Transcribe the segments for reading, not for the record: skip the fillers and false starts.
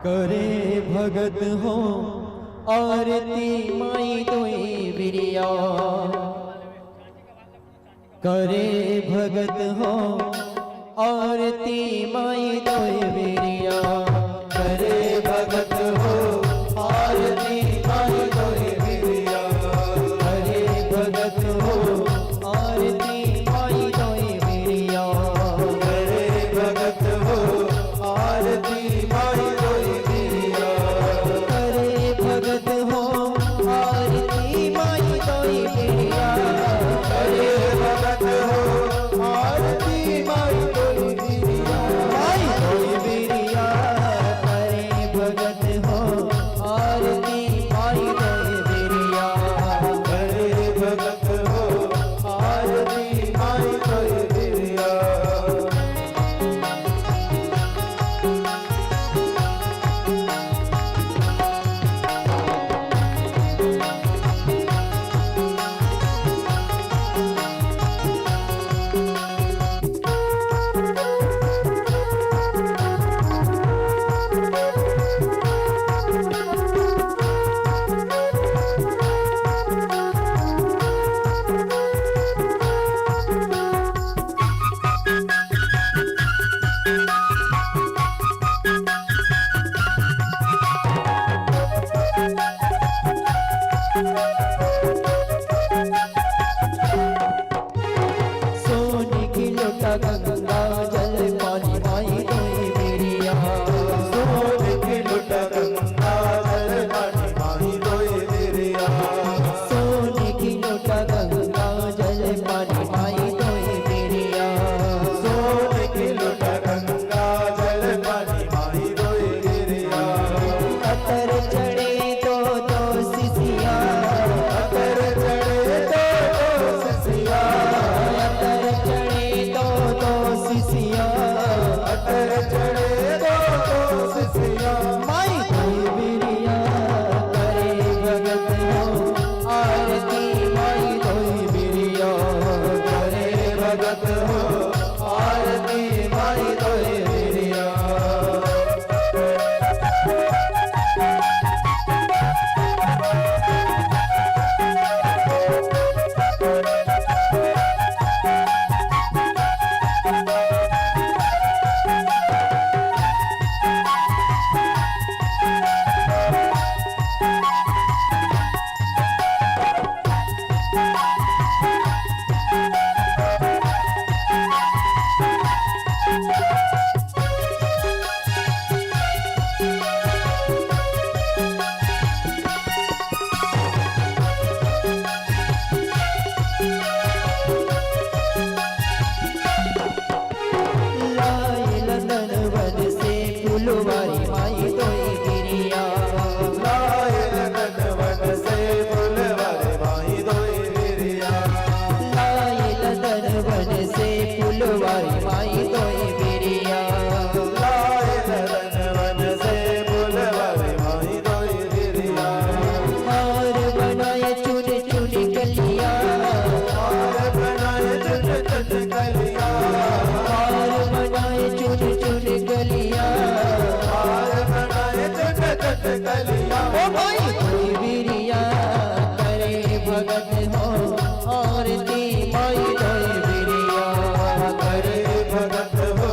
करे भगत हो आरती माई तोई बिरिया, करे भगत हो आरती माई तोई बिरिया, करे भगत हो आरती माई तोई बिरिया, करे भगत हो आरती माई तोई बिरिया, करे भगत हो आरती माई तोई बिरिया, करे भगत हो आरती माई तोई बिरिया, करे भगत हो आरती माई तोई बिरिया, माई तोई बिरिया, करे भगत हो आरती माई तोई बिरिया, करे भगत हो आरती माई तोई बिरिया। गंगा जल पानी माई तोई बिरिया, सोने की लुटा गंगा जल पानी माई तोई बिरिया, सोने की लुटा गंगा जल पानी माई तोई बिरिया, सोने की लुटा गंगा जल पानी माई तोई बिरिया, अतर चढ़े तो सिसिया, अतर चढ़े तो सिसिया, अतर चढ़े तो सिसिया, अतर चढ़े तो सिसिया, माई तोई बिरिया, करे भगत हो आरती माई तोई बिरिया, करे भगत हो आरती माई तोई बिरिया। फुलवारी माई तोई बिरिया, लाए लदन से फुलवारी माई तोई बिरिया, लाए लदन से फुलवारी माई तोई बिरिया, लाए लदन से फुलवारी माई तोई बिरिया, हार बनाए चुन चुन कलिया, हार बनाए चुन चुन कलिया, हार बनाए चुन चुन कलिया, हार बनाए चुन चुन कलिया, ओ माई तोई बिरिया, करे भगत हो आरती माई तोई बिरिया, करे भगत हो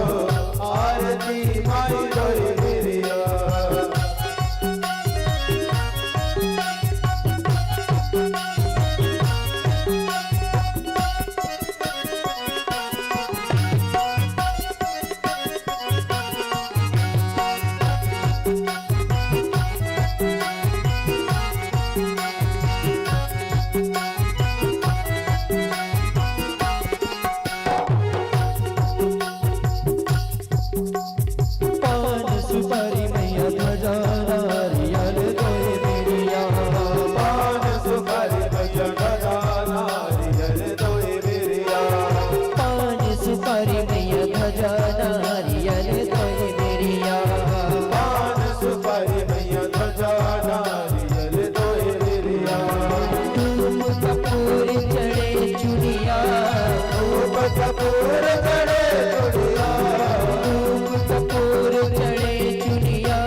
आरती माई तोई बिरिया। सुपारी मैया ध्वजा नारियल तोई बिरिया, पान सुपारी मैया ध्वजा नारियल तोई बिरिया, पान सुपारी मैया ध्वजा नारियल तोई बिरिया, पान सुपारी मैया ध्वजा नारियल तोई बिरिया, धूप कपूर चढ़े चुनिया, धूप कपूर चढ़े चुनिया, धूप कपूर चढ़े चुनिया,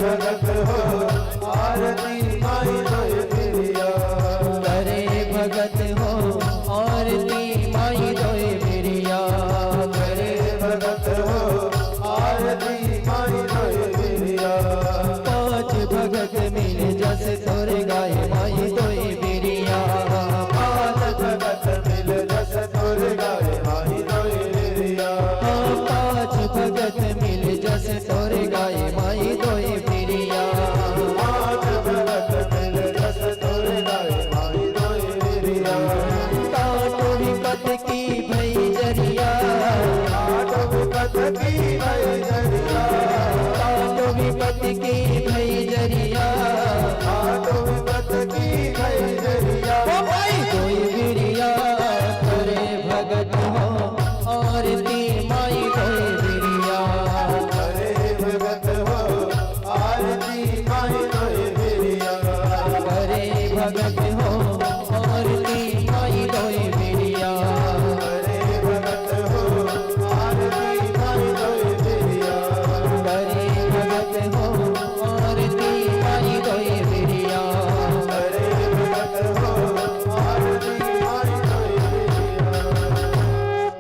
भगत हो आरती माई दोए बिरिया करे भगत हो आरती माई दोए बिरिया करे भगत हो आरती माई दोए बिरिया पांच भगत मिल जस तोर गाए माई दोए बिरिया पांच भगत मिल जस तोर गाए माई दोए बिरिया पांच भगत मिल जस तोर गाए माई दोए बिरिया पांच भगत मिल जस तोर गाए माई दोए बिरिया काटो विपत की भई जरिया काटो विपत की भई जरिया काटो विपत की भई जरिया काटो विपत की भई जरिया कोई बिरिया करे भगत हो आरती माई दोए बिरिया करे भगत हो आरती माई दोए बिरिया करे भगत हो आरती माई दोए बिरिया करे भगत हो आरती माई दोए बिरिया करे भगत हो आरती माई दोए बिरिया करे भगत हो आरती माई दोए बिरिया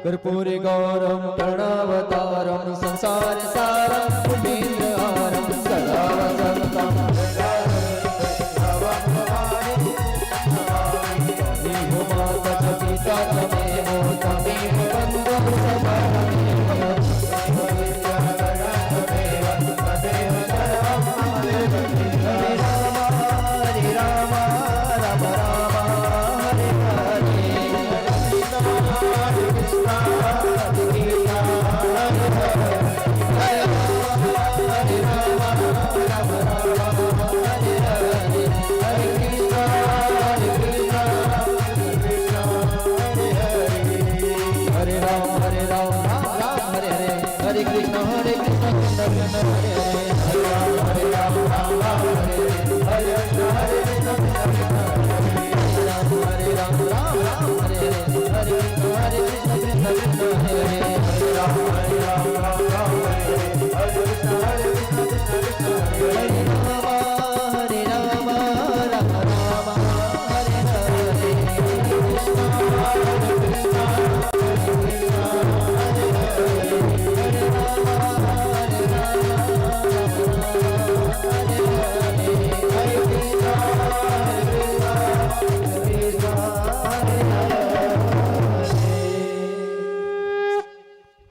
कर्पूर गौरम प्रणवतारम संसार सारम कुबेन्द्रहारम सदा वसंतम देव माता च पिता त्वमेव त्वमेव बन्धुः सदा हरे राम राम राम हरे हरे हरे राम राम राम हरे हरे हरे कृष्ण कृष्ण कृष्ण हरे हरे हरे राम राम हरे हरे हरे कृष्ण कृष्ण कृष्ण हरे राम हरे हरे हरे कृष्ण कृष्ण हरे हरे हरे राम हरे कृष्ण हरे कृष्ण कृष्ण हरे हरे राम राम राम हरे हरे कृष्ण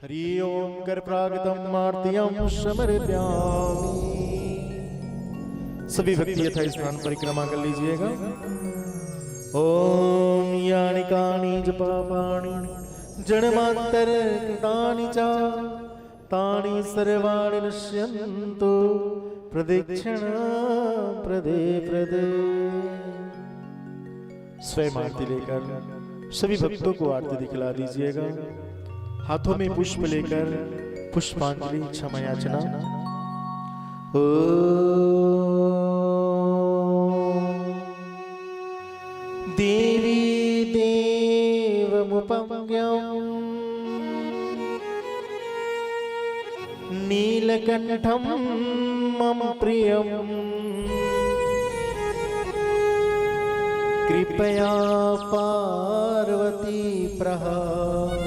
हरि ओम कर प्रागतम आरतियम समर्पयामि। सभी भक्ति यथा स्नान परिक्रमा कर लीजिएगा। ओम यानि कानि च पापानि जन्मांतर कृतानि च तानि सर्वाणि नश्यन्तु प्रदक्षिणा प्रदे प्रदे। स्वयं आरती लेकर सभी भक्तों को आरती दिखला दीजिएगा। हाथों में पुष्प लेकर पुष्पांजलि क्षमा याचना। देवी देवमुपम्यं नीलकण्ठं मम प्रियं कृपया पार्वती प्रहार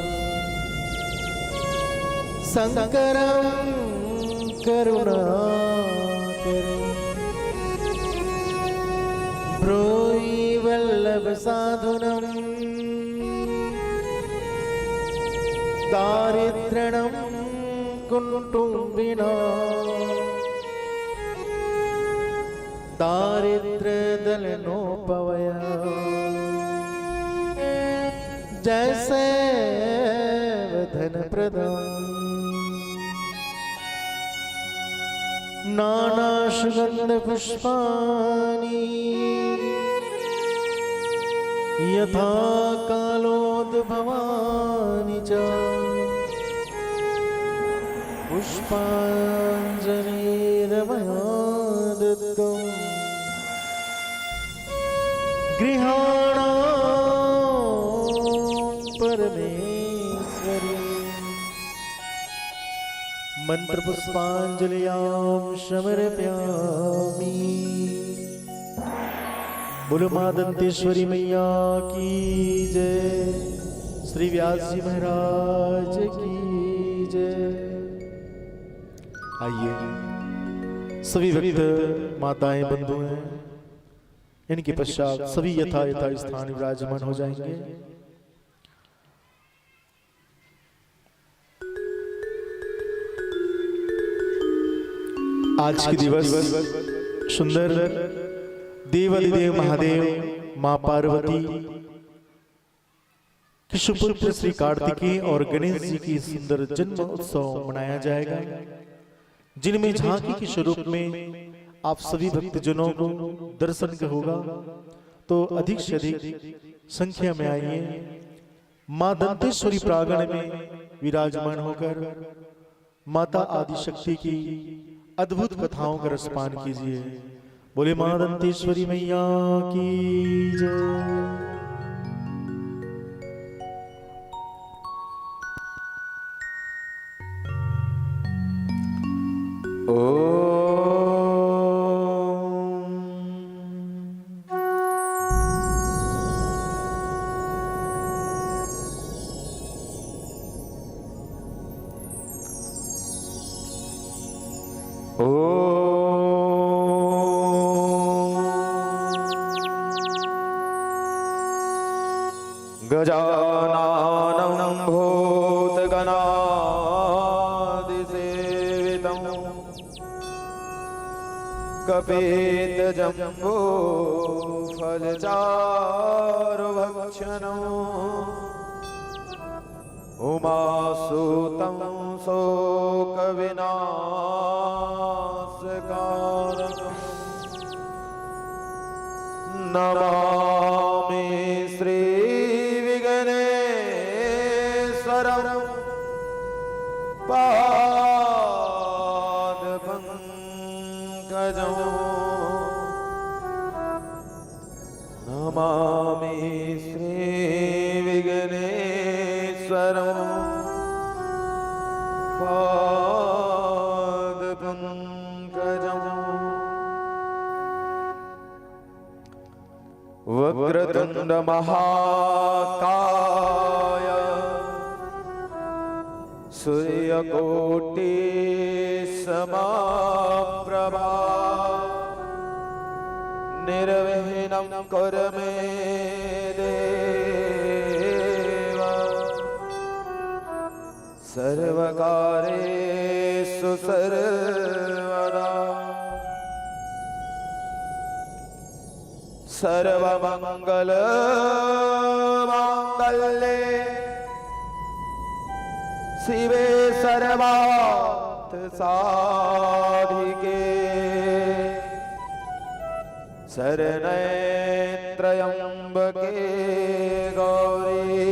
शंकरं करुणाकर ब्रूहि वल्लभ साधुनं दारिद्र्यं कुटुम्बिना दारिद्र्यदलनोपवय जैसे धन प्रदान नाना सुगंध पुष्पाणि यथा कालोद्भवानि च पुष्पाञ्जलिर्मयादत्तम् गृहाणां परमेश्वरी मंत्र पुष्पांजलियां समर्पयामि। बोलो मां दंतेश्वरी मैया की जय। श्री व्यास जी महाराज की जय। आइए सभी भक्त माताएं बंधु हैं, इनके पश्चात सभी यथा स्थान विराजमान हो जाएंगे। आज के दिवस सुंदर देवाधिदेव महादेव मां पार्वती के सुपुत्र श्री कार्तिकेय और गणेश जी की सुंदर जन्म उत्सव मनाया जाएगा, जिनमें झांकी के स्वरूप में आप सभी भक्तजनों को दर्शन का होगा। तो अधिक से अधिक संख्या में आइए, मां दंतेश्वरी प्रांगण में विराजमान होकर माता आदि शक्ति की अद्भुत कथाओं का रसपान कीजिए। बोले मां दंतेश्वरी मैया की जय। गजाननं भूतगणादिसेवितं कपितजम्बो फलचारुभक्षणम् उमासुतं शोकविनाशकारकम् नमामि श्रीविघ्नेश्वरं पादपङ्कजं नमामि श्रीविघ्नेश्वरं पादपङ्कजम् वक्रतुंड महाकाय सूर्यकोटि समप्रभा निर्विघ्नं कुरु मे देव सर्वकार्येषु सर्वदा सर्वमंगल मांगल्ये शिवे सर्वार्थ साधिके शरण्ये त्र्यंबके गौरी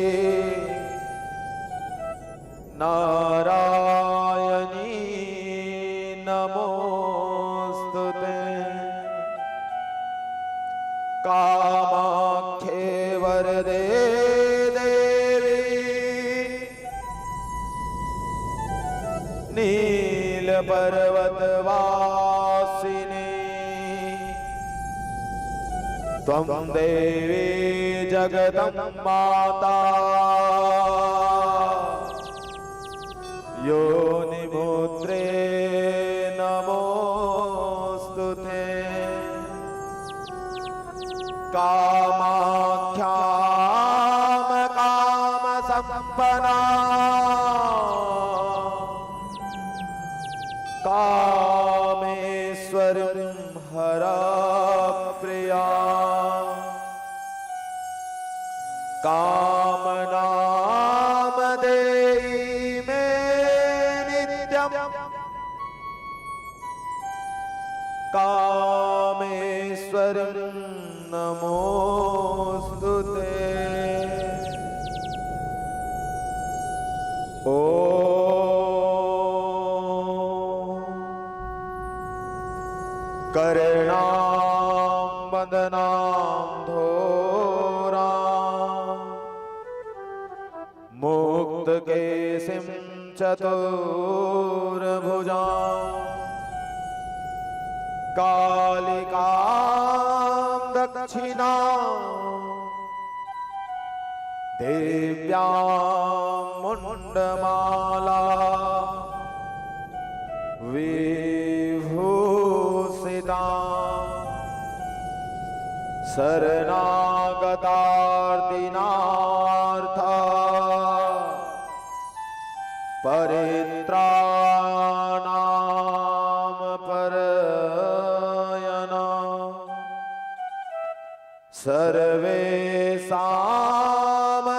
नारायणी नमोस्तुते कामाख्ये वरदे देवी नीलपर्वतवासिनी त्वं देवी जगदम्माता योनिमुद्रे नमोस्तुते कामाख्यां कामसम्पन्ना कामेश्वरीं हरप्रिया कामनां देहि मे नित्यं कामेश्वरीं नमोस्तुते। कर्णां वदनां धोरां मुक्तकेशिं चतुर्भुजां कालिकां दक्षिणा देव्या मुंडमाला विभूषिता शरणागतार्तिनार्थ परित्राणाम परयना सर्वेषां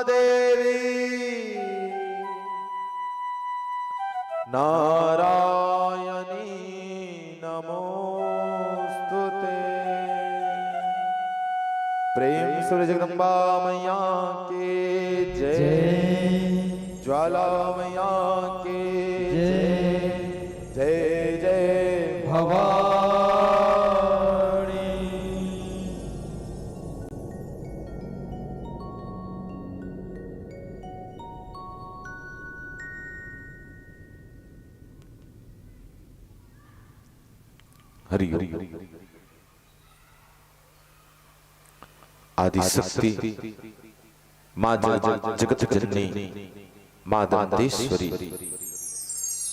देवी नारायणी नमोस्तुते। प्रेम सूर्य जगदम्बा मैया की जय, ज्वाला मैया की जय, जय जय भवानी। हरि हरि आदि शक्ति मां जगत जननी मां दंतेश्वरी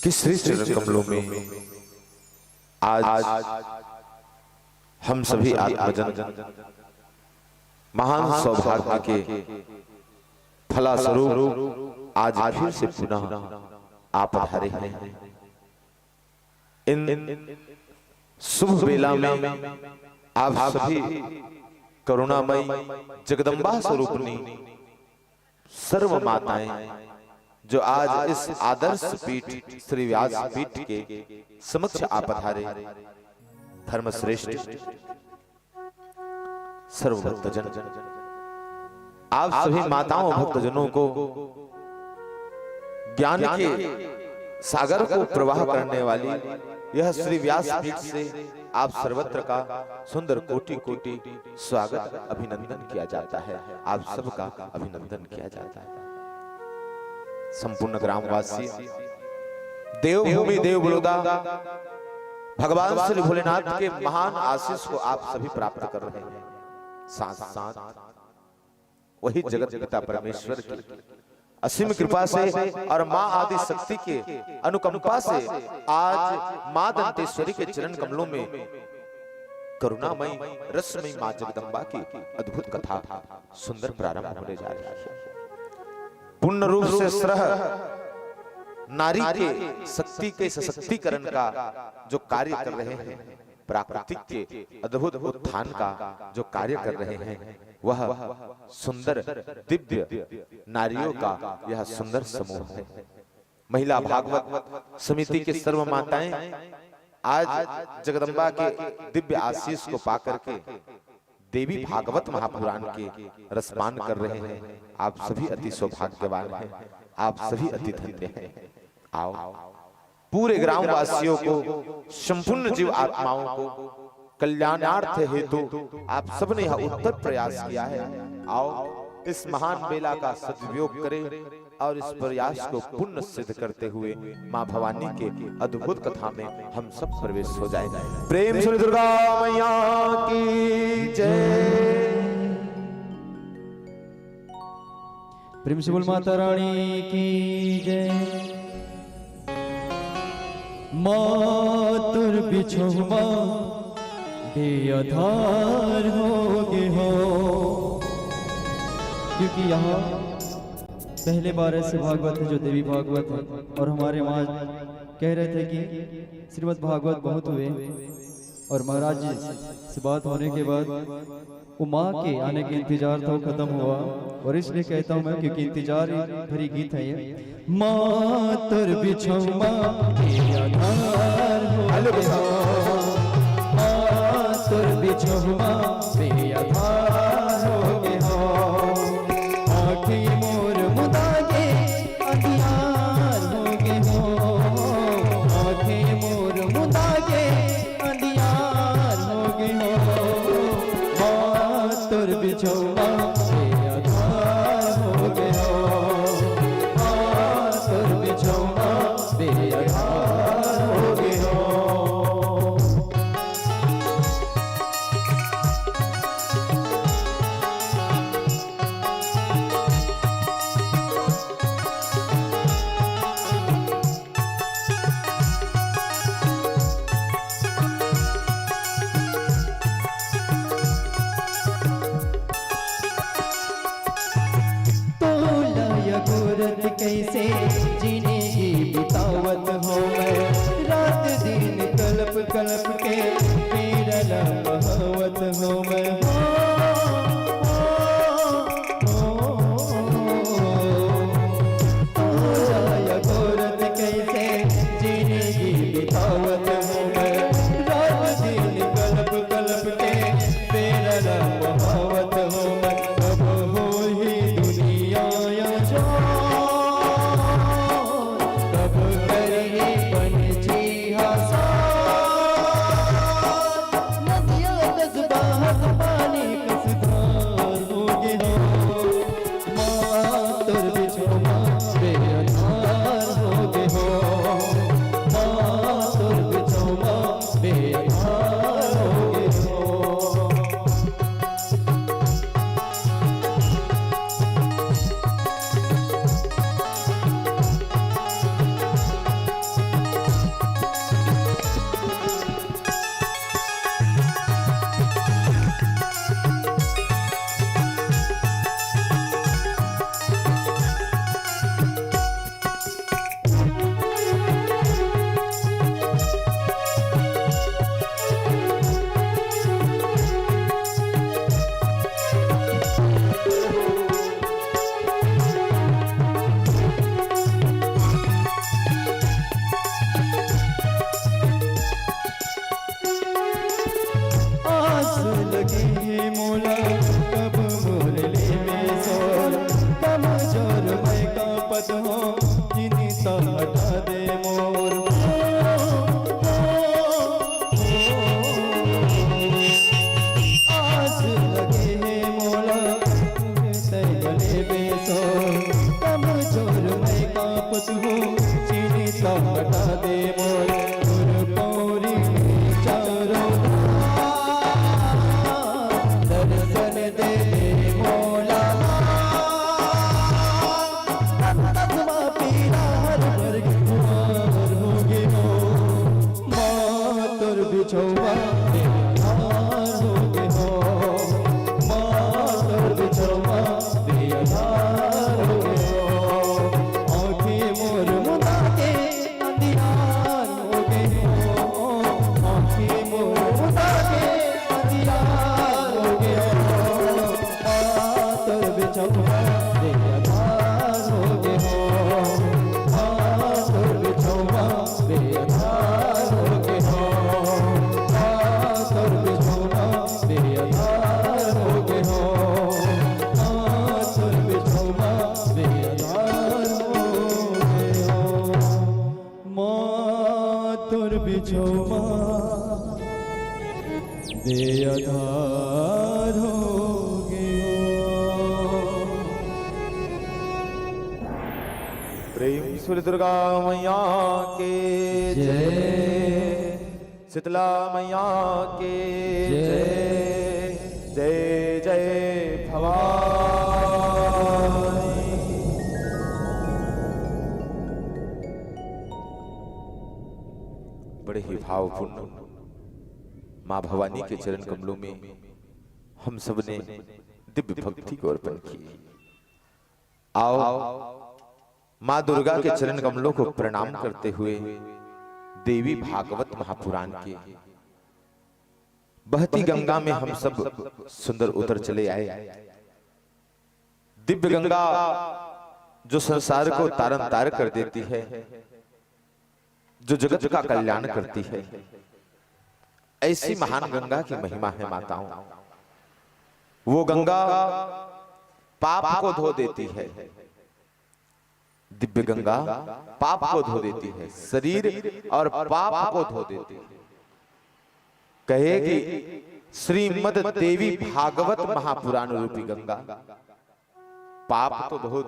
की श्री चरण कमलों में आज हम सभी आत्मजन महान सौभाग्य के फलास्वरूप आज फिर से पुनः आप पधारे हैं। इन शुभ बेला में आप सभी करुणामयी जगदम्बा स्वरूपनी सर्व माताएं जो आज इस आदर्श पीठ श्री व्यास पीठ के समक्ष आप पधारे, धर्मश्रेष्ठ सर्व भक्तजन, आप सभी माताओं भक्तजनों को ज्ञान के सागर को प्रवाह करने वाली यह श्री व्यास पीठ से आप सर्वत्र का सुंदर कोटि कोटि स्वागत अभिनंदन किया जाता है। आप सबका अभिनंदन किया जाता है। संपूर्ण ग्रामवासी देवभूमि देव बड़ौदा भगवान श्री भोलेनाथ के महान आशीष को आप सभी प्राप्त कर रहे हैं। साथ साथ वही जगत पिता परमेश्वर की असीम कृपा से और मां आदि शक्ति के अनुकंपा से आज मां दंतेश्वरी के चरण कमलों में करुणामयी रसमयी मां जगदम्बा की अद्भुत कथा सुंदर प्रारंभ होने जा रही है। पूर्ण रूप से सरह नारी के शक्ति के सशक्तिकरण का जो कार्य कर रहे हैं, प्राकृतिक के अद्भुत उत्थान का जो कार्य कर रहे हैं, वह सुंदर दिव्य नारियों का यह सुंदर समूह है। महिला भागवत समिति के सर्व माताएं आज जगदम्बा के दिव्य आशीष को पाकर के देवी भागवत महापुराण के रसपान कर रहे हैं। आप सभी अति सौभाग्यवान हैं, आप सभी अति धन्य हैं। आओ पूरे ग्रामवासियों को, संपूर्ण जीव आत्माओं को कल्याणार्थ हेतु आप सबने यह उत्तर प्रयास किया है। आओ इस महान बेला का सदुपयोग करें और इस प्रयास को पूर्ण सिद्ध करते हुए मां भवानी के अद्भुत कथा में हम सब प्रवेश हो जाए। प्रेम से दुर्गा मैया की जय। प्रेम से बोल माता रानी की जय। मातुर बिछुआ बेअधार होगे हो, क्योंकि यहाँ पहले बार ऐसे भागवत है जो देवी भागवत है, और हमारे माँ कह रहे थे कि श्रीमद् भागवत बहुत हुए और महाराज जी से बात होने के बाद वो माँ के आने के इंतजार था, वो खत्म हुआ। और इसलिए कहता हूँ मैं, क्योंकि इंतजार भरी गीत है ये। मातुर बिछुआ बेअधार होगे हो, मातुर बिछुआ बेअधार होगे हो, आँखें मोर मुदागे अंधियार होगे हो, आँखें मोर मुदागे अंधियार होगे हो, मातुर बिछुआ बेअधार होगे हो, मातुर बिछुआ बेअधार होगे हो। दे आधार होगे हो। प्रेम सूर्य दुर्गा मैया के जय, शीतला मैया के जय, जय जय भवानी। बड़े ही भावपूर्ण मां भवानी के चरण कमलों में हम सब ने दिव्य भक्ति को अर्पण की। आओ मां दुर्गा के चरण कमलों को प्रणाम करते हुए देवी भागवत महापुराण के बहती गंगा में हम सब सुंदर उतर चले आए। दिव्य गंगा जो संसार को तारन तार कर देती है, जो जगत का कल्याण करती है, ऐसी महान गंगा की महिमा है माताओं। वो गंगा पाप को धो देती है, दिव्य गंगा पाप को धो देती है, शरीर और पाप को धो देती है। कहेगी श्रीमद देवी भागवत महापुराण रूपी गंगा, पाप तो बहुत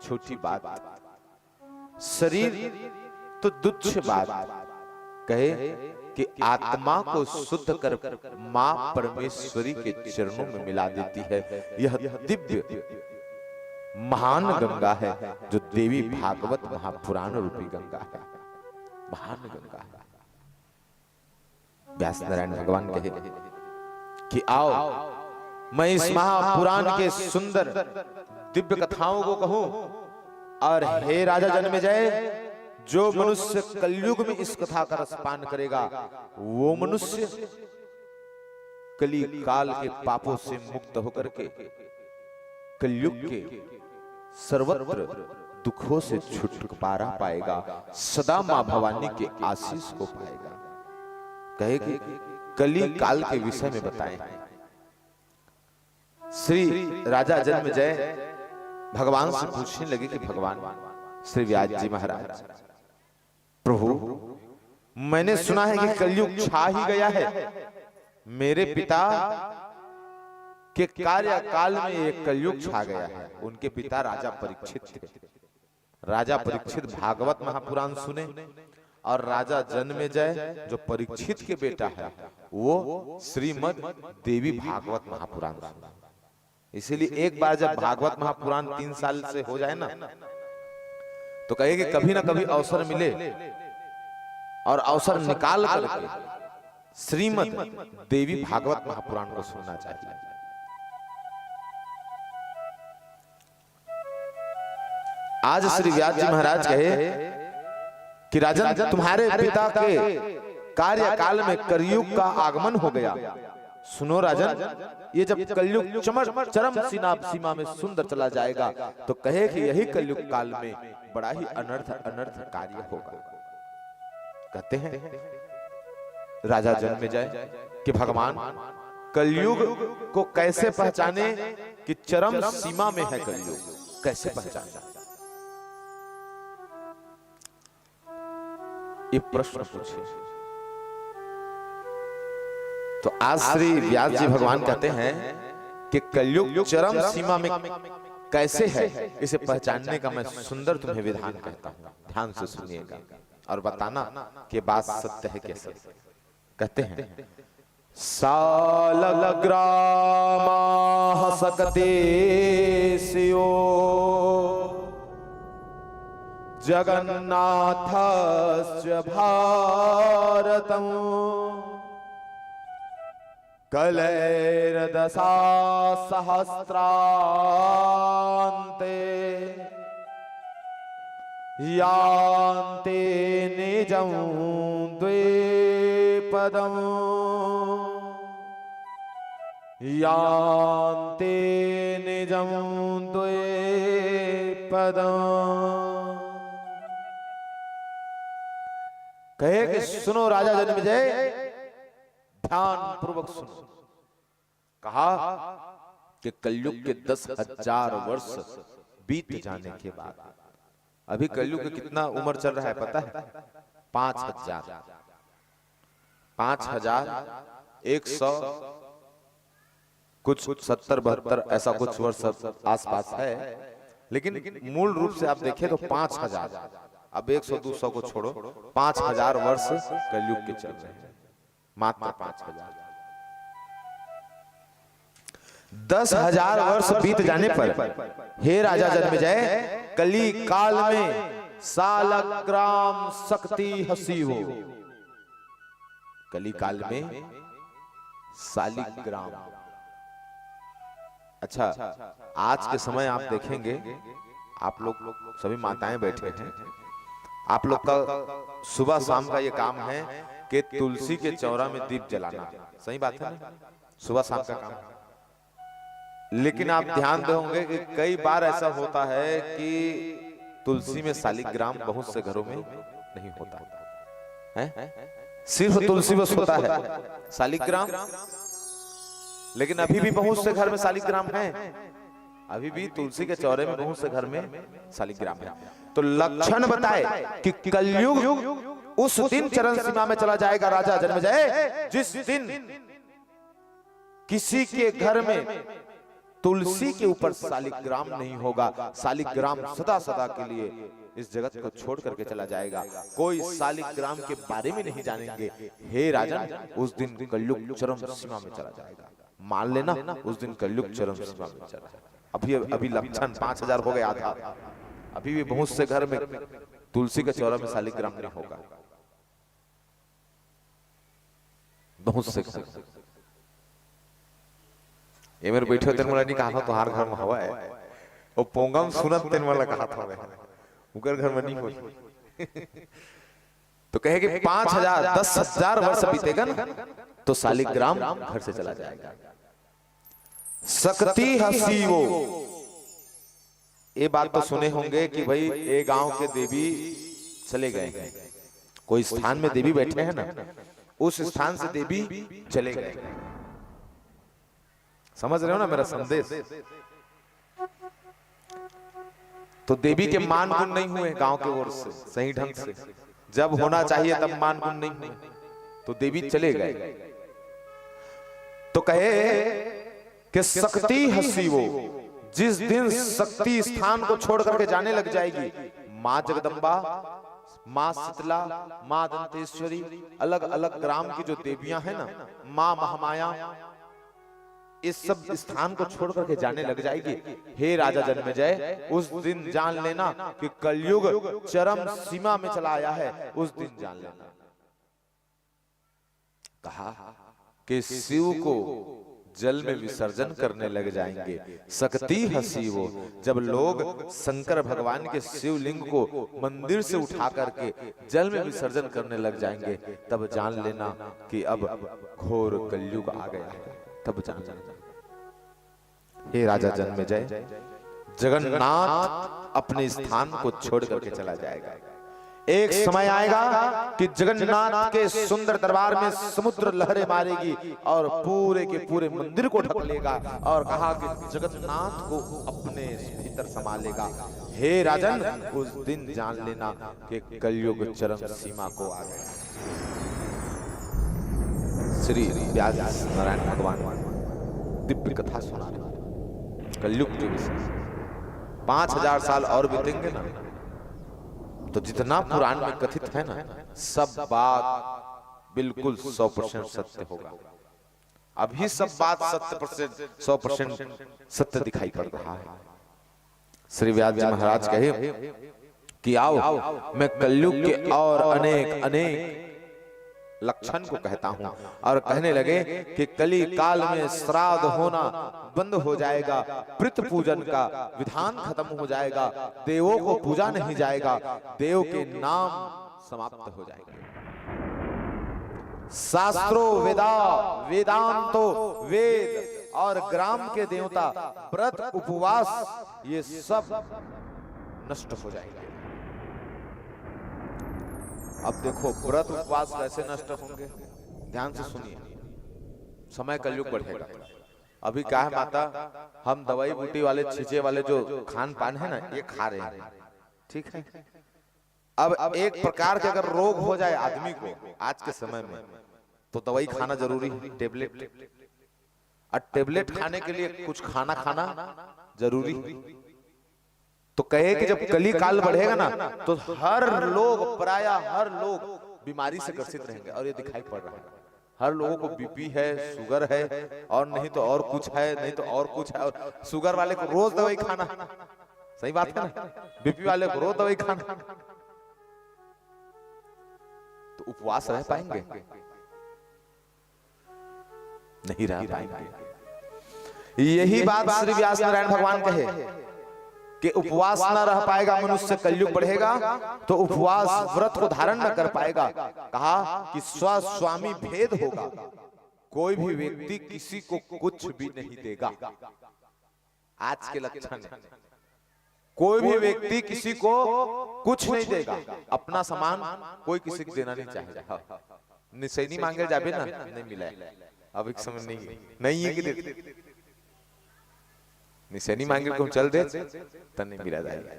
छोटी बात, शरीर तो तुच्छ बात, कहे कि आत्मा को शुद्ध कर मां परमेश्वरी के चरणों में मिला देती है। यह दिव्य महान गंगा है जो देवी भागवत महापुराण रूपी गंगा है, महान गंगा है। व्यास नारायण भगवान कहे कि आओ मैं इस महापुराण के सुंदर दिव्य कथाओं को कहूं, और हे राजा जन्मेजय, जो मनुष्य कलयुग में इस कथा का रसपान करेगा वो मनुष्य कली काल के पापों से मुक्त होकर के कलयुग के सर्वत्र दुखों से छुटकारा पाएगा, सदा मां भवानी के आशीष को पाएगा। कहे कि कली काल के विषय में बताएं। श्री राजा जन्मेजय भगवान से पूछने लगे कि भगवान श्री व्यास जी महाराज, प्रभु मैंने सुना है कि कलयुग छा ही गया है, मेरे पिता के कार्यकाल में एक कलयुग छा गया है। उनके पिता राजा परीक्षित थे। राजा परीक्षित भागवत महापुराण सुने, और राजा जन्मेजय जो परीक्षित के बेटा है वो श्रीमद देवी भागवत महापुराण सुना। इसीलिए एक बार जब भागवत महापुराण 3 साल से हो जाए ना, तो कहेगी कभी ना कभी अवसर मिले और अवसर निकाल करके श्रीमद देवी भागवत महापुराण को सुनना चाहिए। आज श्री व्यास जी महाराज कहे कि राजन, तुम्हारे पिता के कार्यकाल में कलयुग का आगमन हो गया। सुनो राजन, ये जब कलयुग चरम सीमा में सुंदर चला जाएगा, तो कहे कि यही कलयुग काल में बड़ा ही अनर्थ कार्य होगा। कहते हैं राजा जन्मेजय कि भगवान कलयुग को कैसे पहचाने कि चरम सीमा में है कलयुग, कैसे पहचाने? ये प्रश्न पूछे तो आज श्री व्यास जी भगवान कहते हैं कि कलयुग चरम सीमा में कैसे है, इसे पहचानने का मैं सुंदर तुम्हें विधान कहता हूं। ध्यान से सुनिएगा और बताना कि बात सत्य है कैसे। कहते हैं सालग्रामा सकते सियो जगन्नाथस्य भारतम् कलैर्दशा सहस्रान्ते यान्ते निजं द्विपदम् यान्ते निजं द्विपदम्। कहे कि सुनो राजा जन्मेजय, ध्यान पूर्वक सुनो। कहा कि कलयुग के 10,000 वर्ष बीत जाने के बाद, अभी कलयुग का कितना उम्र चल रहा है पता है? 5,000 100 कुछ 70-72 ऐसा कुछ वर्ष आसपास है, लेकिन मूल रूप से आप देखें तो 5000, अब 100-200 को छोड़ो, 5000 वर्ष कलयुग के चल रहे हैं, मात्र 5000। 10,000 वर्ष बीत जाने पर हे राजा जन्मेजय, कली काल में सालग्राम शक्ति हसी हो। कली काल में सालिग्राम, अच्छा आज के समय आप देखेंगे, आप लोग सभी माताएं बैठे हैं, आप लोग का सुबह शाम का ये काम है कि तुलसी के चौरा में दीप जलाना, सही बात है ना, सुबह शाम का काम। लेकिन आप ध्यान दोगे कि कई बार ऐसा होता है कि तुलसी में सालिग्राम बहुत से घरों में नहीं होता है, सिर्फ तुलसी बस होता है, सालिग्राम। लेकिन अभी भी बहुत से घर में सालिग्राम है, अभी भी तुलसी के चौरे में बहुत से घर में सालिग्राम है। तो लक्षण बताए कि कलयुग उस दिन चरण सीमा में चला जाएगा राजा जन्मेजय, जिस दिन किसी के घर में तुलसी के ऊपर सालिग्राम नहीं होगा। सालिग्राम सदा सदा के लिए इस जगत को छोड़ करके चला जाएगा, कोई सालिग्राम के बारे में नहीं जानेंगे। हे राजन, उस दिन कलयुग चरम सीमा में चला जाएगा, मान लेना उस दिन कलयुग चरम सीमा में चला जाएगा। अभी लक्षण 5000 हो गए आधा, अभी भी बहुत से घर में तुलसी के चौरा में सालिग्राम नहीं होगा, बहुत से। ये मेरे बैठे तेरे वाला नहीं कहा था तुम्हारे घर में हवा है, वो पोंगम सुनत तेरे वाला कहा था उनके घर में नहीं हो। तो कहे कि 5000 10,000 वर्ष बीतेगा ना तो सालिग्राम घर से चला जाएगा। शक्ति हसी वो, ये बात तो सुने होंगे कि भाई ये गांव के देवी चले गए हैं, कोई स्थान में देवी बैठे हैं ना, उस स्थान से देवी चले गए। समझ रहे हो ना मेरा संदेश? तो देवी के मान गुण नहीं हुए गांव के ओर से सही ढंग से, जब होना चाहिए तब मान गुण नहीं हुए, तो देवी चले गए। तो कहे कि शक्ति हसी वो, जिस दिन शक्ति स्थान को छोड़ करके जाने लग जाएगी, माँ जगदम्बा, माँ शीतला, माँ दंतेश्वरी, अलग अलग ग्राम की जो देवियां हैं ना, माँ महामाया, इस सब स्थान को छोड़ करके जाने लग जाएगी। हे राजा जन्मेजय, उस दिन जान लेना कि कलयुग चरम सीमा में चला आया है, उस दिन जान लेना। कहा कि शिव को जल में विसर्जन करने लग जाएंगे। शक्ति हसी वो, जब लोग शंकर भगवान के शिवलिंग को मंदिर से उठा करके जल में विसर्जन करने लग जाएंगे, तब जान लेना कि अब घोर कलयुग आ गया है, तब जान लेना। हे राजा जन्मेजय, जगन्नाथ अपने स्थान को छोड़ करके चला जाएगा। एक समय आएगा कि जगन्नाथ के सुंदर दरबार में समुद्र लहरें मारेगी और पूरे के पूरे मंदिर को ढक लेगा, और कहा कि जगन्नाथ को अपने भीतर समा लेगा। हे राजन, उस दिन जान लेना कि कलयुग चरम सीमा को आ गया। श्री व्यास नारायण भगवान दिव्य कथा सुना रहे कलयुग के विषय। 5000 साल और बीतेंगे ना, तो जितना पुराण में कथित है ना, सब बात बिल्कुल 100% सत्य होगा। अभी सब बात 100% सत्य दिखाई पड़ रहा है। श्री व्यास जी महाराज कहे कि आओ मैं कलयुग के और अनेक अनेक लक्षण को कहता हूं, और कहने लगे कि कली काल में श्राद्ध होना बंद हो जाएगा, पितृ पूजन का विधान खत्म हो जाएगा, देवों को पूजा नहीं जाएगा, देव के नाम समाप्त हो जाएंगे। शास्त्रों वेदा वेदांतो वेद और ग्राम के देवता व्रत उपवास ये सब नष्ट हो जाएंगे। अब देखो व्रत उपवास कैसे नष्ट होंगे, ध्यान से सुनिए। समय कलयुग बढ़ेगा। अभी क्या है माता, हम दवाई बूटी वाले छींचे वाले जो खान पान है ना, ये खा रहे हैं, ठीक है। अब एक प्रकार के अगर रोग हो जाए आदमी को आज के समय में, तो दवाई खाना जरूरी है, टेबलेट। और टेबलेट खाने के लिए कुछ खाना खाना जरूरी है। तो कहे कि जब कली काल बढ़ेगा ना, तो हर लोग, प्राय हर लोग बीमारी से ग्रसित रहेंगे। और ये दिखाई पड़ रहा है, हर लोगों को बीपी है, शुगर है, और नहीं तो और कुछ है, नहीं तो और कुछ है। और शुगर वाले को रोज दवाई खाना, सही बात है ना, बीपी वाले को रोज दवाई खाना। तो उपवास रह पाएंगे? नहीं रह पाएंगे। यही बात श्री व्यास नारायण भगवान कहे कि उपवास न रह पाएगा मनुष्य, कलयुग बढ़ेगा तो उपवास व्रत को धारण न कर पाएगा। कहा कि स्व स्वामी भेद होगा, कोई भी व्यक्ति किसी को कुछ भी नहीं देगा। आज के लक्षण है, कोई भी व्यक्ति किसी को कुछ नहीं देगा, अपना सामान कोई किसी को देना नहीं चाहेगा। निसैनी मांगे जाबे ना, नहीं मिला है, अब एक समय नहीं है कि दे निशानी मांगे को चल दे तो नहीं मिला जाएगा।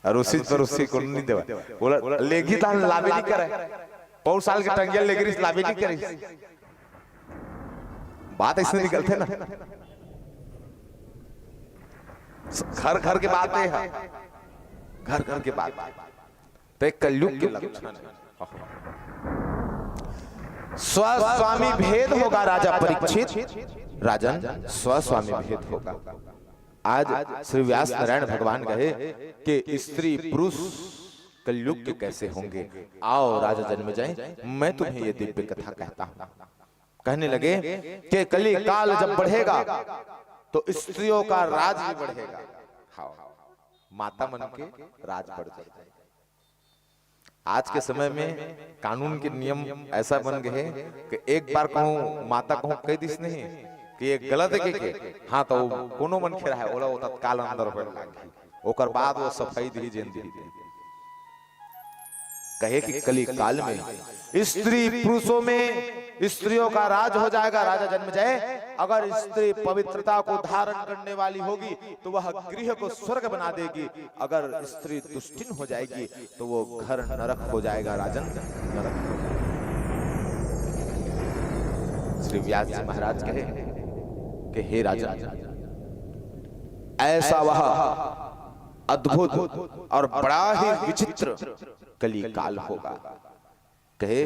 और उसी पर उसी को नहीं देवा, बोला लेगी तो लाभे नहीं करे, बहुत साल के टंगिया लेगी लाभे नहीं करे। बात इसमें निकलते ना, घर घर के बात है, घर घर के बात। तो एक कलयुग के लक्षण है। स्वस्वामी भेद होगा राजा परीक्षित, राजन स्वस्वामी भेद होगा। आज श्री व्यास नारायण भगवान कहे कि स्त्री पुरुष कलयुग के कैसे होंगे। आओ राजा जन्मेजय, मैं तुम्हें ये दिव्य कथा कहता हूं। कहने लगे कि कली काल जब बढ़ेगा तो स्त्रियों का राज भी बढ़ेगा। हाँ, माता मन के राज बढ़ जाएगा। आज के समय में कानून के नियम ऐसा बन गए कि एक बार कहूं माता कहूं कई दिस नहीं कि ये गलत है के हाँ तो कोनो मन खेरा है ओला वो तत्काल अंदर हो लागी, ओकर बाद वो सफाई दी जेन दी। कहे कि कली काल में स्त्री पुरुषों में स्त्रियों का राज हो जाएगा। राजा जन्मेजय, अगर स्त्री पवित्रता को धारण करने वाली होगी तो वह गृह को स्वर्ग बना देगी, अगर स्त्री दुष्टिन हो जाएगी तो वो घर नरक हो जाएगा। राजन नरक हो जाएगा। श्री व्यास जी महाराज कहे कि हे राजन, ऐसा वह अद्भुत और बड़ा ही विचित्र कली काल होगा। कहे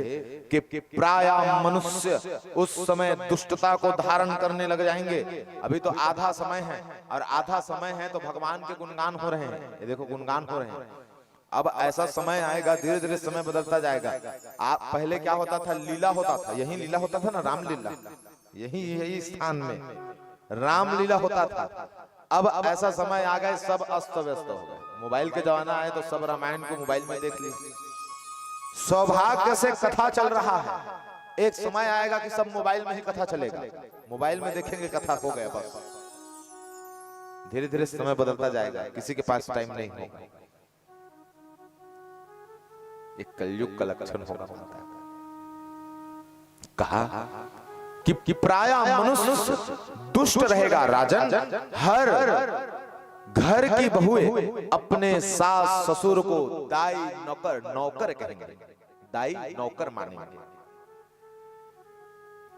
कि प्राय मनुष्य उस समय दुष्टता को धारण करने लग जाएंगे। अभी तो आधा समय है, और आधा समय है तो भगवान के गुणगान हो रहे हैं। ये देखो गुणगान हो रहे हैं। अब ऐसा समय आएगा, धीरे धीरे समय बदलता जाएगा। आप पहले क्या होता था, लीला होता था, यही लीला होता था ना, रामलीला, यही स्थान में रामलीला होता था। अब ऐसा समय आ गए, सब अस्त व्यस्त हो गए। मोबाइल के जमाना आए तो सब रामायण को मोबाइल में देख लीजिए। सौभाग्य से कथा चल रहा है, एक समय आएगा कि सब मोबाइल में ही कथा चलेगा, मोबाइल में देखेंगे कथा, हो गया बस। धीरे धीरे समय बदलता जाएगा, किसी के पास टाइम नहीं होगा। एक कलयुग का लक्षण होगा। कहा कि प्राय मनुष्य दुष्ट रहेगा। राजन, हर घर की बहुएं अपने सास ससुर को दाई नौकर कहेंगे, दाई नौकर मानेंगे,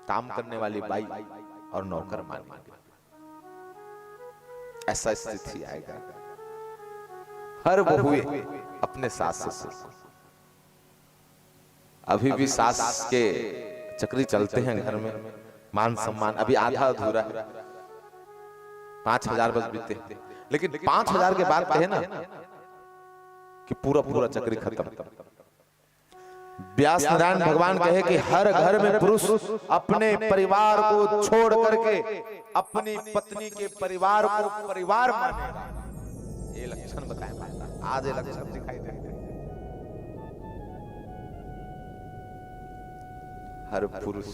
काम करने वाली बाई और नौकर मानेंगे। ऐसा स्थिति आएगा। हर बहुएं अपने सास ससुर को। अभी भी सास के चक्री चलते हैं घर में, मान सम्मान अभी आधा अधूरा है। 5000 बस बीते, लेकिन 5000 के बाद कहे ना कि पूरा पूरा चक्री खत्म। व्यास नारायण भगवान कहे कि हर घर में पुरुष अपने परिवार को छोड़ करके अपनी पत्नी के परिवार को परिवार मानेगा। ये लक्षण बताए, आज ये लक्षण दिखाई देते। हर पुरुष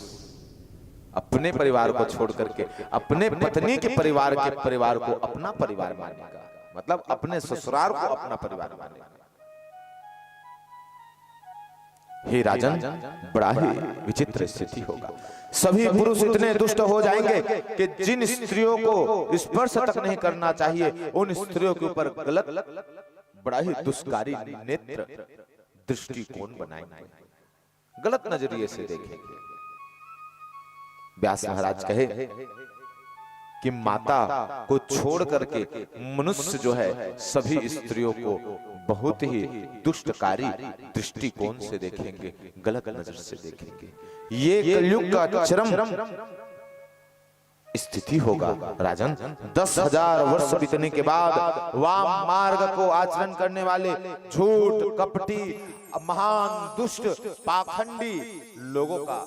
अपने परिवार को छोड़ करके अपने पत्नी के परिवार को अपना परिवार मानेगा, मतलब अपने ससुराल को अपना परिवार मानेगा। हे राजन, बड़ा ही विचित्र स्थिति होगा। सभी पुरुष इतने दुष्ट हो जाएंगे कि जिन स्त्रियों को स्पर्श तक नहीं करना चाहिए उन स्त्रियों के ऊपर गलत बड़ा ही दुष्कारी नेत्र दृष्टिकोण बनाएंगे। गलत नजरिए से देखेंगे। व्यास महाराज कहे कि माता को छोड़ करके मनुष्य जो है सभी स्त्रियों को बहुत ही दुष्टकारी दृष्टिकोण से देखेंगे, गलत नजर से देखेंगे। ये कलयुग का चरम स्थिति होगा राजन। 10,000 वर्ष बीतने के बाद वाम मार्ग को आचरण करने वाले झूठ कपटी महान दुष्ट पाखंडी लोगों का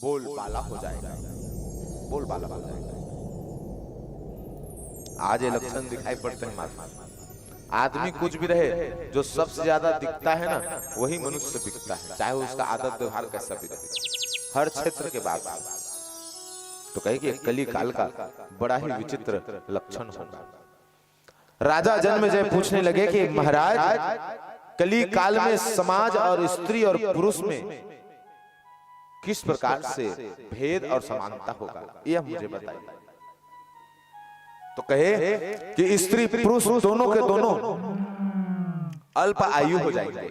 बोलबाला हो जाएगा, बोलबाला हो जाएगा। आज ये लक्षण दिखाई पड़ते हैं महात्मा। आदमी कुछ भी रहे, जो सबसे ज्यादा दिखता है ना वही मनुष्य दिखता है, चाहे उसका आदत व्यवहार कैसा भी रहे, हर क्षेत्र के बाद। तो कहे कि कली काल का बड़ा ही विचित्र लक्षण होगा। राजा जन्मेजय पूछने लगे कि महाराज कली काल में समाज और स्त्री और पुरुष में किस प्रकार से भेद और समानता होगा, यह मुझे बताइए। तो कहे कि स्त्री पुरुष दोनों के दोनों अल्प आयु हो जाएंगे।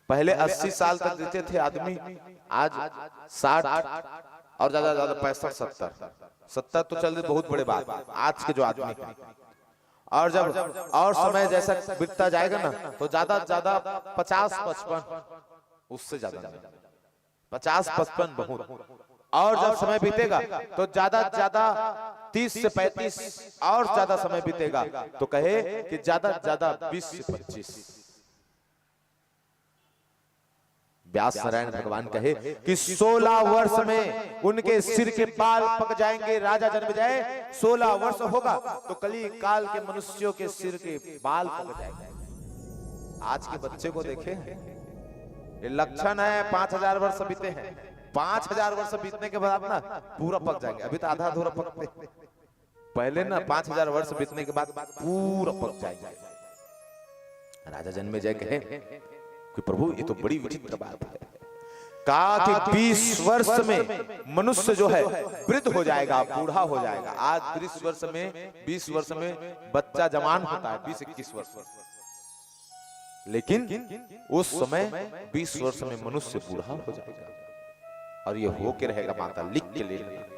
पहले 80 साल तक जीते थे आदमी, आज 60 और ज्यादा 65 70 तो चल बहुत बड़े बात आज के जो आदमी है। और जब और समय जैसा बीतता जाएगा ना तो ज्यादा 50-55, उससे ज्यादा 50-55 बहुत। और जब समय बीतेगा तो ज्यादा 30 से 35 और ज्यादा समय बीतेगा तो कहे कि ज्यादा 20 से 25। व्यास नारायण भगवान कहे कि 16 वर्ष में उनके सिर के बाल पक जाएंगे। राजा जन्मेजय 16 वर्ष होगा तो कली काल के मनुष्यों के सिर के बाल पक जाएंगे। आज के बच्चे को देखें, ये लक्षण है 5000 वर्ष बीते हैं, 5000 वर्ष बीतने के बाद ना पूरा पक जाएंगे। अभी तो आधा अधूरा पकते, पहले ना 5000 वर्ष बीतने के बाद पूरा पक जाएंगे। राजा जन्मेजय कहे कि प्रभु ये तो बड़ी विचित्र बात है। कहा कि 20 वर्ष में मनुष्य जो है वृद्ध हो जाएगा, बूढ़ा हो जाएगा। आज 20 वर्ष में बच्चा जवान होता है, 20-21 वर्ष, लेकिन उस समय 20 वर्ष में मनुष्य बूढ़ा हो जाएगा। और ये होके रहेगा, माता लिख के ले लेना।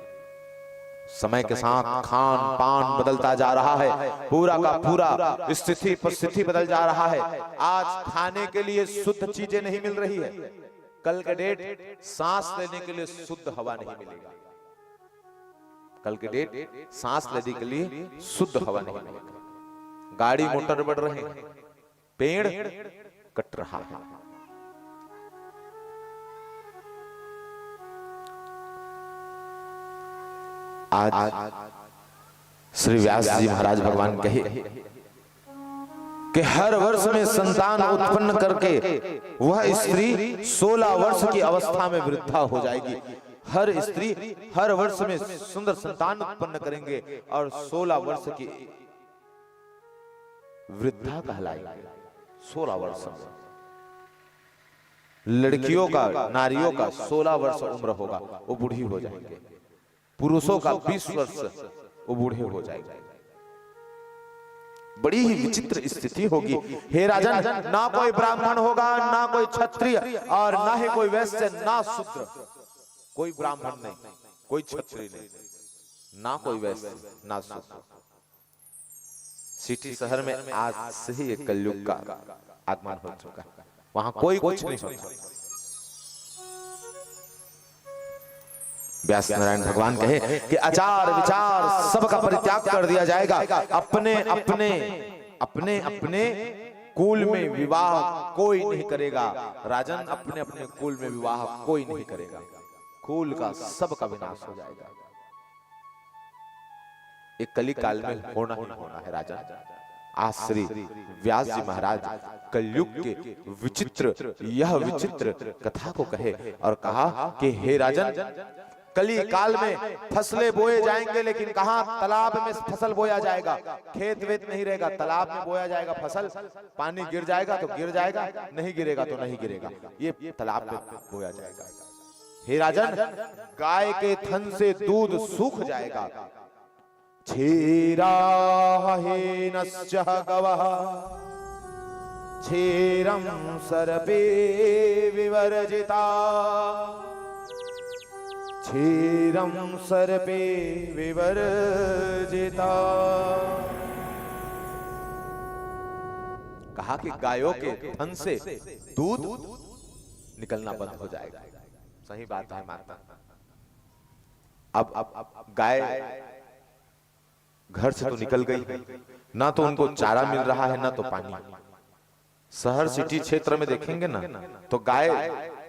समय के साथ खान पान बदलता जा रहा है, पूरा का पूरा स्थिति परिस्थिति बदल जा रहा है। आज खाने के लिए शुद्ध चीजें नहीं मिल रही है, कल के डेट सांस लेने के लिए शुद्ध हवा नहीं मिलेगा। कल के डेट सांस लेने के लिए शुद्ध हवा नहीं मिलेगा। गाड़ी मोटर बढ़ रहे हैं, पेड़ कट रहा है। आज श्री व्यास जी महाराज भगवान कहे कि हर वर्ष में संतान उत्पन्न करके वह स्त्री 16 वर्ष की अवस्था में वृद्धा हो जाएगी। हर स्त्री हर वर्ष में सुंदर संतान उत्पन्न करेंगे और 16 वर्ष की वृद्धा कहलाएगी। 16 वर्ष लड़कियों का, नारियों का 16 वर्ष उम्र होगा, वो बूढ़ी हो जाएंगे। पुरुषों का 20 वर्ष वो बूढ़े हो जाएंगे। बड़ी ही विचित्र स्थिति होगी। हे राजन, ना कोई ब्राह्मण होगा, ना कोई क्षत्रिय, और ना ही कोई वैश्य, ना शूद्र। कोई ब्राह्मण नहीं, कोई क्षत्रिय नहीं, ना कोई वैश्य, ना शूद्र। सिटी शहर में आज से ही कलयुग का आगमन हो चुका है, वहां कोई कुछ नहीं होता। व्यास नारायण भगवान कहे कि आचार विचार सबका परित्याग कर दिया जाएगा। अपने अपने अपने अपने कुल में विवाह कोई नहीं करेगा। राजन, अपने अपने कुल में विवाह कोई नहीं करेगा। कुल का सबका विनाश हो जाएगा। एक कली काल में होना ही होना है राजन। आज श्री व्यास जी महाराज कलयुग के विचित्र, यह विचित्र कथा को कहे और कहा कि हे राजन, कली काल में फसलें बोए जाएंगे, लेकिन कहां? तालाब में फसल बोया जाएगा। खेत वेत नहीं रहेगा, तालाब में बोया जाएगा फसल। पानी गिर जाएगा तो गिर जाएगा, नहीं गिरेगा तो नहीं गिरेगा, ये तालाब में बोया जाएगा। हे राजन, गाय के थन से दूध सूख जाएगा। क्षीरा हेनश्च गवः क्षीरम सर्पे विवर्जिता, क्षीरम सर्पे विवर्जिता। कहा कि गायों के थन से दूध निकलना बंद हो जाएगा। सही बात है माता। अब गाय घर से तो निकल गई, ना तो उनको चारा मिल रहा है ना तो पानी। शहर सिटी क्षेत्र में देखेंगे ना तो गाय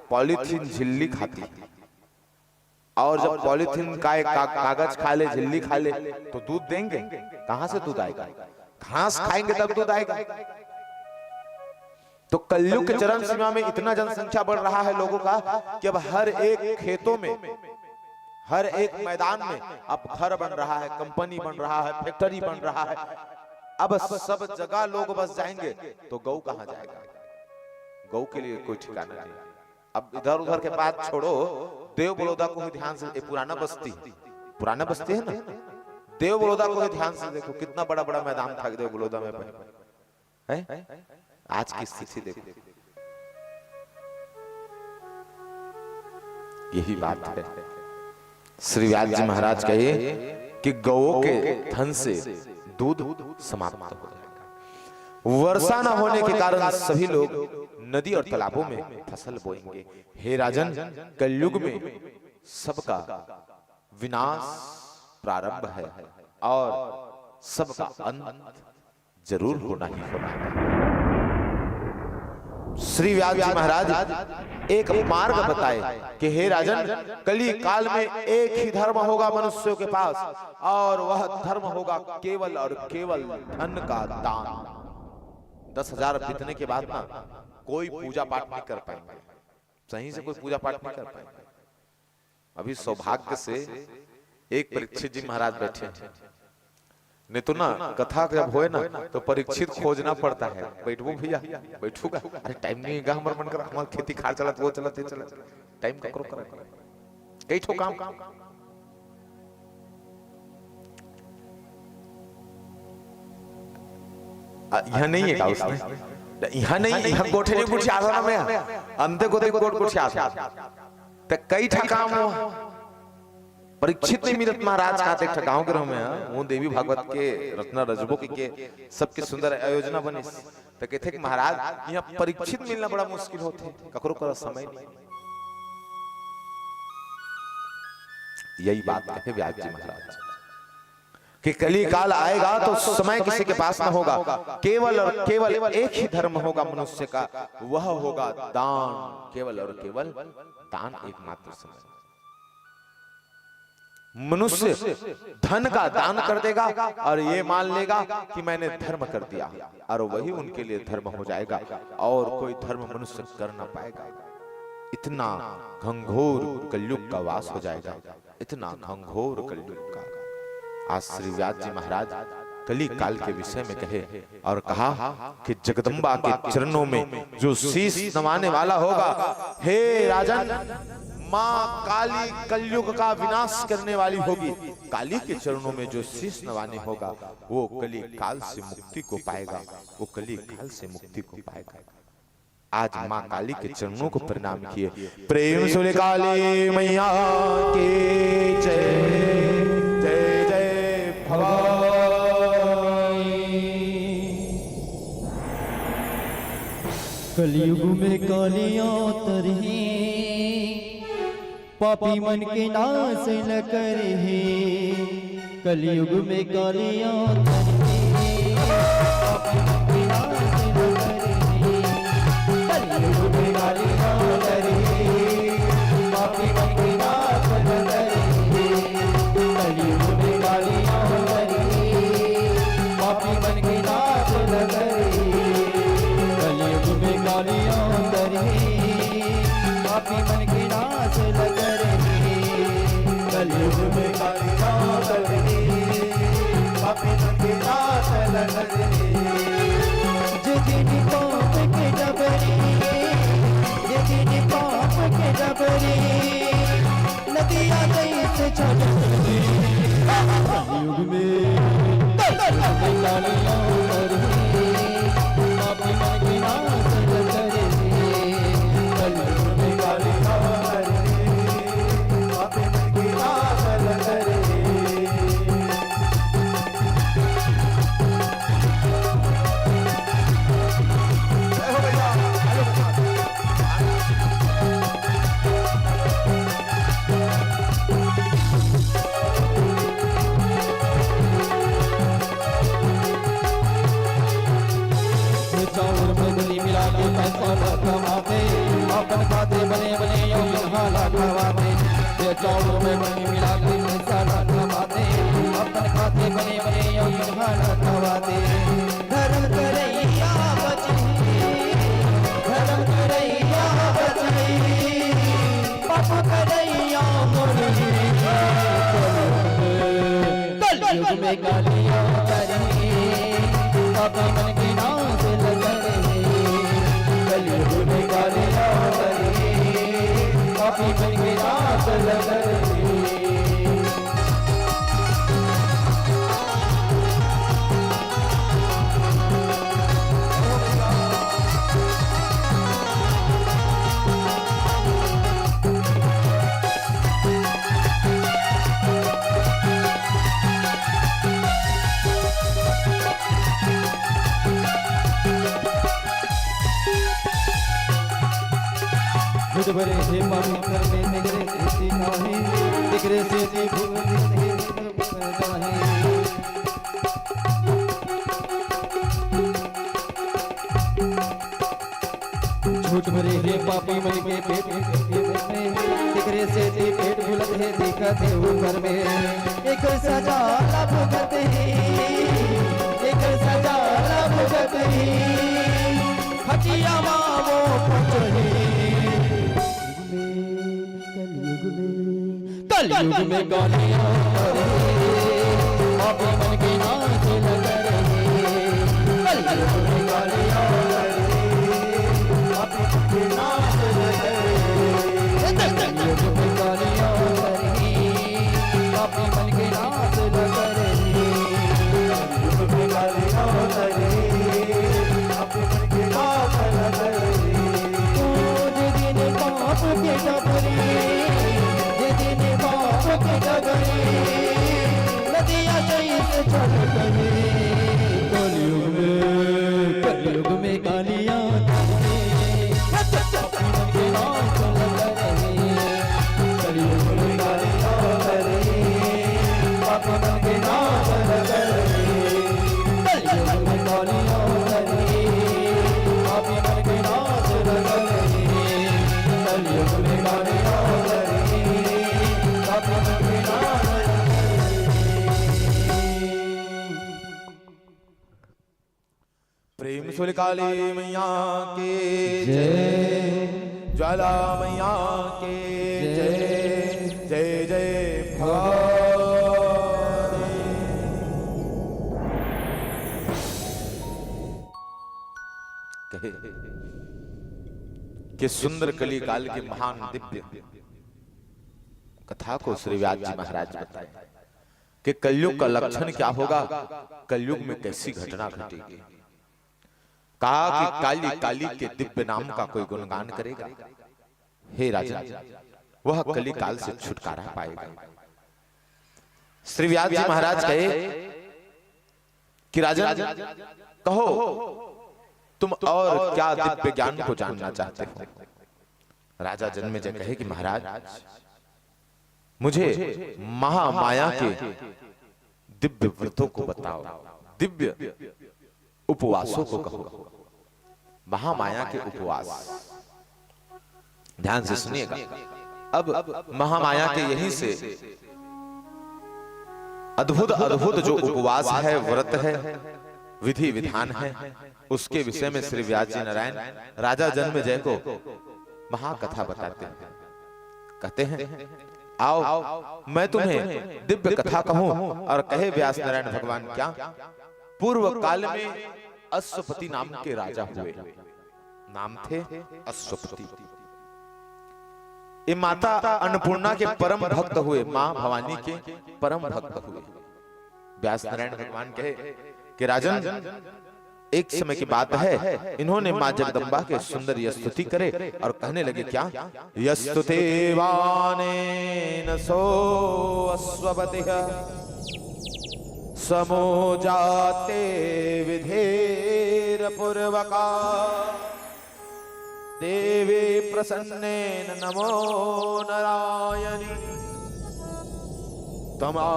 पॉलीथीन झिल्ली खाती है, और जब पॉलीथीन का कागज खा ले, झिल्ली खा ले तो दूध देंगे कहां से? दूध आएगा, घास खाएंगे तब दूध आएगा। तो कलयुग के चरम सीमा में इतना जनसंख्या बढ़ रहा है लोगों का कि अब हर एक खेतों में, हर एक मैदान में अब घर बन रहा है, कंपनी बन रहा है, फैक्ट्री बन रहा है। अब सब जगह लोग बस जाएंगे तो गौ कहां जाएगा? गौ के लिए कोई ठिकाना नहीं। अब इधर उधर के बात छोड़ो, देव बड़ौदा को ही ध्यान से, पुराना बस्ती है ना, देव बड़ौदा को ही ध्यान से देखो, कितना बड़ा बड़ा मैदान था देव बड़ौदा में है। आज की स्थिति देखो। यही बात है। श्री व्यास जी महाराज कहे कि गौओं के धन से दूध समाप्त हो जाएगा। वर्षा न होने के कारण सभी लोग नदी और तालाबों में फसल बोएंगे। हे राजन, कलयुग में सबका विनाश प्रारंभ है और सबका अंत जरूर होना ही होना है। श्री व्यास जी महाराज एक मार्ग बताए कि हे राजन, कली काल में एक ही धर्म होगा मनुष्यों के पास, और वह धर्म होगा केवल और केवल धन का दान। 10,000 बीतने के बाद ना कोई पूजा पाठ नहीं कर पाएंगे, सही से कोई पूजा पाठ नहीं कर पाएंगे। अभी सौभाग्य से एक परीक्षित जी महाराज बैठे, नहीं तो ना कथा जब होए ना तो परीक्षित खोजना पड़ता है। बैठो भैया, बैठूगा, अरे टाइम नहीं है, हमर मन कर, हमार खेती खार चलत, वो चलत, ये चलत, टाइम ककरो करे, कई ठो काम। यहाँ नहीं है का उसने, यहाँ नहीं, यहाँ गोठे नहीं कुछ आधा में अंते को देख गोठ कुछ आधा तो कई ठा काम हो। परीक्षित नहीं मिलत महाराज का एक गांव के रहो में वो देवी भागवत के रचना रजबो के सबके सुंदर आयोजना बने, तो कहते कि महाराज यहाँ परीक्षित मिलना बड़ा मुश्किल होते, ककरो कर समय नहीं। यही बात है व्यास जी महाराज कि कली काल आएगा तो समय किसी के पास न होगा, केवल और केवल एक ही धर्म होगा मनुष्य का, वह होगा दान। केवल और केवल दान एकमात्र समय। मनुष्य धन का दान कर देगा और ये मान लेगा कि मैंने धर्म कर दिया, और वही उनके लिए धर्म हो जाएगा, और कोई धर्म मनुष्य कर ना पाएगा। इतना घंघोर कलयुग का वास हो जाएगा, इतना घंघोर कलयुग का। आज श्री व्यास जी महाराज कली काल के विषय में कहे और कहा कि जगदम्बा के चरणों में जो शीश नवाने वाला होगा, हे राजन, माँ काली कलयुग का विनाश करने वाली होगी। काली के चरणों में जो शीश नवाने होगा वो कली काल से मुक्ति को पाएगा, वो कली काल से मुक्ति को पाएगा। आज माँ काली के चरणों को प्रणाम किए। प्रेम से काली मैया की जय, जय जय भवानी। कलयुग में कालियां तरही, पापी मन के नाश न करहे। कलयुग में कालियां तरही, पापी मन के नाश न करहे। कलयुग में कालियां तरही, पापी मन के नाश न करहे। कलयुग में कालियां तरही, पापी मन के नाश न करहे। कलयुग में कालियां तरही, पापी मन के नाश न करहे। कलयुग में कालियां तरही, पापी मन के नाश न करहे। जितनी पाप के डबरी, जितनी पाप के डबरी, नदियां कैसे छलकती। कलयुग में कालियां तरही, पापी मन के नाश ये चावल में बनी मिला के सारा खवाते अपन खाते बने बने यौन खाना खवाते धर्म करैया बचाई धर्म करैया बचाई पाप करैया मोरी कलयुग में गालियां करी पापी मन के नाम से लगरे कलयुग में गालियां करी पापी मन के नाम से लगरे झूठ भरे हे पापी कर में निगरे कृति काहे निगरे से ती भूल दिखे काहे झूठ भरे हे पापी मन के पेट में निगरे से ती पेट भूलत है देखत है ऊपर में एक सजा लब करते एक सजा लब करते हटिया वो पचड़ी कलयुग में गालियां करे पापी मन के नाम से लगरे कलयुग में गालियां करे पापी मन के नाम से लगरे कलयुग में गालियां करे पापी मन के नाम से लगरे कलयुग में गालियां करे पापी मन के नाम से लगरे ओ दिन पाप के डबरी के डगरे नदियां जैसे चल गए कलयुग में गालियां के नाम से लगरे कलयुग में गालियां करे पापी मन के नाम से लगरे कलयुग में गालियां करे पापी मन के नाम से लगरे कलयुग में गालियां करे प्रेम सुल काली मैया के जय ज्वाला मैया के जय जय जय भवानी। कहे कि सुंदर कली काल के महान दिव्य कथा को श्री व्यास जी महाराज बताए कि कलयुग का लक्षण क्या होगा, कलयुग में कैसी घटना घटेगी। कहा कि काली काली के दिव्य नाम का कोई गुणगान करेगा, हे राजन वह कली काल से छुटकारा पाएगा। श्री व्यास जी महाराज कहे कि राजन कहो तुम और क्या दिव्य ज्ञान को जानना चाहते हो। राजा जन्मेजय कहे कि महाराज मुझे महामाया के दिव्य व्रतों को बताओ, दिव्य उपवासों को कहो। महामाया के उपवास ध्यान से सुनिएगा। अब महामाया के यहीं से अद्भुत अद्भुत जो उपवास है, व्रत है, विधि विधान है, उसके विषय में श्री व्यास जी नारायण राजा जन्मेजय को महाकथा बताते हैं। कहते हैं आओ मैं तुम्हें दिव्य कथा कहूं। और कहे व्यास नारायण भगवान क्या, पूर्व काल में अश्वपति नाम के राजा हुए, नाम थे अश्वपति। ये माता अन्नपूर्णा के परम भक्त हुए, मां भवानी के परम भक्त हुए। व्यास नारायण भगवान कहे कि राजन एक समय की बात है, इन्होंने मां जगदम्बा के सुंदर स्तुति करे और कहने लगे क्या, यस्तुते वानेन सो अश्वपतिः समो जाते विधेर पूर्वका देवी प्रसन्नेन नमो नारायणी तमा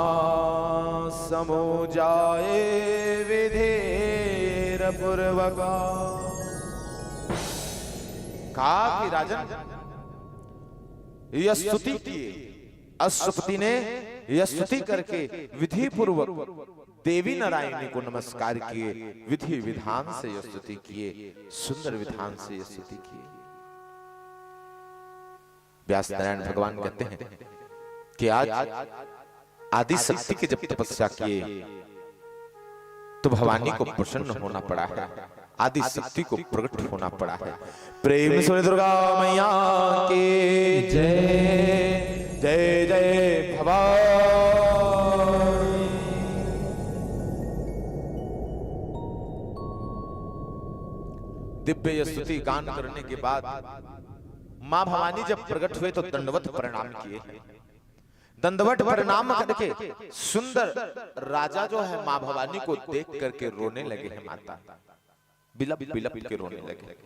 समो जाए विधेर पूर्वका। कहा कि राजन यह स्तुति किए अश्वपति ने यह स्तुति करके विधि पूर्वक देवी नारायणी को नमस्कार किए, विधि विधान से यह स्तुति किए, सुंदर विधान से यह स्तुति किए। व्यास नारायण भगवान कहते हैं कि आज आदि शक्ति के जब तपस्या किए तो भवानी को प्रसन्न होना पड़ा है, आदि शक्ति को प्रकट होना पड़ा है। प्रेम से दुर्गा मैया की जय, जय जय भवानी। दिव्य स्तुति गान करने के बाद मां भवानी जब प्रकट हुए तो दंडवत प्रणाम किए। दंडवत प्रणाम करके सुंदर राजा जो है मां भवानी को देख करके रोने लगे हैं। माता बिलप बिलप के रोने लगे।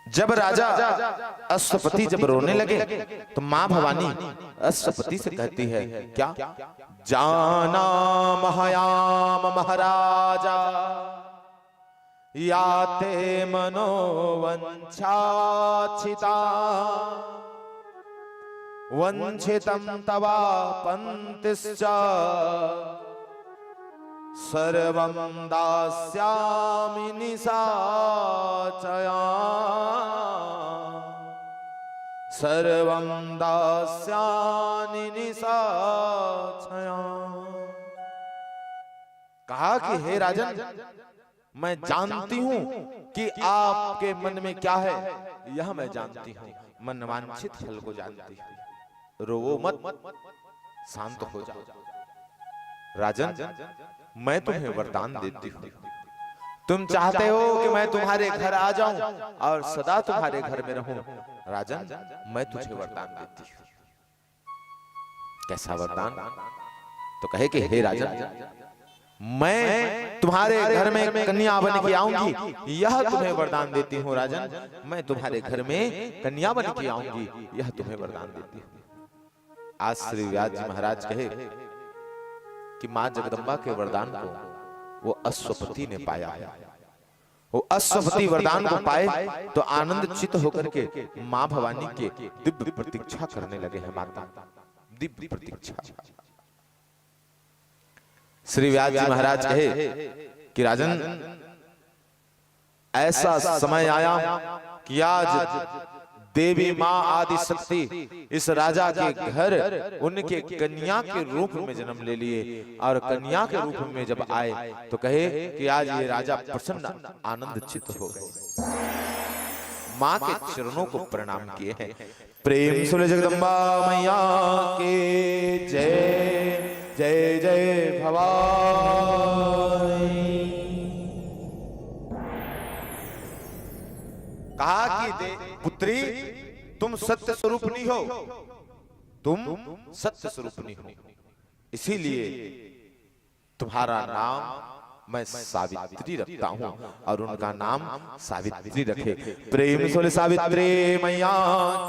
जब राजा अश्वपति जब रोने लगे तो मां भवानी अश्वपति से कहती है क्या, जाना महायाम महाराजा याते मनोवंछाचिता वंचितं तवा पंतिश्च सर्वं दास्यामि निशाचया, सर्वं दास्यामि निशाचया। कहा कि हे राजन, मैं जानती हूं कि आपके मन में क्या है, यह मैं जानती हूं। मन वांछित फल को जानती हूं। रोवो मत, शांत हो जाओ। राजन, मैं तुम्हें वरदान देती हूं। तुम चाहते हो कि मैं तुम्हारे घर आ जाऊं और सदा तुम्हारे घर में रहूं। राजन, मैं तुझे वरदान देती हूं। कैसा वरदान? तो कहे कि हे राजन, मैं तुम्हारे घर में कन्या बन के आऊंगी, यह तुम्हें वरदान देती हूँ। राजन, मैं तुम्हारे घर में कन्या बन के आऊंगी, यह तुम्हें वरदान देती हूँ। आज श्री व्यास जी महाराज कहे कि मां जगदम्बा के वरदान को वो अश्वपति ने पाया है। वो अश्वपति वरदान को पाए तो आनंद चित होकर के मां भवानी के दिव्य प्रतीक्षा करने लगे हैं। माता दिव्य प्रतीक्षा। श्री व्यास जी महाराज कहे कि राजन, ऐसा समय आया कि आज देवी मां आदि शक्ति इस राजा के घर उनके कन्या के रूप में जन्म ले लिए, और कन्या के रूप में जब आए तो कहे कि आज ये राजा प्रसन्न आनंद चित्त हो गए। मां के चरणों को प्रणाम किए हैं। प्रेम से जगदम्बा मैया के जय, जय जय भवानी। कहा कि पुत्री, तुम सत्य स्वरूपनी हो, तुम सत्य स्वरूपनी हो, इसीलिए तुम्हारा नाम मैं सावित्री रखता हूं और उनका नाम सावित्री रखे। प्रेम से सावित्री मैया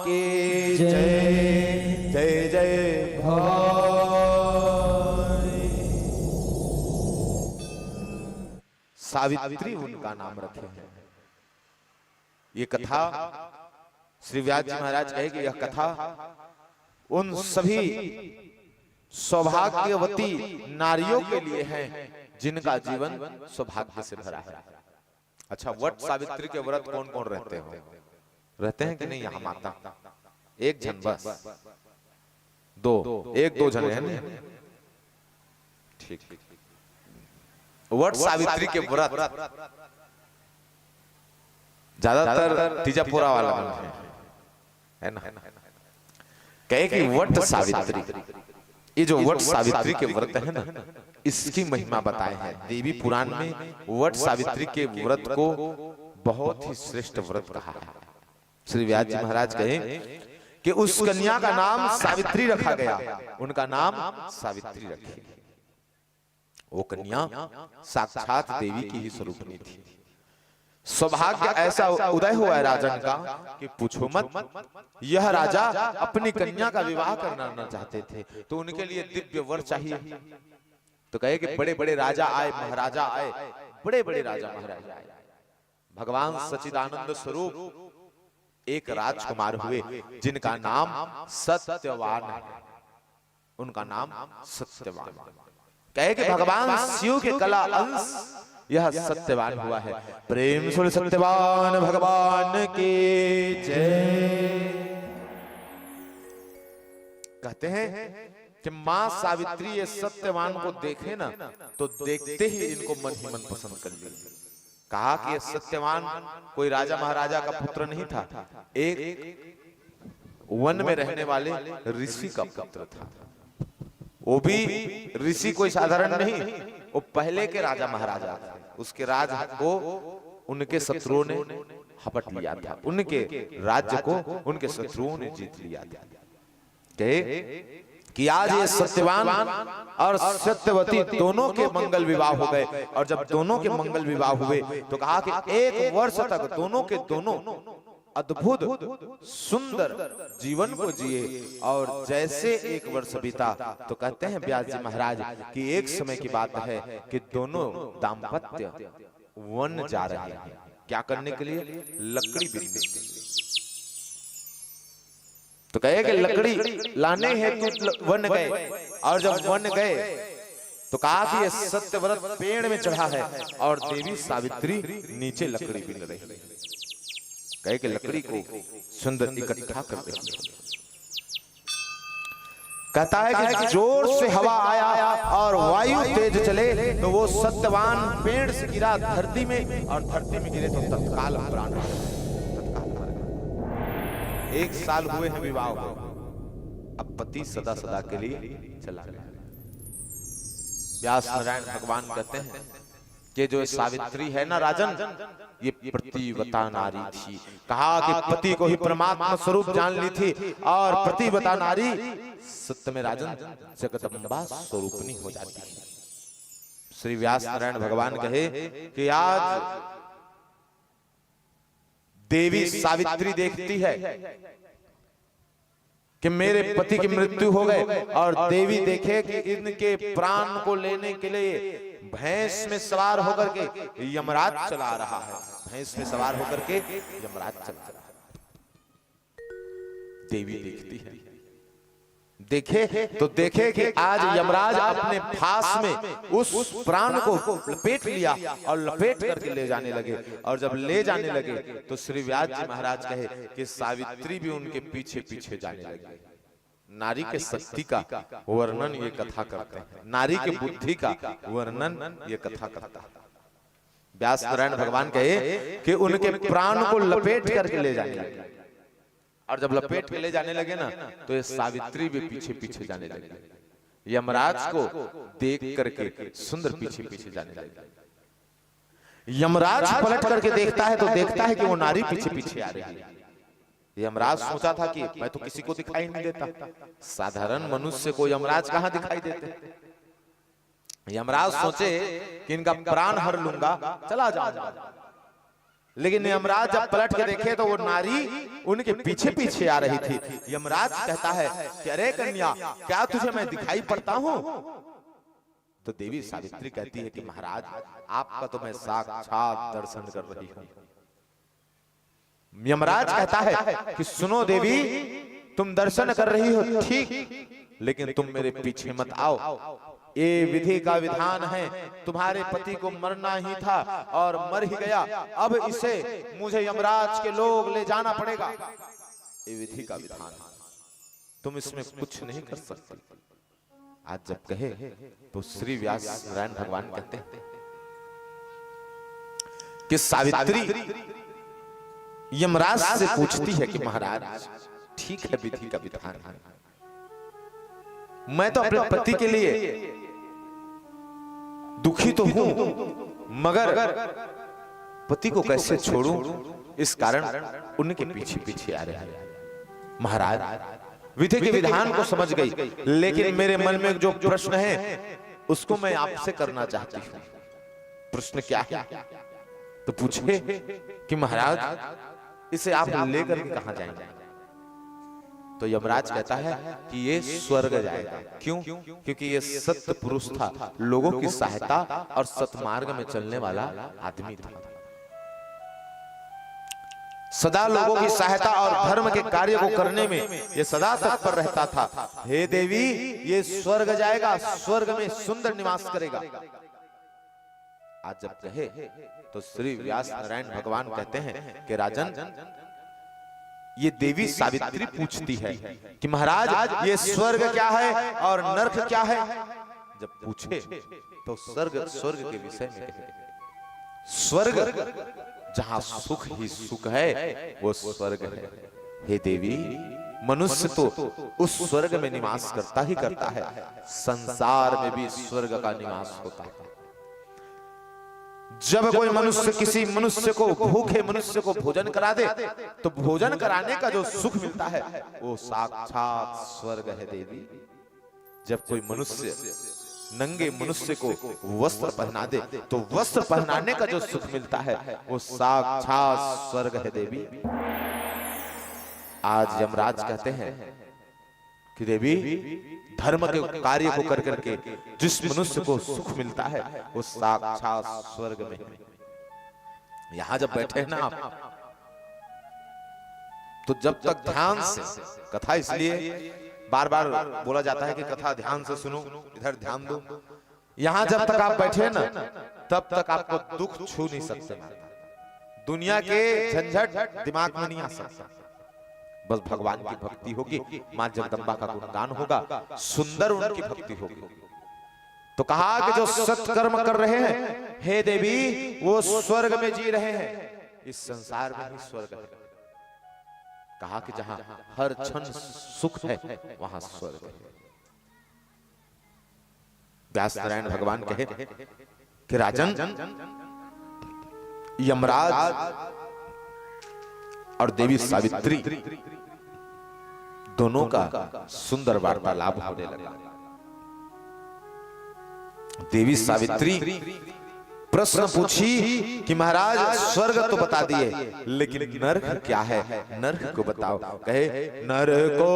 के जय, जय जय भवानी। सावित्री उनका नाम रखे हैं। ये कथा श्री व्यास जी महाराज कहे कि यह कथा उन सभी सौभाग्यवती नारियों के लिए है जिनका जीवन सौभाग्य से भरा है। अच्छा, वट सावित्री के व्रत कौन कौन रहते हो? रहते हैं कि नहीं यहाँ माता? एक जन बस, एक दो जन है ना? ठीक। वट सावित्री के व्रत ज्यादातर तीजापुरा वाला है ना? कहे कि वट सावित्री, ये जो वट सावित्री के व्रत है ना, इसकी महिमा बताए हैं देवी पुराण में। वट सावित्री के व्रत को बहुत ही श्रेष्ठ व्रत कहा है। श्री व्यास जी महाराज कहे कि उस कन्या का नाम सावित्री रखा गया, उनका नाम सावित्री रखी। वो कन्या साक्षात देवी की ही स्वरूपनी थी। सौभाग्य ऐसा उदय हुआ है राजन का कि पूछो मत। यह राजा अपनी कन्या का विवाह करना चाहते थे तो उनके लिए दिव्य वर चाहिए। तो कहे कि बड़े बड़े राजा आए, महाराजा आए, बड़े बड़े राजा महाराजा आए। भगवान सच्चिदानंद स्वरूप एक राजकुमार हुए जिनका नाम सत्यवान है। उनका नाम सत्यवान। कहे कि भगवान शिव के कला अंश यह सत्यवान हुआ है। प्रेम सुन सत्यवान भगवान की जय। कहते हैं कि मां सावित्री ये सत्यवान को देखे ना तो देखते ही इनको मन ही मन पसंद कर लिया। कहा कि ये सत्यवान कोई राजा महाराजा का पुत्र नहीं था, एक वन में रहने वाले ऋषि का पुत्र था। वो भी ऋषि कोई साधारण नहीं, वो पहले के राजा महाराजा थे। उसके राज को उनके शत्रुओं ने हपट लिया था, उनके राज्य को उनके शत्रुओं ने जीत लिया था। कि आज ये सत्यवान और सत्यवती दोनों के मंगल विवाह हो गए। और जब दोनों के मंगल विवाह हुए तो कहा कि 1 वर्ष तक दोनों के दोनों अद्भुत सुंदर जीवन को जिए। और जैसे 1 वर्ष बीता तो कहते हैं व्यास जी महाराज कि एक समय की बात है कि दोनों दाम्पत्य वन जा रहे हैं। क्या करने के लिए? लकड़ी बीनने के लिए। तो कहे कि लकड़ी लाने हेतु वन गए। और जब वन गए तो कहा कि ये सत्यव्रत पेड़ में चढ़ा है और देवी सावित्री नीचे लकड़ी बीन रही है। कहे कि लकड़ी को सुंदर इकट्ठा कर रही है। कहता है कि जोर से हवा आया और वायु तेज चले तो वो सत्यवान पेड़ से गिरा धरती में, और धरती में गिरे तो तत्काल प्राण 1 साल हुए हैं विवाह को। अब पति सदा सदा के लिए चला गया। व्यास नारायण भगवान कहते हैं कि जो सावित्री है ना राजन, ये प्रतिवता नारी थी। कहा कि पति को ही परमात्मा स्वरूप जान ली थी। और प्रतिवता नारी सत्य में राजन जगदम्बा स्वरूपनी हो जाती है। श्री व्यास नारायण भगवान कहे कि आज देवी सावित्री देखती है कि मेरे पति की मृत्यु हो गए, और देवी देखे कि इनके प्राण को लेने के लिए भैंस में सवार होकर के यमराज चला रहा है। भैंस में सवार होकर के यमराज चला रहा है। देवी देखती है, देखे तो देखे कि आज यमराज अपने फांस में उस प्राण को लपेट लिया और लपेट करके ले जाने लगे। और जब ले जाने लगे तो श्री व्यास जी महाराज कहे कि सावित्री भी उनके पीछे पीछे जाने लगी। नारी के शक्ति का वर्णन ये कथा करते हैं, नारी के बुद्धि का वर्णन ये कथा करता है। व्यास नारायण भगवान कहे कि उनके प्राण को लपेट करके ले जाने लगे। और जब लपेट के ले जाने लगे ना तो ये सावित्री भी पीछे पीछे जाने लगी। यमराज को देख करके सुंदर पीछे पीछे जाने लगी। यमराज पलट करके देखता है तो देखता है कि वो नारी पीछे पीछे आ रही है। यमराज सोचा था कि मैं तो किसी को दिखाई नहीं देता, साधारण मनुष्य को यमराज कहां दिखाई देते। यमराज सोचे कि इनका प्राण हर लूंगा, चला जाऊंगा। लेकिन यमराज जब पलट के देखे तो वो नारी उनके पीछे पीछे आ रही थी। यमराज कहता है कि अरे कन्या, क्या तुझे मैं दिखाई पड़ता हूं? तो देवी सावित्री कहती है कि महाराज, आपका तो मैं साक्षात दर्शन कर रही हूं। यमराज कहता है कि सुनो देवी, तुम दर्शन कर रही हो ठीक, लेकिन तुम मेरे पीछे मत आओ। ये विधि का विधान है, तुम्हारे पति को मरना ही था और मर ही गया, अब इसे मुझे यमराज के लोग ले जाना पड़ेगा। ये विधि का विधान है, तुम इसमें कुछ नहीं कर सकते। आज जब कहे तो श्री व्यास नारायण भगवान कहते हैं कि सावित्री यमराज से पूछती है कि महाराज ठीक है, विधि का विधान है, मैं तो अपने पति के लिए दुखी तो हूं, मगर पति को कैसे छोड़ूं, इस कारण उनके पीछे पीछे आ रहे हैं। महाराज विधि के विधान को समझ गई, लेकिन मेरे मन में जो प्रश्न है उसको मैं आपसे करना चाहती हूं। प्रश्न क्या है? तो पूछे कि महाराज इसे आप लेकर कहां जाएंगे? तो यमराज कहता है कि ये स्वर्ग जाएगा। क्यों? क्योंकि ये सत्य पुरुष था, लोगों की सहायता और सतमार्ग में चलने वाला आदमी था। सदा लोगों की सहायता और धर्म के कार्य को करने में ये सदा तत्पर रहता था। हे देवी, ये स्वर्ग जाएगा, स्वर्ग में सुंदर निवास करेगा। आज जब कहे तो श्री व्यास नारायण भगवान कहते हैं कि राजन, ये देवी सावित्री पूछती है कि महाराज ये स्वर्ग क्या है और नरक क्या है। जब पूछे तो स्वर्ग के विषय में कहे, स्वर्ग जहां सुख ही सुख है वो स्वर्ग है। हे देवी, मनुष्य तो उस स्वर्ग में निवास करता ही करता है, संसार में भी स्वर्ग का निवास होता है। जब कोई मनुष्य किसी मनुष्य को, भूखे मनुष्य को भोजन करा दे तो भोजन कराने का जो सुख मिलता है वो साक्षात स्वर्ग है देवी। जब कोई मनुष्य नंगे मनुष्य को वस्त्र पहना दे तो वस्त्र पहनाने का जो सुख मिलता है वो साक्षात स्वर्ग है देवी। आज यमराज कहते हैं कि देवी, धर्म के कार्य को कर करके जिस मनुष्य को सुख मिलता है वो साक्षात स्वर्ग में है। यहां जब बैठे हैं ना आप, तो जब तक ध्यान से कथा, इसलिए बार बार बोला जाता है कि कथा ध्यान से सुनो, इधर ध्यान दो। यहां जब तक आप बैठे ना तब तक आपको दुख छू नहीं सकते, दुनिया के झंझट दिमाग में नहीं आ सकता। बस भगवान की भक्ति होगी, मां जगदम्बा का गुणगान होगा, सुंदर उनकी भक्ति होगी। तो कहा कि जो सत्कर्म कर रहे हैं हे देवी, वो स्वर्ग में जी रहे हैं, इस संसार में ही स्वर्ग है। कहा कि जहां हर क्षण सुख है वहां स्वर्ग है। व्यास नारायण भगवान कहे कि राजन, यमराज और देवी सावित्री दोनों का सुंदर वार्तालाप होने लगा। देवी सावित्री प्रश्न पूछी कि महाराज स्वर्ग तो बता दिए, लेकिन नरक क्या है, नरक को बताओ। कहे, नरको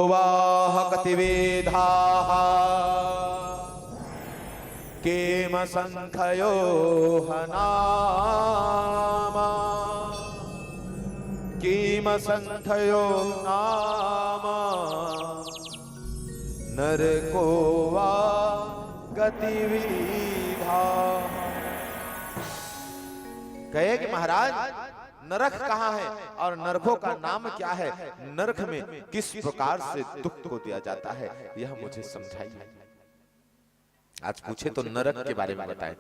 वाह गतिवेधा केम संख्यो हनामा, केम संख्यो नामा, नरको वाह गतिविधा। कहे कि महाराज नरक कहाँ है और नरकों का नाम क्या है, नरक में किस प्रकार से दुख को दिया जाता है, यह मुझे समझाइए। आज पूछे तो नरक के बारे में बताए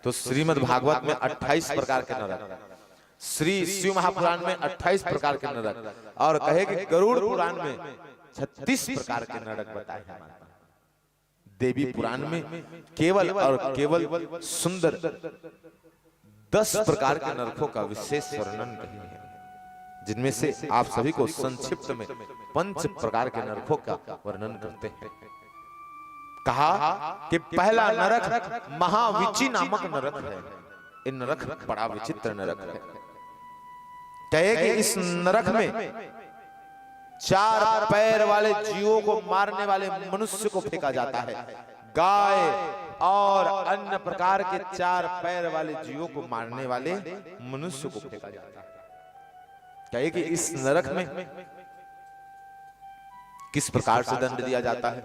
तो श्रीमद् भागवत में 28 प्रकार के नरक, श्री शिव महापुराण में 28 प्रकार के नरक, और कहे कि गरुड़ पुराण में 36 प्रकार के नरक बताए हैं। देवी पुराण में केवल और केवल सुंदर 10 प्रकार के नरकों का विशेष वर्णन कहे हैं, जिनमें से आप सभी को संक्षिप्त में 5 प्रकार के नरकों का वर्णन करते हैं। कहा कि पहला नरक महाविची नामक नरक है। ये नरक बड़ा विचित्र नरक है। कहे कि इस नरक में 4 पैर वाले जीवों को मारने वाले मनुष्य को फेंका जाता है, गाय और अन्य प्रकार के 4 पैर वाले जीवों को मारने वाले मनुष्य को फेंका जाता है। कहे कि इस नरक में किस प्रकार से दंड दिया जाता है,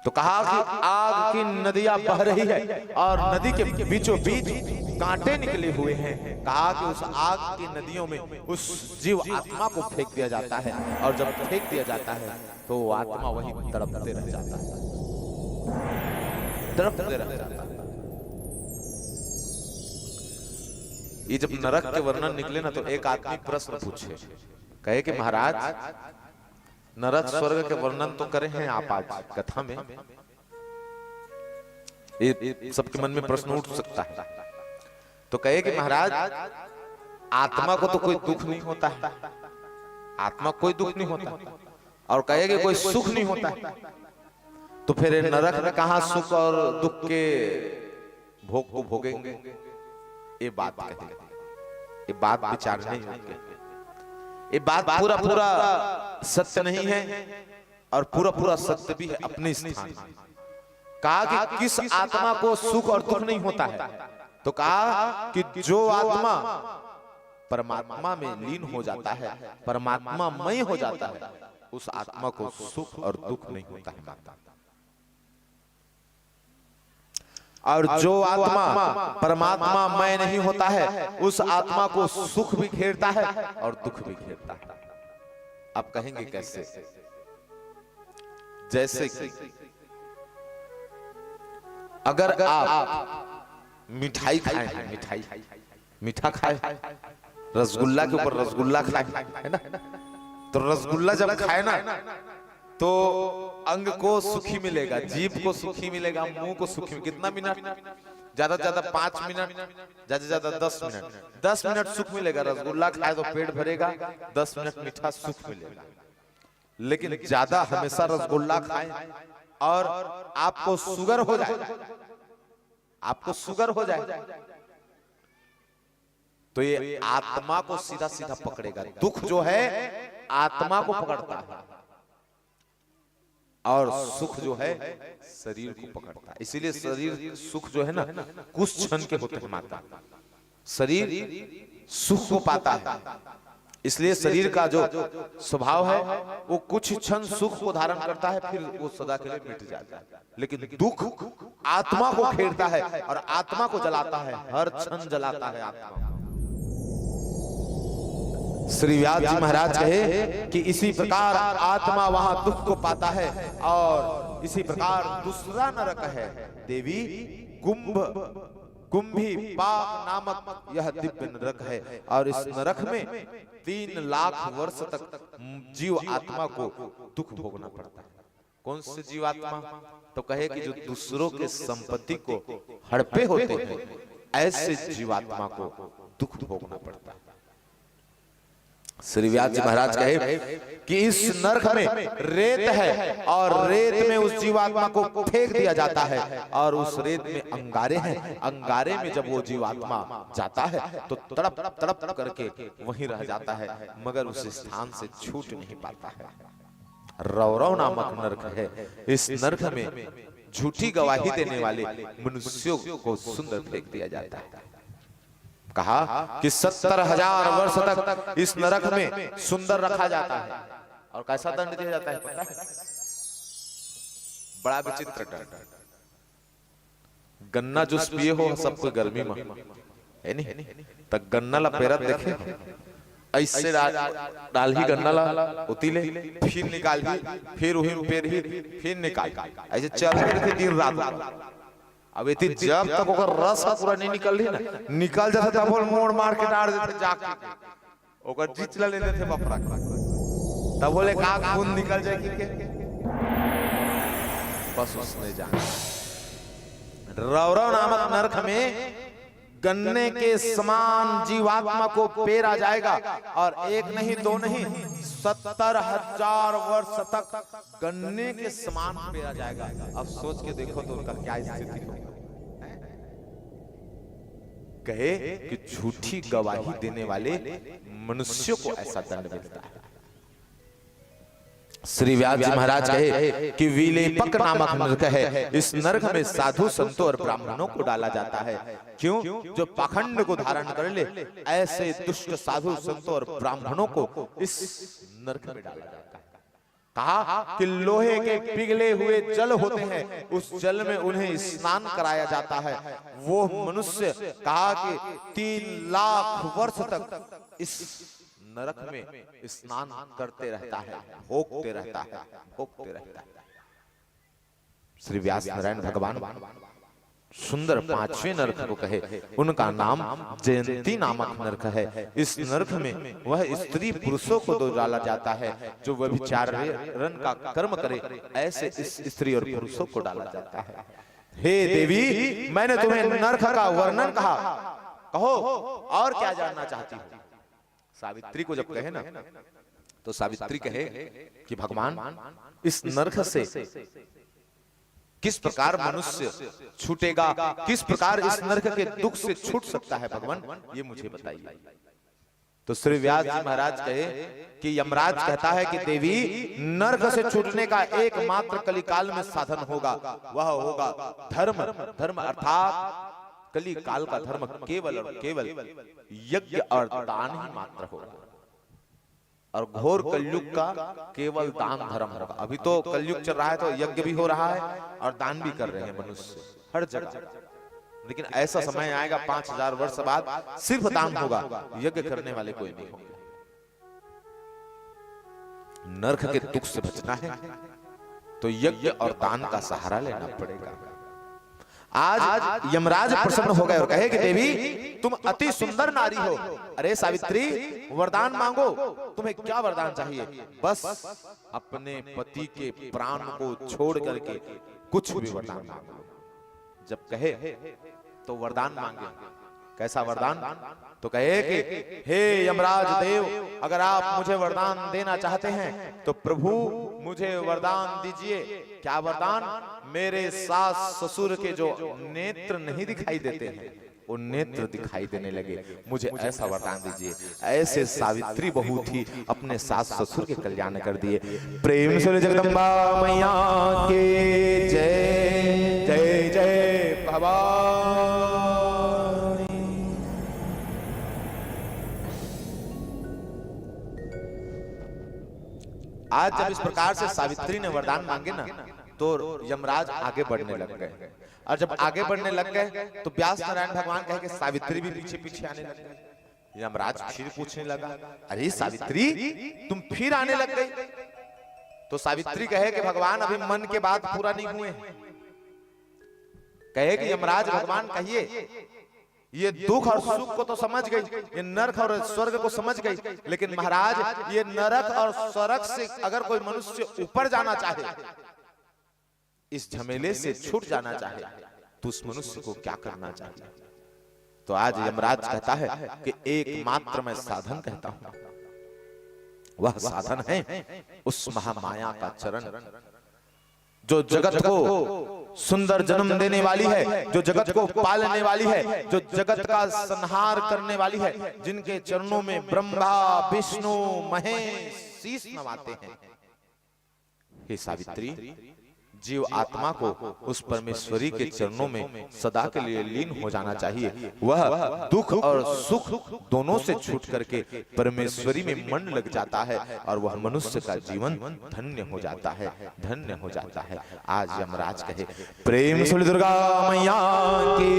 तो कहा कि आग की नदियां बह रही है और नदी के बीचों बीच कांटे निकले हुए हैं। कहा कि उस आग की नदियों में उस जीव आत्मा को फेंक दिया जाता है, और जब फेंक दिया जाता है तो वो आत्मा वहीं तड़पते रह जाता है, तड़पते रह जाता है। ये जब नरक के वर्णन निकले ना तो एक आदमी प्रश्न पूछे, कहे कि महाराज नरक स्वर्ग के वर्णन तो करे हैं आप आज कथा में, ये सबके मन में प्रश्न उठ सकता है। तो कहे कि महाराज आत्मा को तो कोई दुख नहीं होता है, आत्मा कोई दुख नहीं होता, और कहे कि कोई सुख नहीं होता है, तो फिर नरक में कहां सुख और दुख के भोग को भोगेंगे? ये बात कहे, ये बात विचारने योग्य, ये बात पूरा पूरा सत्य नहीं है और पूरा पूरा सत्य भी है अपने स्थान। कहा कि किस आत्मा को सुख और दुख नहीं होता है, तो कहा कि जो आत्मा परमात्मा में लीन हो जाता है, परमात्मा मय हो जाता है, उस आत्मा को सुख और दुख नहीं होता है माता। और जो आत्मा परमात्मा मय नहीं होता है, उस आत्मा को सुख भी घेरता है और दुख भी घेरता है। आप कहेंगे कैसे? जैसे कि अगर आप मिठाई खाए हैं, मिठाई मीठा खाए, रसगुल्ला के ऊपर रसगुल्ला खाए है ना, तो रसगुल्ला जब खाए ना तो अंग को सुखी मिलेगा, जीभ को सुखी मिलेगा, मुंह को सुखी। कितना मिनट? ज्यादा से ज्यादा 5 मिनट, ज्यादा से ज्यादा 10 मिनट। 10 मिनट सुख मिलेगा। रसगुल्ला खाए तो पेट भरेगा, 10 मिनट मीठा सुख मिलेगा। लेकिन ज्यादा हमेशा रसगुल्ला खाए और आपको शुगर हो जाए, आपको शुगर हो जाए, तो ये आत्मा को सीधा सीधा पकड़ेगा। दुख जो है आत्मा को पकड़ता है और सुख जो है शरीर को पकड़ता है। इसीलिए शरीर सुख जो है ना कुछ क्षण के होते हैं माता, शरीर सुख को पाता है। इसलिए शरीर का जो स्वभाव है वो कुछ क्षण सुख को धारण करता है, फिर वो सदा के लिए मिट जाता है। लेकिन दुख आत्मा को घेरता है और आत्मा को जलाता है, हर क्षण जलाता है आत्मा। श्री व्यास जी महाराज कहे कि इसी प्रकार आत्मा वहां दुख को पाता है और इसी प्रकार दूसरा नरक है देवी कुंभी पाक नामक यह दिव्य नरक है। और इस नरक में 3 लाख वर्ष तक जीव आत्मा को दुख भोगना पड़ता है। कौन से जीव आत्मा? तो कहे कि जो दूसरों के संपत्ति को हड़पे होते हैं, ऐसे जीवात्मा को दुख भोगना पड़ता है। श्री व्यास जी महाराज कहे कि इस नरक में रेत है और रेत में उस जीवात्मा को फेंक दिया जाता है और उस रेत में अंगारे हैं। अंगारे में जब वो जीवात्मा जाता है तो तड़प तड़प करके वहीं रह जाता है, मगर उस स्थान से छूट नहीं पाता है। रौरव नामक नरक है। इस नरक में झूठी गवाही देने वाले मनुष्यों को सुंदर फेंक दिया जाता है। कहा कि 70,000 वर्ष तक इस नरक में सुंदर रखा जाता है। और कैसा दंड दिया जाता है पता है? बड़ा विचित्र दंड। गन्ना जूस पिए हो सबको गर्मी में है नहीं, तक गन्ना ला पेरा देखे ऐसे डाल ही गन्ना ला उतीले, फिर निकाल ही, फिर उही पेर ही, फिर निकाल, ऐसे चल रहे थे दिन रात। अब इतनी जब तक ओकर रस पूरा नहीं निकल रही ना, निकल जाता तब बोल मोड़ मार के डाल देते जाके, ओकर जिचला ले लेते बपरा, तब बोले का खून निकल जाए कि बस उसने जाना। रौरव नामक नरक में गन्ने के समान जीवात्मा को पेरा जाएगा और एक नहीं दो नहीं 70,000 वर्ष तक गन्ने के समान पेरा जाएगा। अब सोच के देखो तो उनका क्या स्थिति होगा। कहे कि झूठी गवाही देने वाले मनुष्यों को ऐसा दंड मिलता है। श्री व्यास जी महाराज कहे कि विलेपक नामक नरक है। इस नरक में साधु संतों और ब्राह्मणों को डाला जाता है। क्यों? जो पाखंड को धारण कर ले, ऐसे दुष्ट साधु संतों और ब्राह्मणों को इस नरक में डाला जाता है। कहा कि लोहे के पिघले हुए जल होते हैं, उस जल में उन्हें स्नान कराया जाता है। वो मनुष्य कहा कि 3 लाख वर्ष तक इस नरक में स्नान करते रहता है, भोगते रहता है, भोगते रहता है। श्री व्यास नारायण भगवान सुंदर 5वें नरक को कहे, उनका नाम जयंती नामक नरक है। इस नरक में वह स्त्री पुरुषों को दो डाला जाता है जो व्यभिचारण का कर्म करे, ऐसे इस स्त्री और पुरुषों को डाला जाता है। हे देवी, मैंने तुम्हें नरक का वर्णन कहा, कहो और क्या जानना चाहती हो? सावित्री को जब कहे ना तो सावित्री कहे कि भगवान इस नरक से किस प्रकार मनुष्य छूटेगा, किस प्रकार इस नरक के दुख से छूट सकता है भगवान, ये मुझे बताइए। तो श्री व्यास जी महाराज कहे कि यमराज कहता है कि देवी, नरक से छूटने का एकमात्र कलिकाल में साधन होगा, वह होगा धर्म। धर्म अर्थात कली काल का धर्म केवल और केवल यज्ञ और दान ही मात्र होगा, और घोर कलयुग का केवल दान धर्म होगा। अभी तो कलयुग चल रहा है तो यज्ञ भी हो रहा है और दान भी कर रहे हैं मनुष्य हर जगह, लेकिन ऐसा समय आएगा 5000 वर्ष बाद सिर्फ दान होगा, यज्ञ करने वाले कोई नहीं होंगे। नरक के दुख से बचना है तो यज्ञ और दान का सहारा लेना पड़ेगा। आज यमराज प्रसन्न हो गए और कहे कि देवी तुम अति सुंदर नारी हो, अरे सावित्री वरदान मांगो, तुम्हें क्या वरदान चाहिए? बस अपने पति के प्राण को छोड़ करके कुछ भी वरदान मांगो। जब कहे तो वरदान मांगे, कैसा वरदान? तो कहे कि हे यमराज देव, अगर आप मुझे वरदान देना चाहते हैं तो प्रभु मुझे वरदान दीजिए। क्या वरदान? मेरे सास ससुर के जो नेत्र नहीं दिखाई देते हैं वो नेत्र दिखाई देने लगे, मुझे ऐसा वरदान दीजिए। ऐसे सावित्री बहू थी, अपने सास ससुर के कल्याण कर दिए। प्रेम से जगदम्बा मैया के जय जय जय भवानी। आज जब इस प्रकार से सावित्री ने वरदान मांगे ना तो यमराज आगे बढ़ने लग गए, और जब आगे बढ़ने लग गए तो व्यास नारायण भगवान कहे कि सावित्री भी पीछे पीछे आने लग गए। यमराज फिर पूछने लगा, अरे सावित्री तुम फिर आने लग गई? तो सावित्री कहे कि भगवान अभी मन के बात पूरा नहीं हुए। कहे कि यमराज भगवान कहिए, ये दुख और सुख को तो समझ गई, ये नरक और स्वर्ग को समझ गई, लेकिन महाराज ये नरक और स्वर्ग से अगर कोई मनुष्य ऊपर जाना चाहे, इस झमेले से छूट जाना चाहे, तो उस मनुष्य को क्या करना चाहिए? तो आज यमराज कहता है कि एकमात्र मैं साधन कहता हूं, वह साधन है उस महामाया का चरण, जो जगत को सुंदर जन्म देने वाली है, जो जगत को पालने वाली है, जो जगत का संहार करने वाली है, जिनके चरणों में ब्रह्मा विष्णु महेश शीश नवाते हैं। हे सावित्री, जीव आत्मा को उस परमेश्वरी के चरणों में सदा के लिए लीन हो जाना चाहिए। वह दुख और सुख दोनों से छूट करके परमेश्वरी में मन लग जाता है और वह मनुष्य का जीवन धन्य हो जाता है, धन्य हो जाता है। आज यमराज कहे, प्रेम से दुर्गा मैया की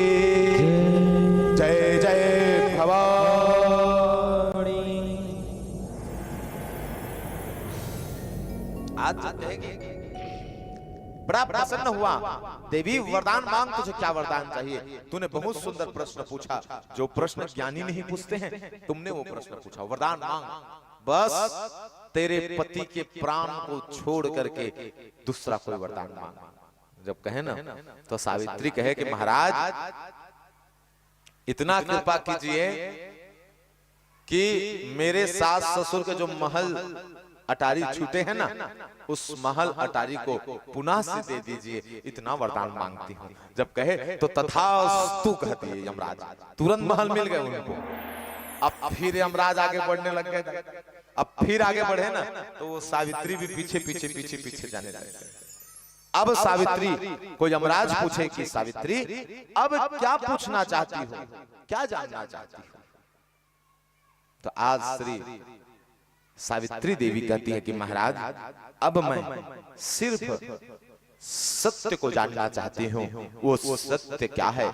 जय जय भवानी। आज कहेंगे बड़ा प्रसन्न हुआ, देवी वरदान मांग, तुझे क्या वरदान चाहिए? तूने बहुत सुंदर प्रश्न पूछा, जो प्रश्न ज्ञानी नहीं पूछते हैं, तुमने वो प्रश्न पूछा, वरदान मांग। बस तेरे पति के प्राण को छोड़ करके दूसरा कोई वरदान मांग। जब कहे ना तो सावित्री कहे कि महाराज इतना कृपा कीजिए कि मेरे सास ससुर के जो महल अटारी छूटे हैं ना, उस महल अटारी को पुनः से दे दीजिए, इतना वरदान मांगती हूँ। जब कहे तो तथास्तु कहती है यमराज, तुरंत महल मिल गए उनको। अब फिर यमराज आगे बढ़ने लग गए, अब फिर आगे बढ़े ना तो वो सावित्री भी पीछे पीछे पीछे पीछे जाने लगे। अब सावित्री को यमराज पूछे कि सावित्री अब क्या पूछना चाहती हो, क्या जानना चाहती हो? तो आज श्री सावित्री देवी कहती है कि महाराज अब मैं सिर्फ सत्य को जानना चाहती हूँ, वो सत्य क्या है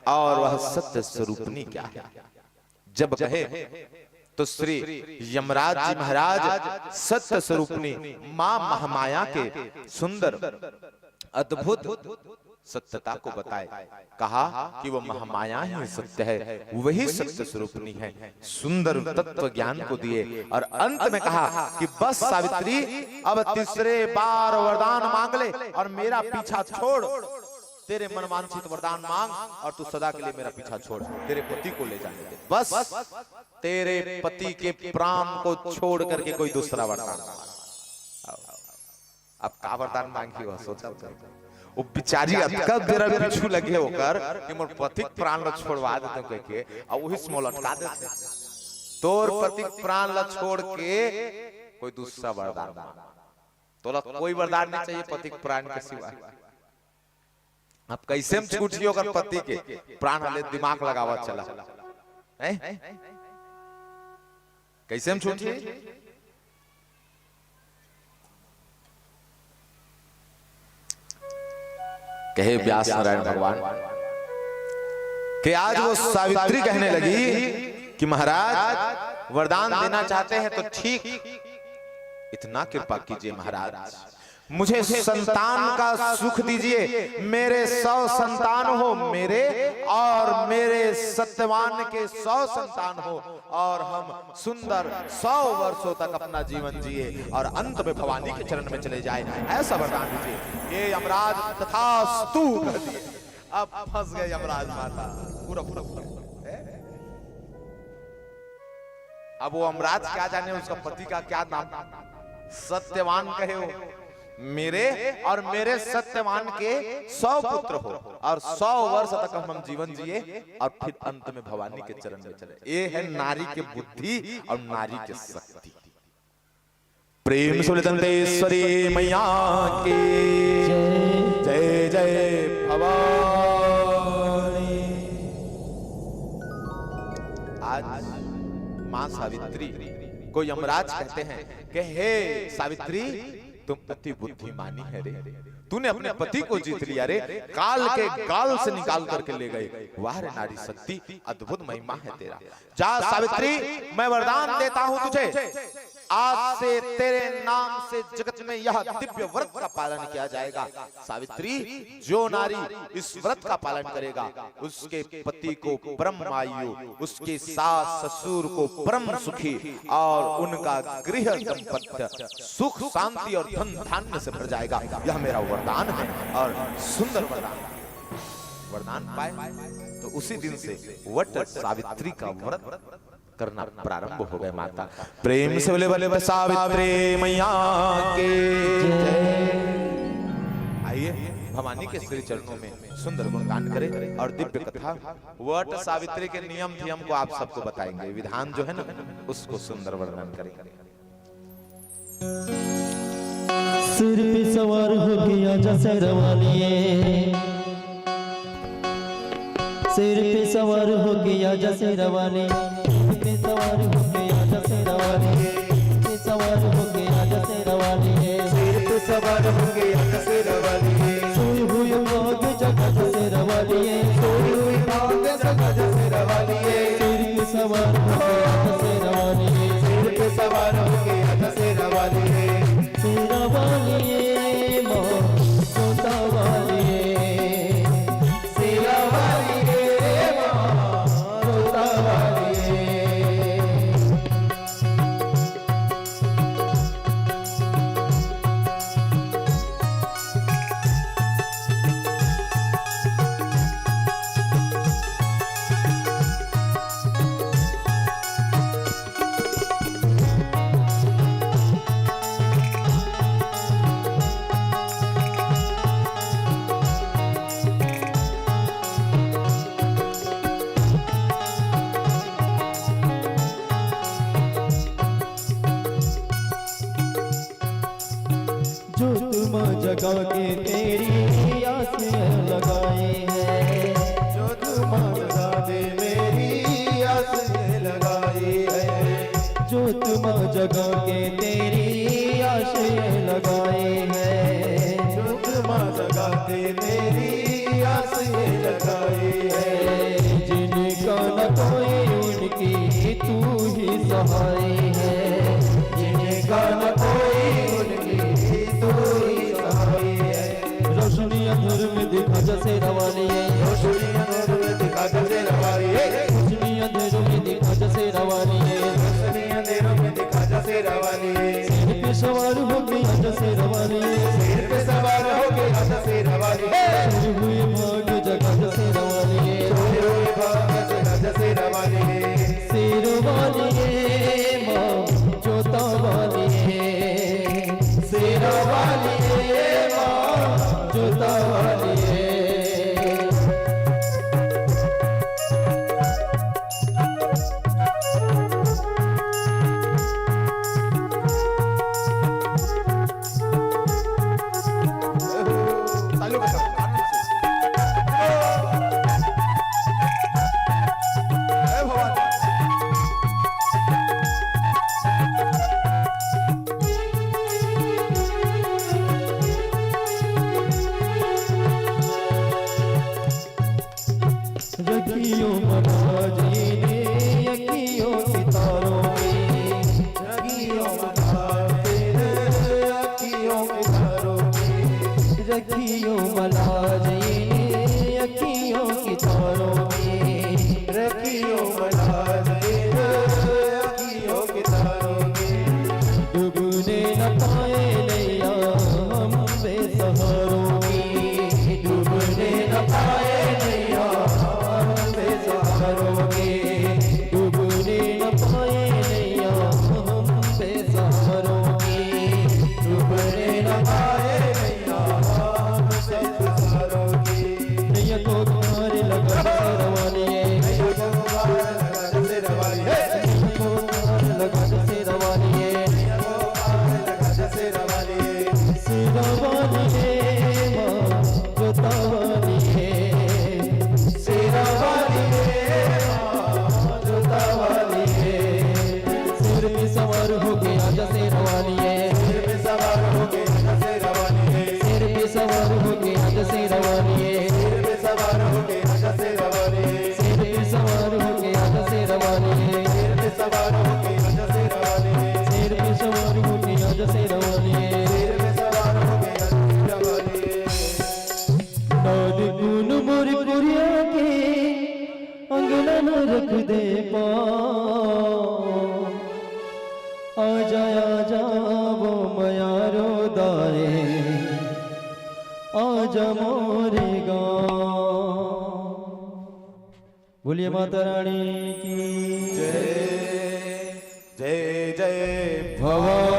और वह सत्य स्वरूपनी क्या है। जब कहे तो श्री यमराज जी महाराज सत्य स्वरूपनी मां महामाया के सुंदर अद्भुत सत्यता को बताए। कहा कि वो महामाया ही सत्य है, वही सत्य स्वरूपनी है, सुंदर तत्व ज्ञान को दिए। और अंत में कहा कि बस सावित्री अब तीसरे बार वरदान मांग ले और मेरा पीछा छोड़, तेरे मनवांछित वरदान मांग और तू सदा के लिए मेरा पीछा छोड़, तेरे पति को ले जाने दे। बस तेरे पति के प्राण को छोड़ करके कोई दूसरा वरदान मांग। अब का वरदान मांगी हो सोचा? वो बिचारी अटका बेरा पीछू लगे होकर कि मोर पति प्राण ल छोड़वा देते कह के, और वही स्मॉल अटका देते। तोर पति प्राण ल छोड़ के कोई दूसरा वरदान, तोला कोई वरदान नहीं चाहिए पति प्राण के सिवा। अब कैसे हम छूटी होकर पति के प्राण हले दिमाग लगावा चला है? कैसे हम छूटी? कहे व्यास नारायण भगवान कि आज वो सावित्री कहने लगी कि महाराज वरदान देना चाहते हैं तो ठीक, इतना कृपा कीजिए महाराज, मुझे संतान का सुख दीजिए, मेरे 100 संतान हो मेरे और मेरे सत्यवान के 100 संतान हो और हम सुंदर 100 वर्षों तक अपना जीवन जिए और अंत में भवानी के चरण में चले जाए, ऐसा वरदान दीजिए। ये यमराज तथास्तु कह दिए। अब फंस गए यमराज माता, पूरा पूरा अब वो यमराज क्या जाने उसका पति का क्या नाम, सत्यवान कहे हो मेरे और मेरे सत्यवान के 100 पुत्र हो और 100 वर्ष तक हम जीवन जिए और फिर अंत में भवानी के चरण में चले। ये है नारी के बुद्धि और नारी के शक्ति। प्रेम से दंतेश्वरी मैया की जय जय भवानी। आज मां सावित्री को यमराज कहते हैं कि हे सावित्री तुम अति बुद्धिमानी है रे, तूने अपने पति को जीत लिया रे, काल के गाल से निकाल करके ले गए। वाह रे नारी शक्ति, अद्भुत महिमा है तेरा। जा सावित्री, मैं वरदान देता हूं तुझे, आज से तेरे नाम से जगत में यह दिव्य व्रत का पालन किया जाएगा। सावित्री, जो नारी इस व्रत का पालन करेगा उसके पति को परम आयु, उसके सास ससुर को परम सुखी और उनका गृह दंपत्य सुख शांति और धन धान्य से भर जाएगा। यह मेरा वरदान है और सुंदर वरदान पाए तो उसी दिन से वट सावित्री का व्रत करना प्रारंभ हो गए। माता प्रेम से बोले बोले सावित्री मैया के आइए भवानी के श्री चरणों में सुंदर गुणगान करें और दिव्य कथा वट सावित्री के नियम धियम को आप सबको बताएंगे। विधान जो है ना उसको सुंदर वर्णन करेंगे। सिर पे सवार हो गया जैसे रवानिए, सिर पे सवार हो गया जैसे रवानी, पे सवार हो गया जैसे रवानी, पे सवार हो गया जैसे रवानी, सिर पे सवार हो गया जैसे रवानी, सोई हुई भाग जगह जैसे रवानी, सोई हुई भाग जगह जैसे रवानी, सिर पे सवार हो गया जैसे रवानी, सिर पे सवार हो गया जैसे रवानी, तेरा वाली मां सोता वाली, तेरा वाली मां सोता वाली। जगा के तेरी आस लगाए हैं, जो तुम जगा दे मेरी आस लगाई है, जो तुम जगा के तेरी आस लगाए हैं, जो तुम जगा के मेरी आस लगाई है, जिनका न कोई उनकी तू ही सहाय है, जिनका न कोई उनकी तू ही रोशनी अंधेर में दिखा जैसे रवानी है, रोशनी अंधेर में दिखा जैसे रवानी है, रोशनी अंधेर में दिखा जैसे रवानी है, रोशनी अंधेर में दिखा जैसे रवानी है, सिर पे सवार हो गया जैसे रवानी है, सिर पे सवार हो गया जैसे रवानी है, सोई हुई भाग जगह जैसे रवानी है, सोई हुई भाग जगह जैसे रवानी है, सिर वाली है मां जोता वाली है, सिर वाली है मां जोता वाली है। रखियो मलाज इन्हें अखियों की तारों में, रखियो मलाज अखियों की तारों में, डूबने न पाए नैया हम बेसहारों की, डूबने न पाए नैया हम बेसहारों की, डूबने न पाए नैया हम बेसहारों की, डूबने न पाए नैया हम बेसहारों की, नैया को किनारे लगा के रवानिए, नैया को पार लगा से रवानिए, नैया को किनारे लगा के रवानिए, नैया को पार लगा से रवानिए, सिरवानिए माँ जोतावानिए, सिरवानिए माँ जोतावानिए, सिर पे सवार हो के आजा शेरवानिए, सिर पे सवार हो के आजा से रवानिए, सिर पे सवार हो के आजा शेरवानिए, सिर पे सवार हो के आजा से रवानिए, सिर पे सवार हो के आजा शेरवानिए, सिर पे सवार हो के आजा से रवानिए, सिर पे सवार हो के आजा शेरवानिए, सिर पे सवार हो के आजा से रवानिए, नाद गुन मोर कुरिया के अंगना न रख दे पाँव, आजा आजा वो मयारो दाए, आजा मोरे गाँव। बोलिए माता रानी की जय जय भवानी।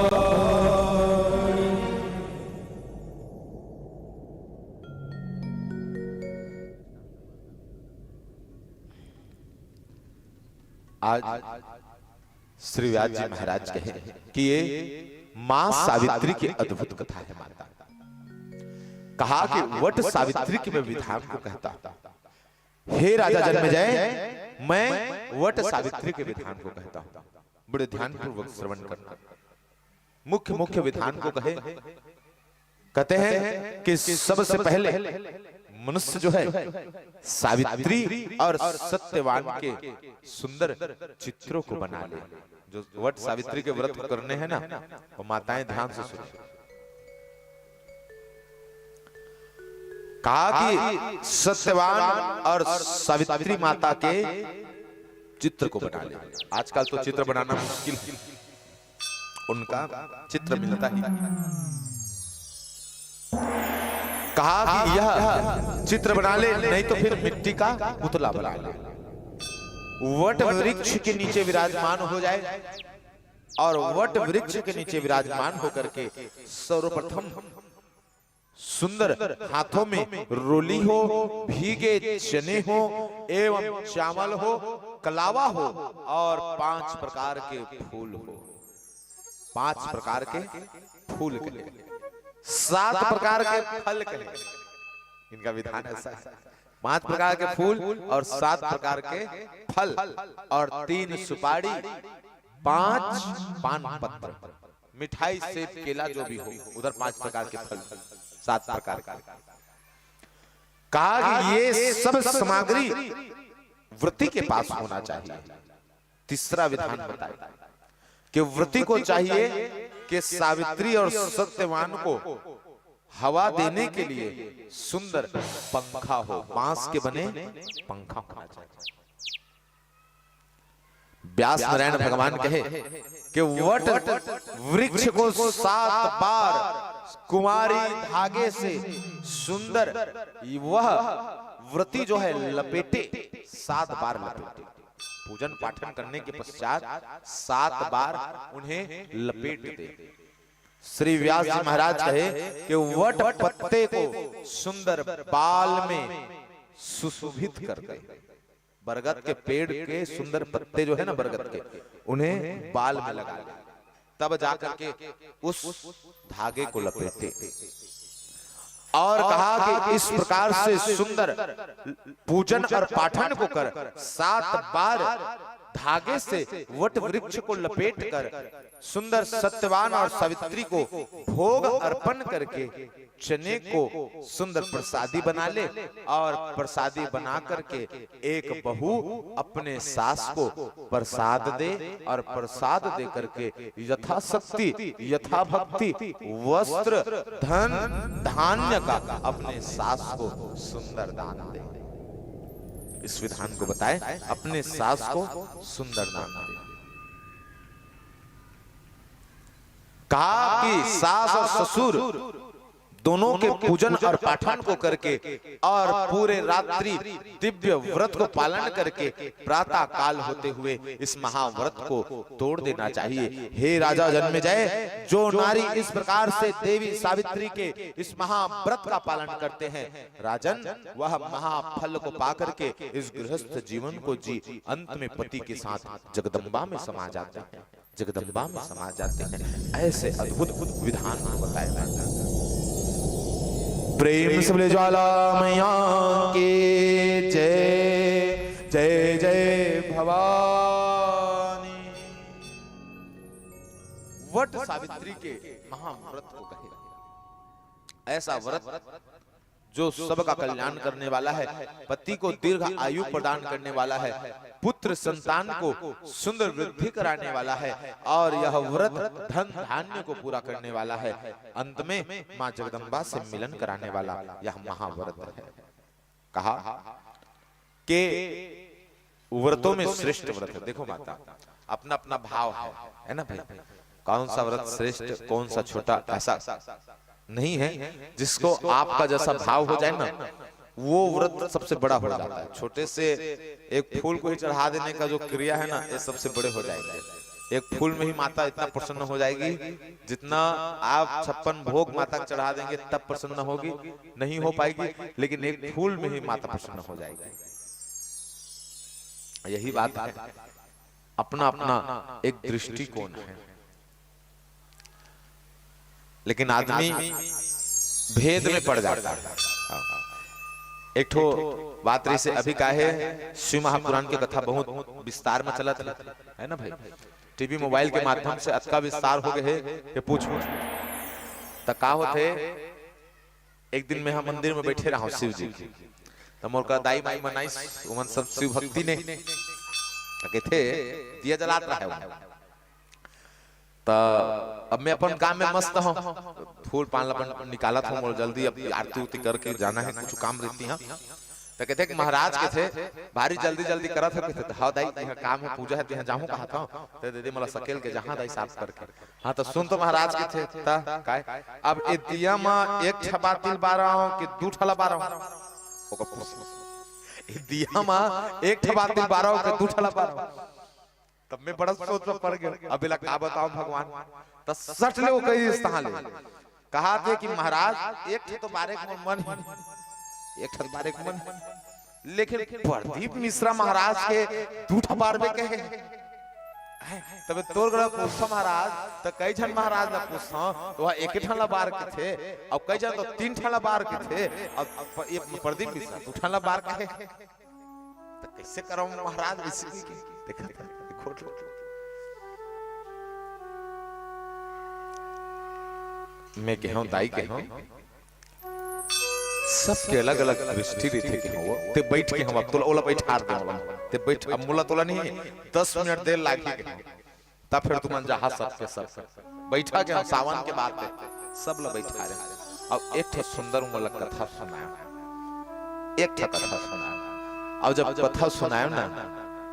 आज श्री व्यास जी महाराज कहे कि ये मां सावित्री की अद्भुत कथा है। माता कहा कि वट सावित्री के मैं विधान को कहता, हे राजा जन्मेजय, मैं वट सावित्री के विधान को कहता हूं। बड़े ध्यान पूर्वक श्रवण करना। मुख्य मुख्य विधान को कहते हैं कि सबसे पहले मनुष्य जो है सावित्री और सत्यवान के सुंदर चित्रों को बना ले। जो वट सावित्री के व्रत करने हैं ना, वो माताएं ध्यान से सुनो। कहा कि सत्यवान और सावित्री माता के चित्र को बना ले। आजकल तो चित्र बनाना मुश्किल है, उनका चित्र मिलता ही। कहा कि यह चित्र बना ले, नहीं तो फिर मिट्टी का पुतला बना ले। वट वृक्ष के नीचे विराजमान हो जाए और वट वृक्ष के नीचे विराजमान होकर के सर्वप्रथम सुंदर हाथों में रोली हो, भीगे चने हो एवं चावल हो, कलावा हो और 5 प्रकार के फूल हो। 5 प्रकार के फूल कहे, 7 प्रकार के फल कहे। इनका विधान ऐसा है, 5 प्रकार के फूल और 7 प्रकार के फल और 3 सुपारी, 5 पान पत्र, मिठाई सेब केला जो भी हो, उधर 5 प्रकार के फल, 7 प्रकार का। कहा कि ये सब सामग्री व्रती के पास होना चाहिए। तीसरा विधान बताया कि व्रती को चाहिए कि सावित्री और सत्यवान को हवा देने के लिए सुंदर पंखा हो, बांस के बने पंखा होना चाहिए। व्यास नारायण भगवान कहे कि वट वृक्ष को 7 बार कुमारी धागे से सुंदर वह व्रती जो है लपेटे, 7 बार लपेटे। पूजन पाठन करने के पश्चात 7 बार उन्हें लपेट दे। श्री व्यास जी महाराज कहे कि वट पत्ते को सुंदर बाल में सुशोभित कर दे। बरगद के पेड़ के सुंदर पत्ते जो है ना बरगद के, उन्हें बाल में लगा ले, तब जाकर के उस धागे को लपेटे। और कहा कि इस प्रकार से सुंदर पूजन और पाठन को कर 7 बार धागे से वट वृक्ष को लपेट कर सुंदर सत्यवान और सावित्री को भोग अर्पण करके चने को सुंदर प्रसादी बना ले और प्रसादी बना करके एक बहू अपने सास को प्रसाद दे और प्रसाद दे करके यथाशक्ति यथा भक्ति वस्त्र धन धान्य का अपने सास को सुंदर दान दे। इस विधान को बताए, अपने सास को सुंदर दान दे। कहा कि सास और ससुर दोनों के पूजन और पाठन को करके और पूरे रात्रि दिव्य व्रत को पालन करके प्रातः काल होते हुए इस महाव्रत को तोड़ देना चाहिए। हे राजा जन्मेजय, जो नारी इस प्रकार से देवी सावित्री के इस महाव्रत का पालन करते हैं राजन, वह महाफल को पाकर के इस गृहस्थ जीवन को जी अंत में पति के साथ जगदम्बा में समा जाते हैं, जगदम्बा में समा जाते हैं। ऐसे अद्भुत विधान को बताया जाता है। प्रेम से बोले ज्वाला मैया के जय जय जय भवानी। वट सावित्री के महाव्रत को कहे, ऐसा व्रत जो सबका कल्याण करने वाला है, पति को दीर्घ आयु प्रदान करने वाला है, पुत्र संतान को सुंदर वृद्धि कराने वाला है और यह व्रत धन धान्य को पूरा करने वाला है, अंत में मां जगदम्बा से मिलन कराने वाला यह महाव्रत है। कहा कि व्रतों में श्रेष्ठ व्रत है। देखो माता, अपना अपना भाव है ना भाई, कौन सा व्रत श्रेष्ठ कौन सा छोटा ऐसा नहीं है। जिसको आपका जैसा भाव हो जाए ना, वो व्रत सबसे बड़ा हो जाता है। छोटे से एक फूल को ही चढ़ा देने का जो क्रिया है ना, ये सबसे बड़े हो जाएंगे। एक फूल में ही माता इतना प्रसन्न हो जाएगी, जितना आप 56 भोग माता को चढ़ा देंगे तब प्रसन्न होगी, नहीं हो पाएगी। लेकिन एक फूल में ही माता प्रसन्न हो जाएगी। यही बात है, अपना अपना एक दृष्टिकोण है। लेकिन आदमी भेद में पड़ जाता है। एक ठो बात से अभी का है, शिव महापुराण की कथा बहुत विस्तार में चलत है ना भाई। टीवी मोबाइल के माध्यम से अतका विस्तार हो गए है कि पूछ तक का होते। एक दिन में हम मंदिर में बैठे रहा शिव जी की, तो मोर का दाई माई मनाई उमन सब शिव भक्ति ने थे दिया जलात रहा है। तो अब मैं अपन काम में मस्त हूँ, फूल पान अपन निकाला था, मोर जल्दी अब आरती उरती करके जाना है, कुछ काम रहती है। तो कहते कि महाराज के थे भारी जल्दी जल्दी करा था, कहते हाँ दाई यहाँ काम है, पूजा है, यहाँ जाऊँ कहा था। तो दीदी मला सकेल के जहाँ दाई साफ करके। हाँ तो सुन, तो महाराज के थे काय अब ए दिया में एक छबा तिल बारह हो कि दू ठला बारह हो, दिया में एक छबा तिल बारह हो कि दू ठला बारह। तब मैं बड़ा सोच में पड़ गया, अब इला का बताऊं भगवान। तो सच ले वो कई स्थान ले कहा थे कि महाराज एक तो बारे को मन है, एक बारे को मन, लेकिन प्रदीप मिश्रा महाराज के दूठा बार में कहे। तब तोर गड़ा पूछा महाराज, तो कई जन महाराज ने पूछा तो वह एक ठला बार के थे, अब कई जन तो 3 ठला बार के थे, अब ये प्रदीप मिश्रा 2 ठला बार कहे। तो कैसे करूं महाराज इसकी देखा मैं कहूं दाई कहूं सबके अलग अलग दृष्टि रीति के हो। ते बैठ के हम अब तोला ओला बैठा दे वाला ते बैठ, अब मोला तोला नहीं 10 मिनट देर लागी के तब फिर तुम जहां सबके सब बैठा के हम सावन के बाद सब ला बैठा रहे। अब एक ठो सुंदर मोला कथा सुनाया, एक ठो कथा सुनाया। अब जब कथा सुनाया ना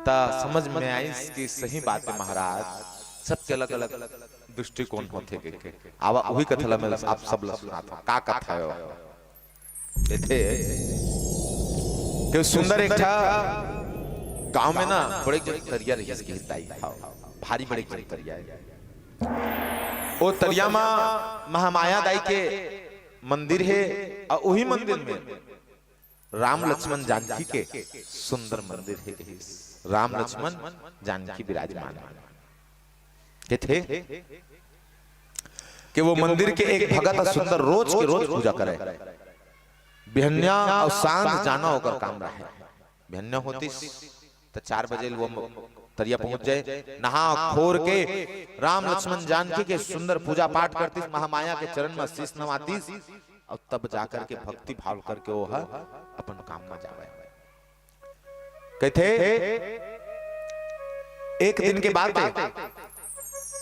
ता समझ में आई कि सही बात है महाराज, सबके अलग अलग दृष्टिकोण होते के। आवा वही कथा मैं आप सब ला सुनाता हूं। का कथा है थे कि सुंदर एक था गांव में ना, बड़े जन तरिया रही इसकी हिस्साई भारी बड़े जन तरिया है। वो तरिया में महामाया दाई के मंदिर है और वही मंदिर में राम लक्ष्मण जानकी के सुंदर मंदिर है। राम लक्ष्मण जानकी विराजमान थे कि वो मंदिर के एक भगत सुंदर रोज के रोज पूजा करे। बिहन्या और सांझ जाना होकर काम रहे। बिहन्या होती तो 4 बजे वो तरिया पहुंच जाए, नहा खोर के राम लक्ष्मण जानकी के सुंदर पूजा पाठ करती, महामाया के चरण में शीश नवाती और तब जाकर के भक्ति भाव करके वो है अपन काम में जावे। कहते एक दिन के बाद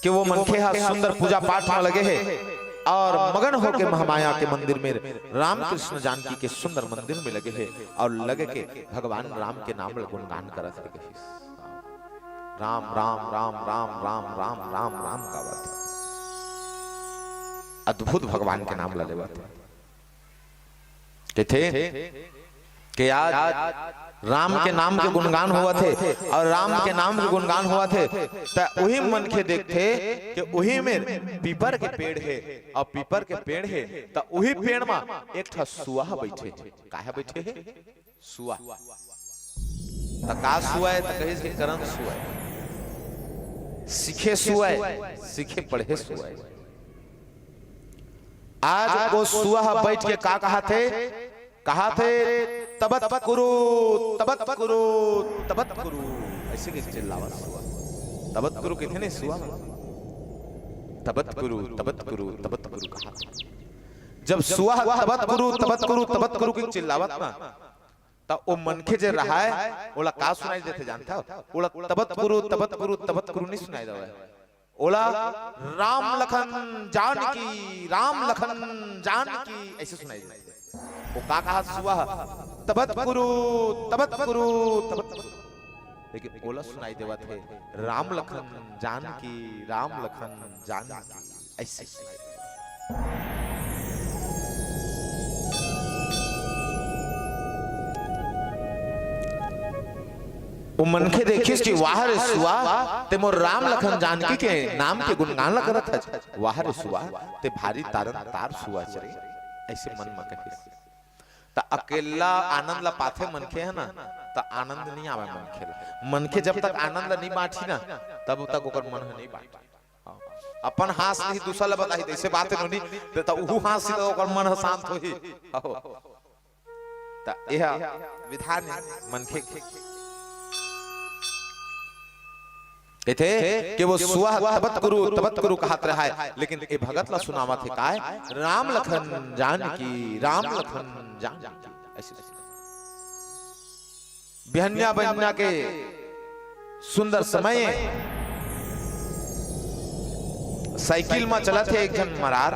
कि वो मनखे सुंदर पूजा पाठ में लगे हैं और मगन होके महामाया के मंदिर में रामकृष्ण जानकी के सुंदर मंदिर में लगे हैं और लगे के भगवान राम के नाम गुणगान करत है। राम राम राम राम राम राम राम राम का बात, अद्भुत भगवान के नाम ले बात कहते कि आज राम के नाम के गुणगान हुआ थे और राम के नाम के गुणगान हुआ थे तो वही मन के देखते कि वही में पीपर के पेड़ है और पीपर के पेड़ है तो वही पेड़ में एक ठा सुआ बैठे, काहे बैठे है सुआ, तो का सुआ है तो कहे कि करण सुआ है, सीखे सुआ है, सीखे पढ़े सुआ है। आज वो सुआ बैठ के का कहा थे तबत कुरु तबत कुरु तबत कुरु, ऐसे के चिल्लावा सुआ, तबत कुरु कहते नहीं सुआ, तबत कुरु तबत कुरु तबत कुरु कहा। जब सुआ तबत कुरु तबत कुरु तबत कुरु की चिल्लावत ना तो वो मनखे जे रहा है ओला का सुनाई देते जानता हो, ओला तबत कुरु तबत कुरु तबत कुरु नहीं सुनाई देवे, ओला राम लखन जानकी राम लखन जानकी ऐसे सुनाई देते। वो का कहा सुआ तबत कुरु तबत कुरु तबत कुरु, लेकिन ओला सुनाई देवा थे राम लखन जानकी राम लखन जानकी ऐसे सुनाई देवा। वो मनखे देखिस कि वाह रे सुआ ते मोर राम लखन जानकी के नाम के गुणगान ला करत है, वाह रे सुआ ते भारी तारन तार सुआ चरे, ऐसे मन में कहिस। तो अकेला आनंद ला पाथे मनखे है ना तो आनंद नहीं आवे मनखे ला, मनखे जब तक आनंद नहीं बांटी ना तब तक ओकर मन नहीं बांटी। अपन हास नहीं दूसरा ला बताई ऐसे बात नहीं तो ऊ हास तो ओकर मन शांत होई। तो यह विधान मनखे कहते कि वो सुआ तबत कुरु कहत रहा है, लेकिन ए भगत ला सुनावा थे काय राम लखन जानकी राम लखन जानकी ऐसे। बिहन्या बन्या के सुंदर समय साइकिल में चला थे एक जन मरार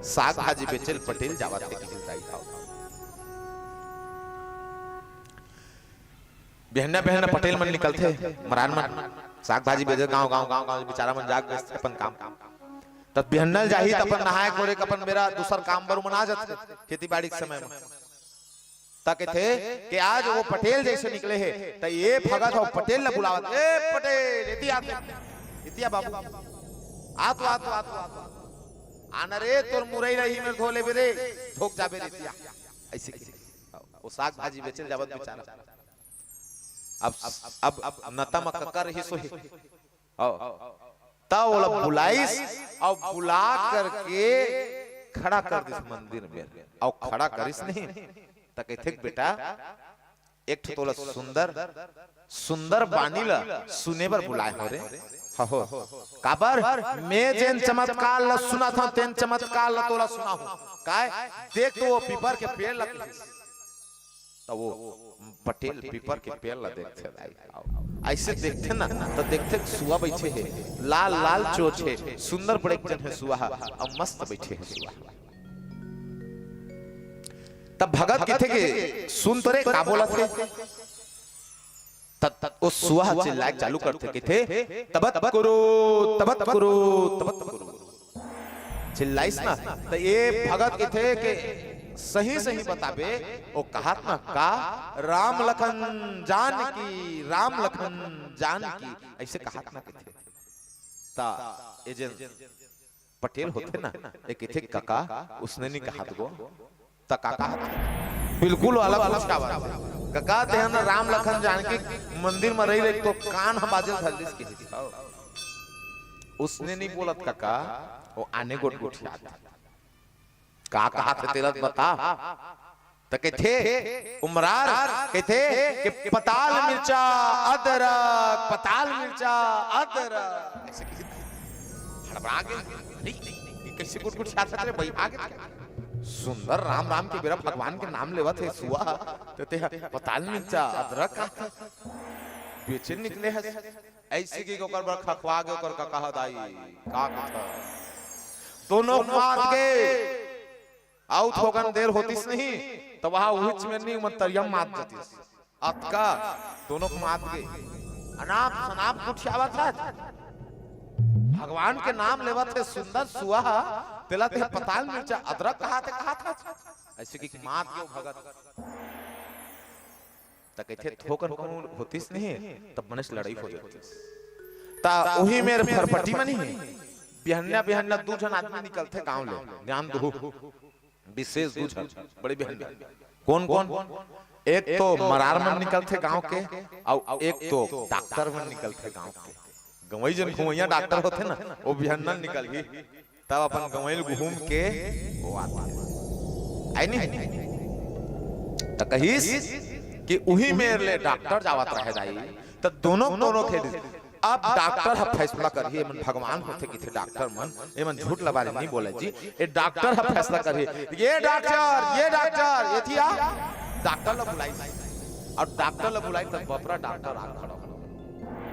साग भाजी बेचल पटेल जावा थे बिहन्या पटेल मन निकलते मरार में साग भाजी बेचे गांव गांव गांव गांव बेचारा मन जाग बेचते अपन काम तब बिहन्नल जाही अपन नहाए कोरे अपन मेरा दूसर काम बर मना जाते खेती बाड़ी के समय में ताकि थे कि आज वो पटेल जैसे निकले हैं तो ये भगत हो पटेल ने बुलावत, ए पटेल इतिया बाबू आ तो आना रे तोर मुरई रही में धोले बेरे धोक जाबे इतिया ऐसे वो साग भाजी बेचल जावत बेचारा अब नता में ककर ही सोही तब वो बुलाइस और बुला करके खड़ा कर दिस मंदिर में और खड़ा करिस नहीं तो कहते बेटा एक तोला सुंदर सुंदर बानी ला सुने बर बुलाए हो रे हो काबर मैं जेन चमत्कार ला सुना था तेन चमत्कार ला तोला सुना हूं काय देख तो वो पीपर के पेड़ लगे तो वो पटेल पीपर के पेड़ ला देखते ऐसे देखते ना तो देखते सुआ बैठे है लाल लाल चोच है सुंदर बड़े जन है सुआ और मस्त बैठे है सुआ। तब भगत कहते कि सुन तो रे का बोला थे तब वो सुआ चिल्लाए चालू करते कहते तबत कुरु तबत कुरु तबत कुरु चिल्लाइस ना तो ये भगत कहते कि सही सही बताबे वो कहा ना का राम लखन जानकी राम लखन जानकी ऐसे कहा ना कहते ता एजेंट पटेल होते ना एक कहते काका उसने नहीं कहा तो ता काका बिल्कुल अलग उसका बात काका ते ना राम लखन जानकी मंदिर में रही तो कान हम बाजल धरलिस के उसने नहीं बोलत काका वो आने गोट गोट का कहा थे तेरा बता तो कहते उमरार कहते कि पताल मिर्चा अदरक पताल मिर्चा अदरक ऐसे किसी हड़बड़ा गए नहीं कैसे गुट गुट छाता रे भाई आगे सुंदर राम राम के बेरा भगवान के नाम लेवत है सुआ तो ते पताल मिर्चा अदरक का बेचैन निकले है ऐसे की ओकर बर खखवा के ओकर का कहा दाई का कथा दोनों मार के आउट होगन देर होतीस नहीं तो वहां उहिच में नहीं मंतरियम मार जातीस अतका दोनों को मार के अनाप शनाप उठियावा था भगवान के नाम लेवत है सुंदर सुआ तेला ते पताल मिर्चा अदरक कहा था ऐसे की मार के भगत तक थे ठोकर को होतीस नहीं तब मनुष्य लड़ाई हो जातीस ता वही मेरे फरफटी में नहीं बिहन्ना बिहन्ना दू जन आदमी निकलते गांव ले ध्यान दो विशेष दू जन बड़े बिहन्ना कौन कौन एक तो मरार में निकलते गांव के और एक तो डॉक्टर में निकलते गांव के गवई जन घुमैया डॉक्टर होते ना वो बिहन्ना निकल गई तब अपन गवैल घूम के वो आते आई नहीं तो कहिस कि उही मेरे ले डॉक्टर जावत रहे दाई तो दोनों खेल अब डॉक्टर हा फैसला करिए मन भगवान होते कि थे डॉक्टर मन ए मन झूठ लबारे नहीं बोले जी ए डॉक्टर हा फैसला करिए ये डॉक्टर ये थी डॉक्टर ला बुलाई और डॉक्टर ला बुलाई तब बपरा डॉक्टर आ खड़ा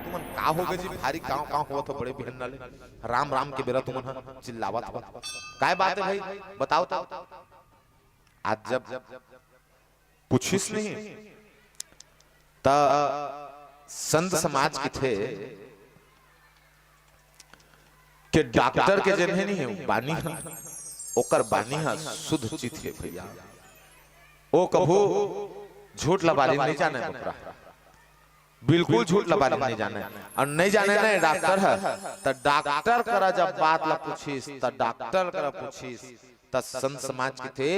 तुमन का हो गए जी भारी काव हो तो बड़े बिहन ले राम राम के बेरा तुमन चिल्लावत हो काय बात है भाई बताओ तो आज जब पूछिस नहीं ता संत समाज के थे कि डॉक्टर के जन्हे नहीं है बानी है ओकर बानी है शुद्ध चित के भैया ओ कभू झूठ लबारी नहीं जाने बकरा बिल्कुल झूठ लबारी नहीं जाने और नहीं जाने ना डॉक्टर है तो डॉक्टर करा जब बात ला पूछिस तो डॉक्टर करा पूछिस तो संत समाज के थे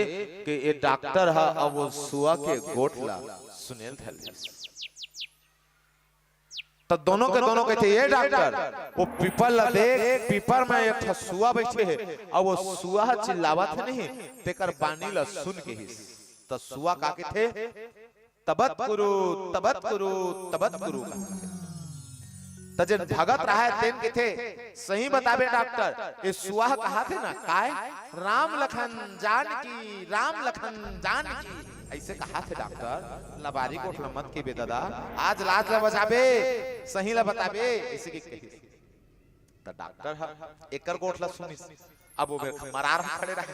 कि ये डॉक्टर है अब वो सुआ के गोठ ला सुनेल थे तो दोनों के थे ये डॉक्टर वो पीपल ला देख पीपर में एक सुआ बैठे है और वो सुआ चिल्लावत नहीं तेकर बानी ला सुन के ही तो सुआ का के थे तबत गुरु तो जन भगत रहा है तेन के थे सही बताबे डॉक्टर ये सुआ कहा थे ना काय राम लखन जानकी ऐसे कहा थे डॉक्टर लबारी कोठ मत के बेदादा आज लाज ला बचाबे सही ला बताबे ऐसे की कही तो डॉक्टर एकर कोठ ला सुनिस अब वो मरार खड़े रहे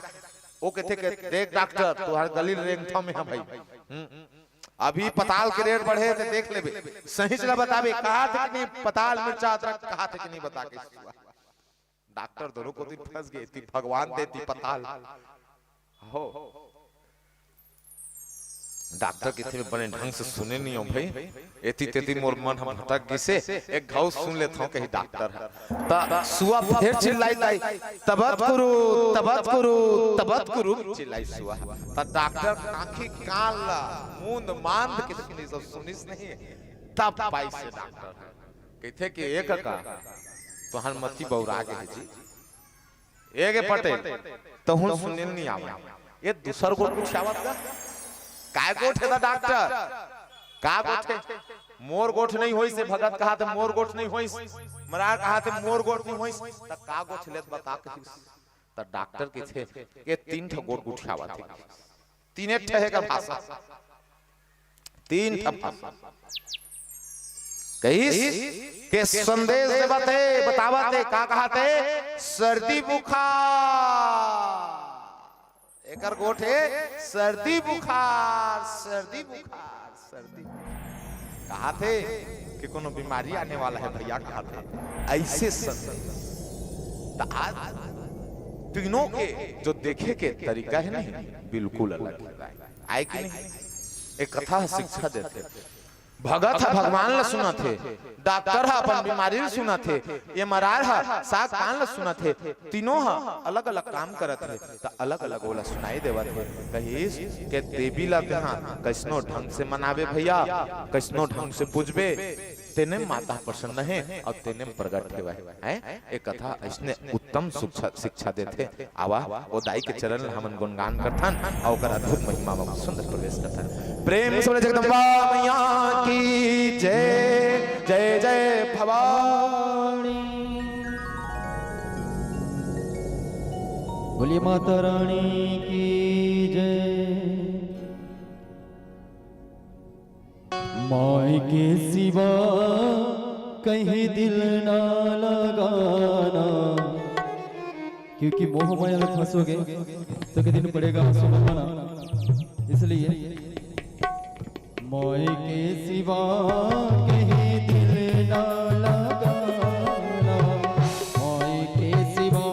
ओ कहते के देख डॉक्टर तुम्हारे दलील रेंग था में भाई अभी पताल के रेट बढ़े थे देख लेबे सही से बताबे कहा थे कि नहीं पताल मिर्चा अदरक कहा थे कि नहीं बता के डॉक्टर दोनों को दिन फंस गए थी भगवान देती पताल हो डॉक्टर किथे बने ढंग से सुने नहीं हो भाई एती तेती मोर मन हम भटक गई से एक घाव सुन लेता हूं कहीं डॉक्टर है ता सुआ फिर चिल्लाई तबत गुरु चिल्लाई सुआ ता डॉक्टर आंखें कान ला मुंड मांद कितनी सब सुनिस नहीं तब पाई से डॉक्टर कहते कि एक का तो हनुमती बौरा के जी एक पटेल तो हूं सुनिल नहीं आवा ये दूसर को कुछ आवत का काय गोठ है डॉक्टर का गोठ है मोर गोठ नहीं होई से भगत कहा थे मोर गोठ नहीं होई मरार कहा थे मोर गोठ नहीं होई त का गोठ लेत बता के त डॉक्टर के थे ये तीन ठो गोठ उठावा थे तीने ठहे का भाषा तीन ठो भाषा कहिस के संदेश देवते बतावते का कहते सर्दी बुखार एकर गोठ है सर्दी बुखार कहा थे कि कोनो बीमारी आने वाला है भैया कहा थे ऐसे संदेश आज तीनों के जो देखे के तरीका है नहीं बिल्कुल अलग है आए कि नहीं एक कथा शिक्षा देते भगत है भगवान ला सुना थे डॉक्टर है अपन बीमारी ला सुना थे ये मरार है साग पान ला सुना थे तीनों है अलग अलग काम करत थे तो अलग अलग वाला सुनाई देवत थे कहिस के देवी ला कहां कैसनो ढंग से मनावे भैया कैसनो ढंग से पूजबे तेने माता प्रसन्न है और तेने प्रकट हेवा है एक कथा इसने उत्तम शिक्षा देते आवा वो दाई के चरण हमन गुणगान करथन और ओकर अद्भुत महिमा में सुंदर प्रवेश करथन प्रेम से जगदम्बा मैया की जय जय जय भवानी बोलिए माता रानी की माई के सिवा कहीं दिल ना लगाना, क्योंकि मोह माया में फंसोगे तो के दिन पड़ेगा आंसू बहाना। इसलिए माई के सिवा कहीं दिल ना लगाना, माई के सिवा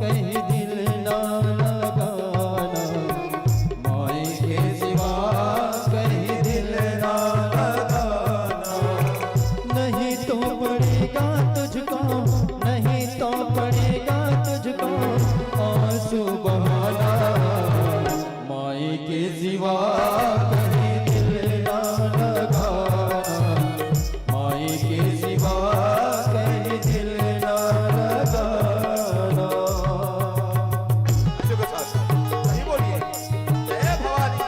कहीं दिल ना लगाना, माई के सिवा कहीं दिल ना लगाना। नहीं तो पड़ेगा तुझको, नहीं तो पड़ेगा तुझको आंसू बहाना, माई के सिवा कहीं दिल ना लगाना, माई के सिवा कहीं दिल ना लगाना। सही बोलिए, जय भवानी।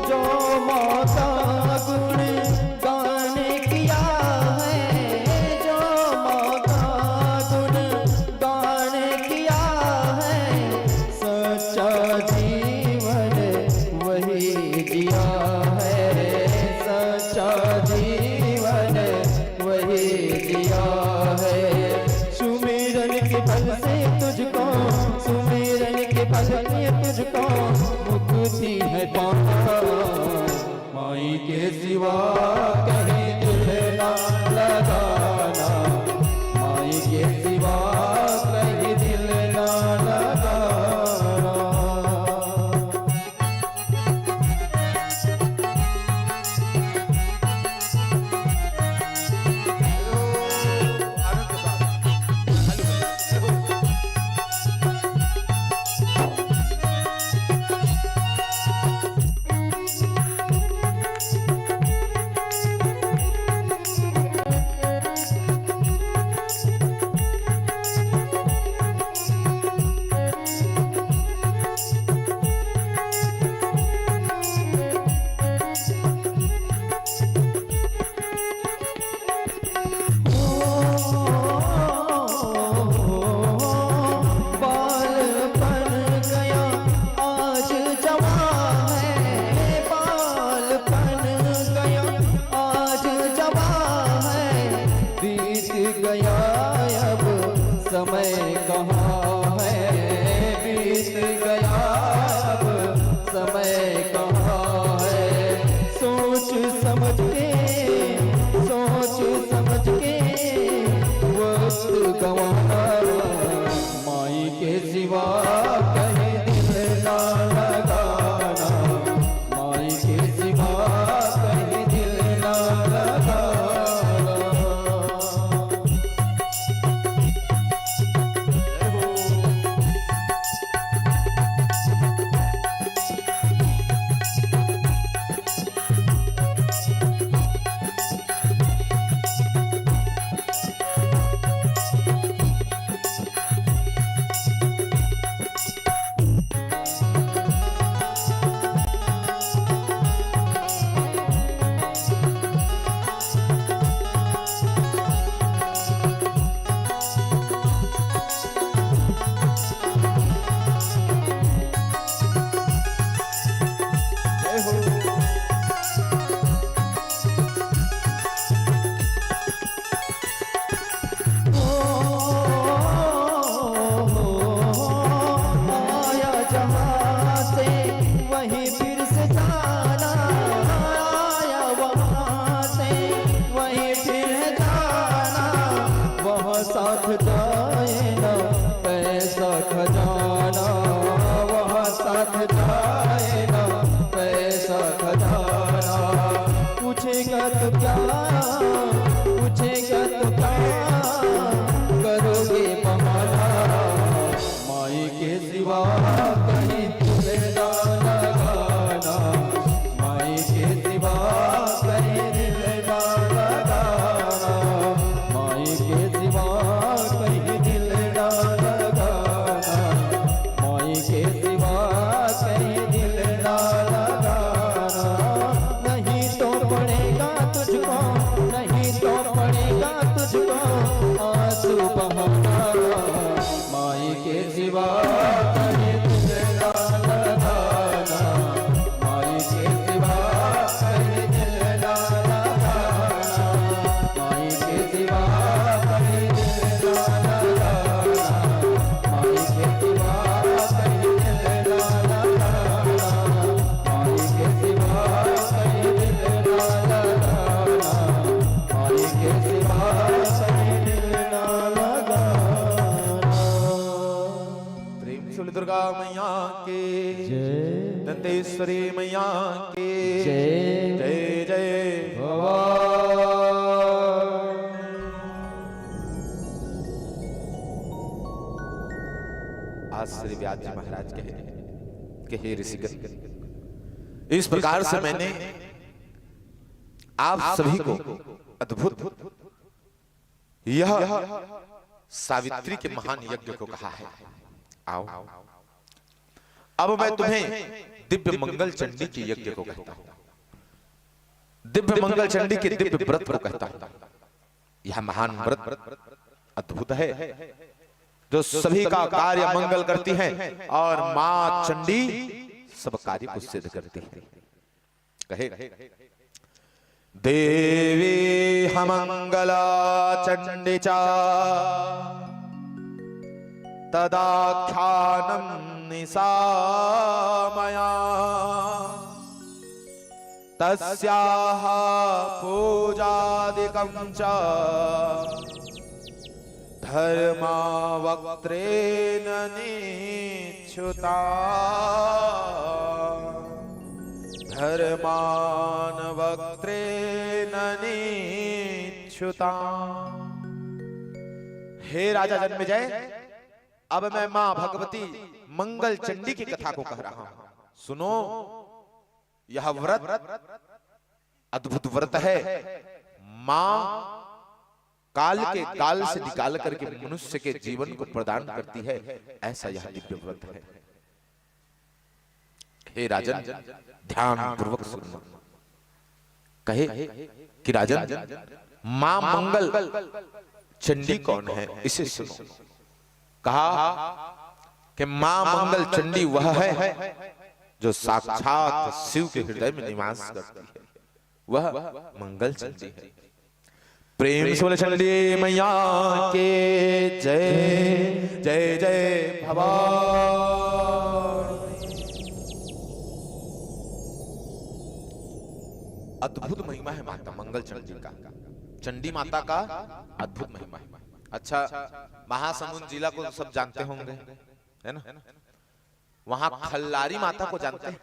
जो माता गुण गान किया है, जो माता गुण गान किया है, सच्चा जीवन वही जिया है, सच्चा जीवन वही जिया है। सुमिरन के बल से तुझको, सुमिरन के बल से तुझको मुक्ति है पाना, माई के सिवा कहीं दिल ना लगाना, माई के सिवा कहीं दिल ना लगाना। आनंद के साथ। बालपन गया आज जवान है, बालपन गया आज जवान है, बीत गया अब समय कहाँ है, बीत गया अब समय कहाँ है। सोच समझ के, सोच समझ के वक्त गंवाना, माई के सिवा कहीं दिल ना लगाना, माई के सिवा कहीं दिल ना लगाना। साथ जाए ना पैसा खजाना, वहाँ साथ जाए ना पैसा खजाना। पूछेगा तो क्या, पूछेगा तो क्या करोगे बहाना, माई के सिवा कहीं दिल ना लगाना, माई के सिवा कहीं दिल ना लगाना, दुर्गा मैया के जय दंतेश्वरी मैया के जय जय जय भवानी। आज श्री व्यास जी महाराज कहे कि हे ऋषिगण, इस प्रकार से मैंने आप सभी को अद्भुत यह सावित्री के महान यज्ञ को कहा है। आओ अब मैं तुम्हें दिव्य मंगल चंडी के यज्ञ को कहता हूं, दिव्य मंगल चंडी के दिव्य व्रत को कहता हूं। यह महान व्रत अद्भुत है जो सभी का कार्य मंगल करती है और मां चंडी सब कार्य को सिद्ध करती है। कहे देवी हमंगला चंडिचा तदाख्यानं निसामया तस्याः पूजादिकं च धर्मावक्त्रेण निच्छुता धर्मानवक्त्रेण निच्छुता। हे राजा जन्मेजय, अब मैं मां भगवती मंगल चंडी की कथा को कह रहा हूं। सुनो, यह व्रत अद्भुत व्रत है। मां काल के काल से निकाल करके मनुष्य के जीवन को प्रदान करती है, ऐसा यह दिव्य व्रत है। हे राजन, ध्यान पूर्वक सुनो। कहे कि राजन, मां मंगल चंडी कौन है, इसे सुनो। कहा कि मां मंगल चंडी वह है जो साक्षात शिव के हृदय में निवास करती है, वह मंगल चंडी है। प्रेम से बोले चंडी मैया के जय जय जय भवानी। अद्भुत महिमा है माता मंगल चंडी का, चंडी माता का अद्भुत महिमा है। अच्छा, महासमुंद जिला को सब जानते होंगे, है ना? वहां खल्लारी माता को जानते हैं,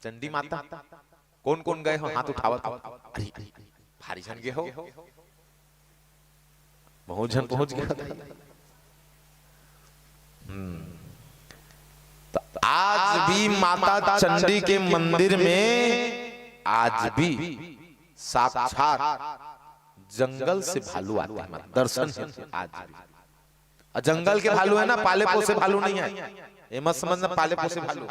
चंडी माता। कौन कौन गए हो, हाथ उठावत। अरे भारी जन गए हो, बहुत जन पहुंच गया। तो आज भी माता चंडी के मंदिर में आज भी साक्षात जंगल से भालू आते हैं, दर्शन आज भी। जंगल के भालू है ना, पाले पोसे भालू नहीं है, ये मत समझना पाले पोसे भालू।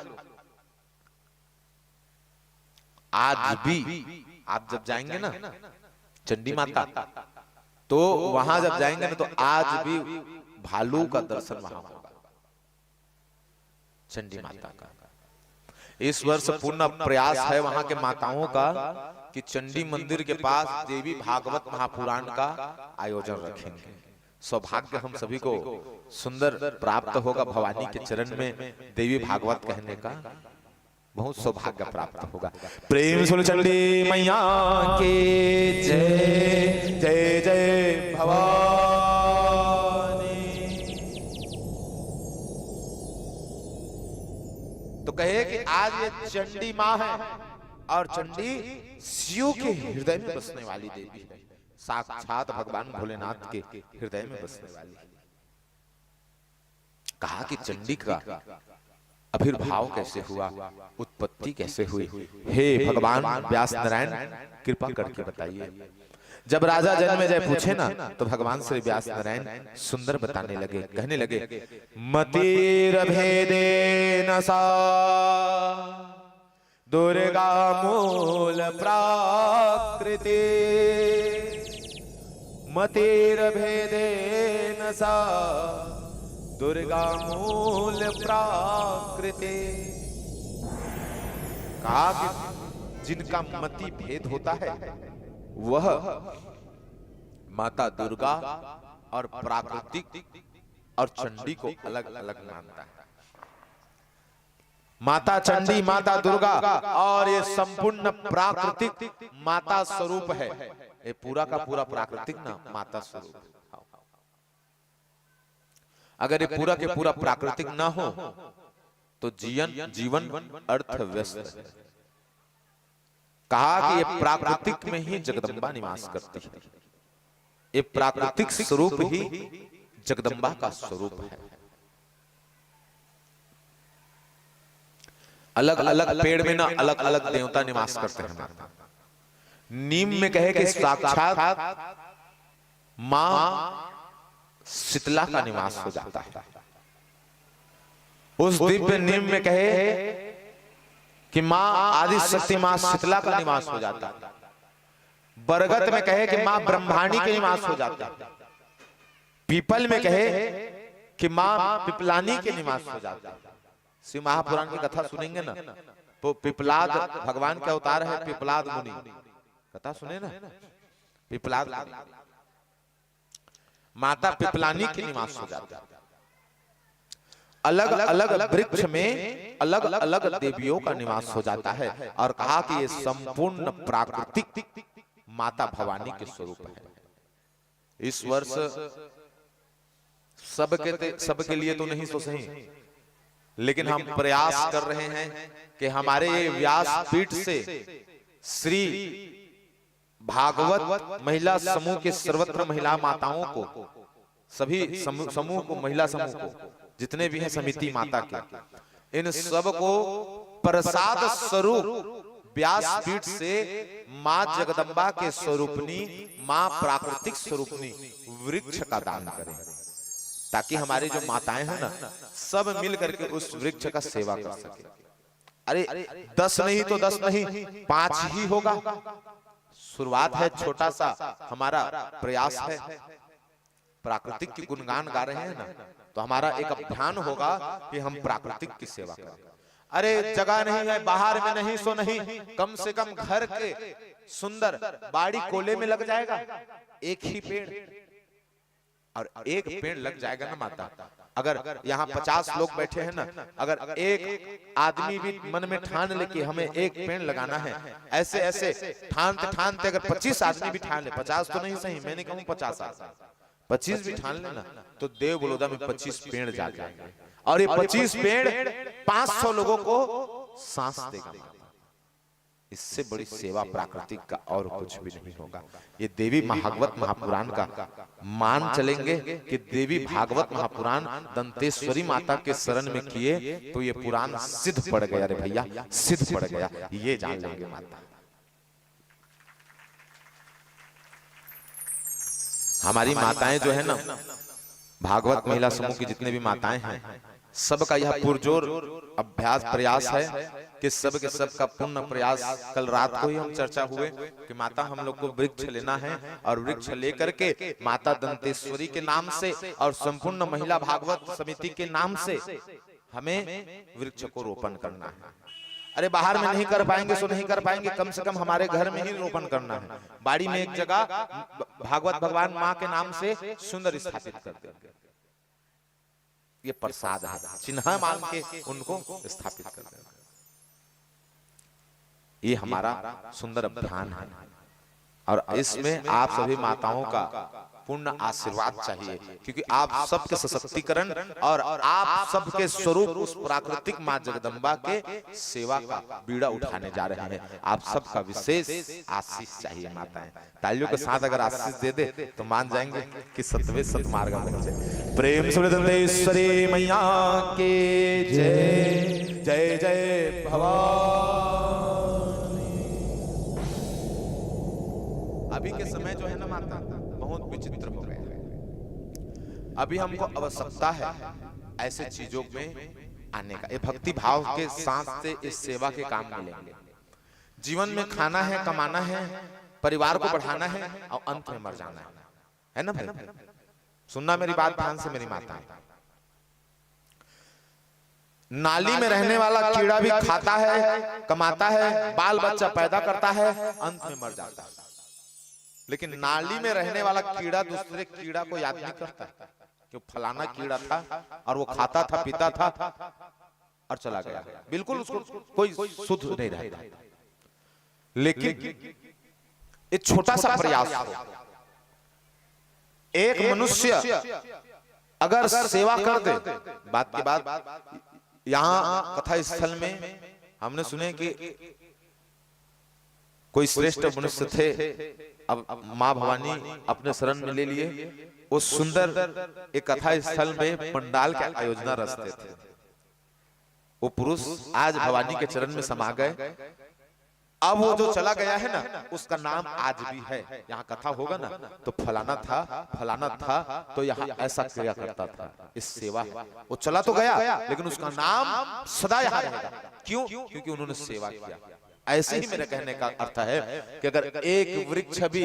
आज भी आप जब जाएंगे ना चंडी माता, तो वहां जब जाएंगे ना, तो आज भी भालू का दर्शन वहां होगा चंडी माता का। इस वर्ष पूर्ण प्रयास है वहां के माताओं का कि चंडी मंदिर के पास देवी भागवत महापुराण का आयोजन रखेंगे। सौभाग्य हम सभी को सुंदर प्राप्त होगा, भवानी के चरण में देवी भागवत कहने का बहुत सौभाग्य प्राप्त होगा। प्रेम से चंडी मैया के जय जय जय भवानी। तो कहे कि आज ये चंडी मां है और चंडी शिव के हृदय में बसने वाली देवी है, साक्षात भगवान भोलेनाथ के हृदय में बसने वाली है। कहा कि चंडी का आविर्भाव कैसे हुआ, उत्पत्ति कैसे हुई? हे भगवान व्यास नारायण, कृपा करके बताइए। जब राजा जन्मेजय पूछे ना, तो भगवान श्री व्यास नारायण सुंदर बताने लगे, कहने लगे मतिर भेदेन सा दुर्गा मूल प्राकृति, मतिर भेदेन सा दुर्गा मूल प्राकृति। कहा कि जिनका मति भेद होता है वह माता दुर्गा और प्राकृतिक और चंडी को अलग अलग मानता है। माता चंडी, माता दुर्गा और ये संपूर्ण प्राकृतिक माता स्वरूप है। ये पूरा का पूरा प्राकृतिक ना माता स्वरूप है। अगर ये पूरा के पूरा प्राकृतिक ना हो तो जीवन अर्थ व्यस्त है। कहा कि ये प्राकृतिक में ही जगदम्बा निवास करती है, ये प्राकृतिक स्वरूप ही जगदम्बा का स्वरूप है। अलग अलग पेड़ में ना अलग अलग देवता निवास करते हैं। नीम में कहे कि साक्षात मां शीतला का निवास हो जाता है। उस दिव्य नीम में कहे कि मां आदि शक्ति मां शीतला का निवास हो जाता है। बरगद में कहे कि मां ब्रह्माणी के निवास हो जाता है। पीपल में कहे कि मां पिपलानी के निवास हो जाता है। शिव महापुराण की कथा सुनेंगे ना, तो पिपलाद भगवान के अवतार है, पिपलाद मुनि कथा सुने ना, पिपलाद माता पिपलानी के निवास हो जाता है। अलग अलग वृक्ष में अलग अलग देवियों का निवास हो जाता है। और कहा कि ये संपूर्ण प्राकृतिक माता भवानी के स्वरूप है। इस वर्ष सबके लिए तो नहीं तो सही, लेकिन हम प्रयास कर रहे हैं कि हमारे व्यास पीठ से श्री भागवत महिला समूह के सर्वत्र महिला माताओं को, सभी समूह को, महिला समूह को, जितने भी हैं समिति माता के, इन सब को प्रसाद स्वरूप व्यास पीठ से मां जगदम्बा के स्वरूपनी, मां प्राकृतिक स्वरूपनी वृक्ष का दान करें, ताकि हमारी जो माताएं हैं ना, सब मिल करके उस वृक्ष का सेवा कर सके। अरे 10 नहीं तो 10 नहीं, 5 ही होगा। शुरुआत है, छोटा सा हमारा प्रयास है। प्राकृतिक की गुणगान गा रहे हैं ना, तो हमारा एक अभियान होगा कि हम प्राकृतिक की सेवा करें। अरे जगह नहीं है, बाहर में नहीं सो नहीं, कम से कम घर के सुंदर बाड़ी कोले में लग जाएगा एक ही पेड़, और एक पेड़ लग जाएगा ना माता। अगर यहाँ 50 लोग बैठे हैं ना, अगर एक आदमी भी मन में ठान ले कि हमें एक पेड़ लगाना है, ऐसे ऐसे ठानते ठानते अगर 25 आदमी भी ठान ले, 50 तो नहीं सही, मैंने कहूँ 50 आदमी, 25 भी ठान लेना, तो देव बड़ौदा में 25 पेड़ जा जाएंगे। और ये 25 पेड़ 500 लोगों को सांस देगा। इससे बड़ी सेवा प्राकृतिक का और कुछ भी नहीं होगा। ये देवी भागवत महापुराण का मान चलेंगे कि देवी भागवत महापुराण दंतेश्वरी माता के शरण में किए तो ये पुराण सिद्ध पड़ गया। रे भैया, सिद्ध पड़ गया, ये जान लेंगे माता। हमारी माताएं जो है ना, भागवत महिला समूह की जितने भी माताएं हैं, सबका यह पुरजोर अभ्यास प्रयास है कि सब के सब का पूर्ण प्रयास। कल रात को ही हम चर्चा हुए कि माता हम लोग को वृक्ष लेना है, और वृक्ष लेकर के माता दंतेश्वरी के नाम से और संपूर्ण महिला भागवत समिति के नाम से हमें वृक्ष को रोपण करना है। अरे बाहर में नहीं कर पाएंगे सो नहीं कर पाएंगे, कम से कम हमारे घर में ही रोपण करना है। बाड़ी में एक जगह भागवत भगवान माँ के नाम से सुंदर स्थापित कर देंगे। ये प्रसाद है, चिन्ह मान के उनको स्थापित कर देना। ये हमारा सुंदर अभियान है, और इसमें आप सभी माताओं का पूर्ण आशीर्वाद चाहिए, क्योंकि आप सबके सशक्तिकरण और आप सबके स्वरूप उस प्राकृतिक मां जगदम्बा के सेवा का बीड़ा उठाने जा रहे हैं। आप सबका विशेष आशीष चाहिए माताएं। तालियों के साथ अगर आशीष दे दे तो मान जाएंगे कि सतवे सतमार्ग बन। प्रेम से दंतेश्वरी मैया के जय जय जय भवानी। अभी के समय जो है ना माता, बहुत विचित्र हो गया है। अभी हमको आवश्यकता है ऐसे चीजों में आने का। ये भक्ति भाव के साथ से इस सेवा के काम मिलेंगे। जीवन में खाना है, कमाना है, परिवार को बढ़ाना है, और अंत में मर जाना है ना भाई? सुनना मेरी बात ध्यान से मेरी माता। नाली में रहने वाला कीड़ा भी खाता है, कमाता है, बाल बच्चा पैदा करता है, अंत में मर जाता है। लेकिन नाली में रहने वाला कीड़ा दूसरे कीड़ा को याद नहीं करता कि फलाना कीड़ा था और वो खाता था, पीता था और चला गया। बिल्कुल उसको कोई शुद्ध नहीं रहता। लेकिन एक छोटा सा प्रयास हो, एक मनुष्य अगर सेवा कर दे, बात के बाद यहाँ कथा स्थल में हमने सुने कि कोई श्रेष्ठ मनुष्य थे, अब माँ भवानी अपने शरण में ले लिए। उस सुंदर एक कथा स्थल में पंडाल के आयोजना रचते थे। वो पुरुष आज भवानी के चरण में समा गए। अब वो जो चला गया है ना, उसका नाम आज भी है। यहाँ कथा होगा ना तो फलाना था तो यहाँ ऐसा क्रिया करता था, इस सेवा। वो चला तो गया लेकिन उसका नाम सदा यहाँ रहेगा। क्यों? क्योंकि उन्होंने सेवा किया। ऐसे ही मेरे कहने का अर्थ है कि अगर एक वृक्ष भी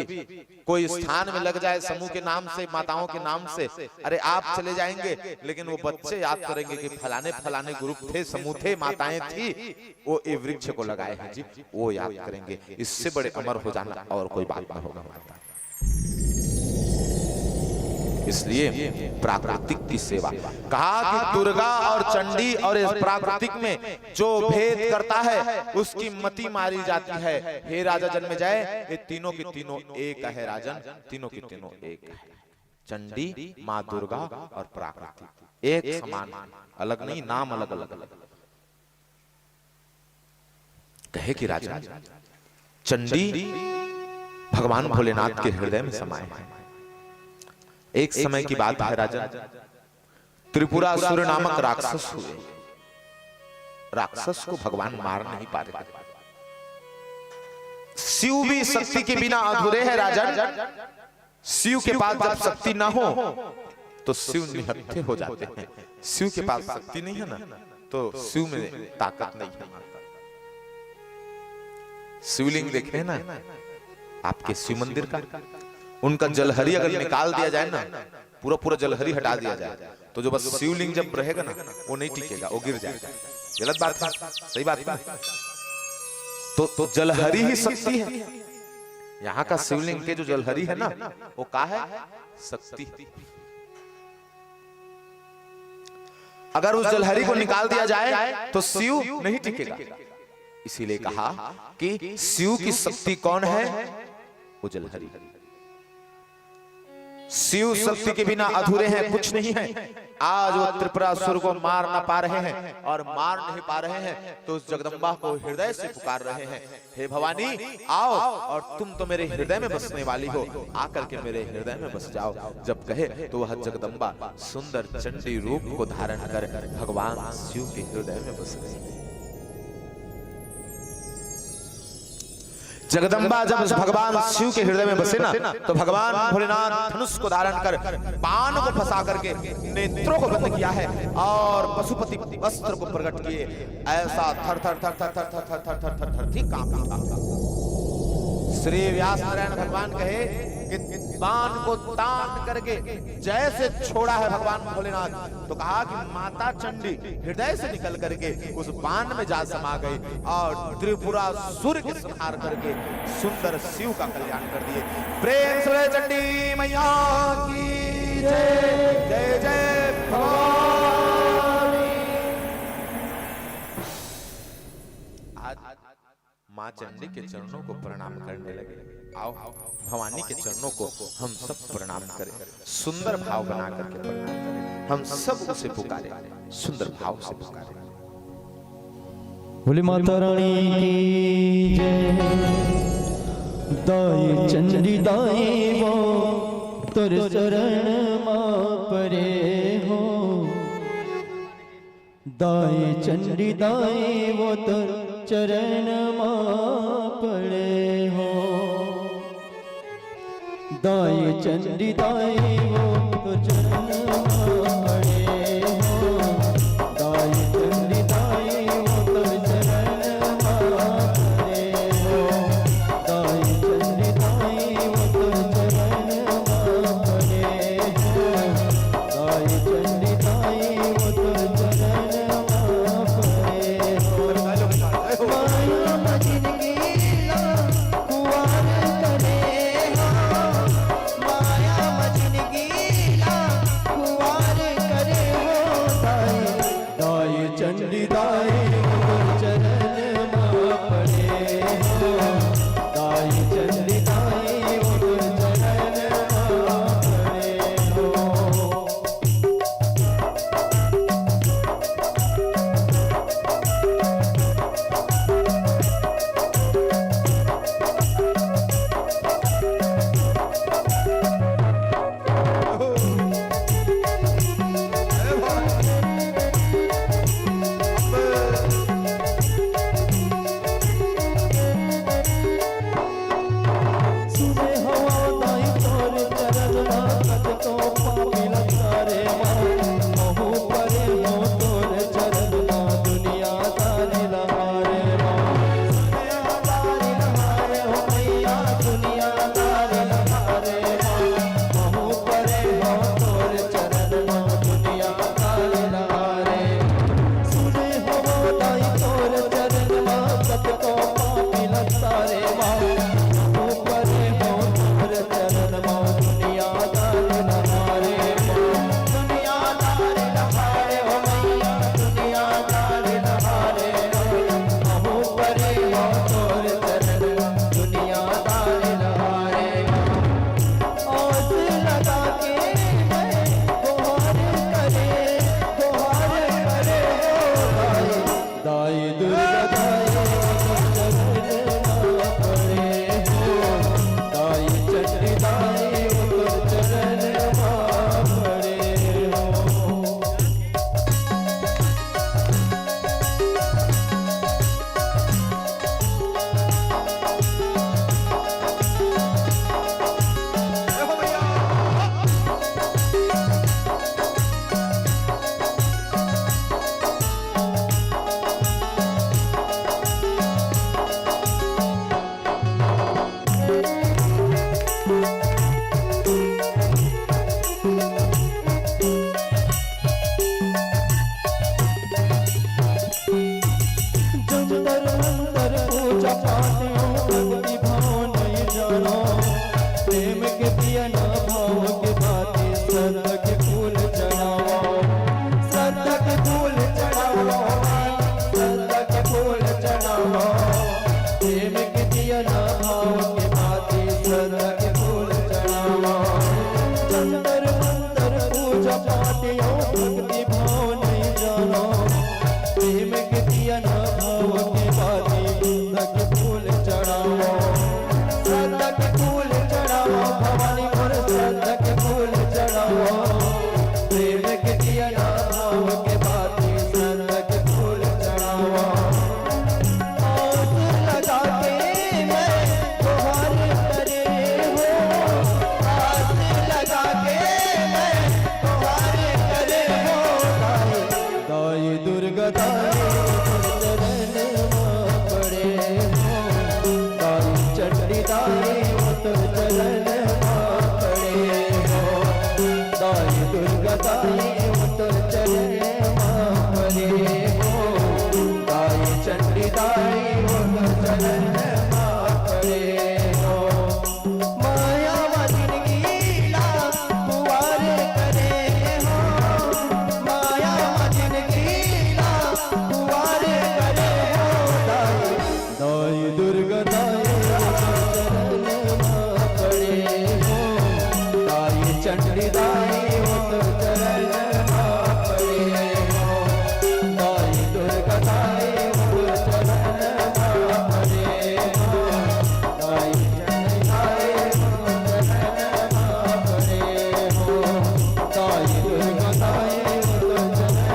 कोई स्थान में लग जाए समूह के नाम से, माताओं के नाम से, अरे आप चले जाएंगे लेकिन वो बच्चे याद करेंगे कि फलाने फलाने ग्रुप थे, समूह थे, माताएं थी, वो ये वृक्ष को लगाए हैं जी, वो याद करेंगे। इससे बड़े अमर हो जाना और कोई बात ना होगा माता। इसलिए प्राकृतिक की सेवा कहा कि दुर्गा और चंडी और इस प्राकृतिक में जो भेद करता है उसकी मति मारी जाती है। हे राजा जन्म जाए, ये तीनों की तीनों एक है राजन, तीनों की तीनों एक है। चंडी, माँ दुर्गा और प्राकृतिक एक समान, अलग नहीं, नाम अलग अलग। कहे कि राजा चंडी भगवान भोलेनाथ के हृदय में समाये हैं। एक समय की बात है राजन, त्रिपुरासुर नामक राक्षस हुए। राक्षस को भगवान मार नहीं पा रहे। शिव भी शक्ति के बिना अधूरे हैं राजन। शिव के पास जब शक्ति ना हो तो शिव निहत्थे हो जाते हैं। शिव के पास शक्ति नहीं है ना तो शिव में ताकत नहीं है। शिवलिंग देखे ना आपके शिव मंदिर का, उनका जलहरी अगर निकाल दिया जाए ना, पूरा पूरा जलहरी हटा दिया जाए तो जो बस शिवलिंग जब रहेगा ना वो नहीं टिकेगा, वो गिर जाएगा। गलत बात है, सही बात है। तो जलहरी ही शक्ति है। यहाँ का शिवलिंग के जो जलहरी है ना वो का है? शक्ति। अगर उस जलहरी को निकाल दिया जाए तो शिव नहीं टिकेगा। इसीलिए कहा कि शिव की शक्ति कौन है? वो जलहरी। शिव शक्ति के बिना अधूरे हैं, कुछ नहीं है। आज वो त्रिपुरासुर को मार ना पा रहे हैं और मार नहीं पा रहे हैं तो उस जगदम्बा को हृदय से पुकार रहे हैं, हे भवानी आओ और तुम तो मेरे हृदय में बसने वाली हो, आकर के मेरे हृदय में बस जाओ। जब कहे तो वह जगदम्बा सुंदर चंडी रूप को धारण कर भगवान शिव के हृदय में बस गई। जगदम्बा जब भगवान शिव के हृदय में बसे ना तो भगवान भोलेनाथ धनुष को धारण कर बाण को फंसा करके नेत्रों को बंद किया है और पशुपति वस्त्र को प्रकट किए। ऐसा थर थर थर थर थर थर थर थर थर थर थी कांप उठा। श्री व्यास नारायण भगवान कहे कि बाण को तान करके जैसे छोड़ा है भगवान भोलेनाथ तो कहा कि माता चंडी हृदय से निकल करके उस बाण में जा समा गई और त्रिपुरासुर के संहार करके सुंदर शिव का कल्याण कर दिए। प्रेम से चंडी मैया की जय। जय जय भवानी। आज माँ चंडी के चरणों को प्रणाम करने लगे। आओ भवानी के चरणों को हम सब प्रणाम करें, सुंदर भाव बना करके प्रणाम करें। हम सब उसे पुकारे, सुंदर भाव से पुकारे। बोले माता रानी की जय। दाई चंडी दाई वो तुर शरण मां परे हो। दाई चंडी दाई वो तुर चरण मां पड़े हो। दाई चंडी दाई वो तुर चरण मां पड़े हो। दाई चंडी दाई वो तुर चरण मां पड़े हो। दाई चंडी दाई वो तुर चरण मां पड़े हो। दाई चंडी दाई वो तुर चरण मां पड़े हो। माया मजिन गीला कुंवर करे हो। माया मजिन गीला कुंवर करे के दिया न भाव के बाती श्रद्धा के फूल चढ़ाओ श्रद्धा के फूल चढ़ाओ श्रद्धा के फूल चढ़ाओ प्रेम के दिया न भाव के बाती श्रद्धा के फूल चढ़ाओ जंतर मंतर पूजा पाठियों भक्ति भाव नहीं जानो प्रेम के दिया न भाव के बाती श्रद्धा के फूल चढ़ाओ श्रद्धा के फूल चढ़ाओ भवानी मोर श्रद्धा के फूल चढ़ाओ प्रेम के दिया न भाव के बाती श्रद्धा के फूल चढ़ाओ आस लगा के मैं गुहार करे हो आस लगा के मैं गुहार करे हो दाई दुर्गा दाई चरण पड़े हो दाई चंडी दाई तो चरण पड़े हो दाई दुर्गा दाई तो चरण पड़े हो दाई चंडी दाई तो चरण पड़े हो माया जिंदगी ला पुआर करे हो माया जिंदगी ला पुआर करे हो दाई दुर्गा दाई चरण पड़े हो दाई चंडी दाई तो चरण पड़े हो दाई दुर्गा दाई तो चरण पड़े हो दाई चंडी दाई तो चरण पड़े हो दाई दुर्गा दाई तो चरण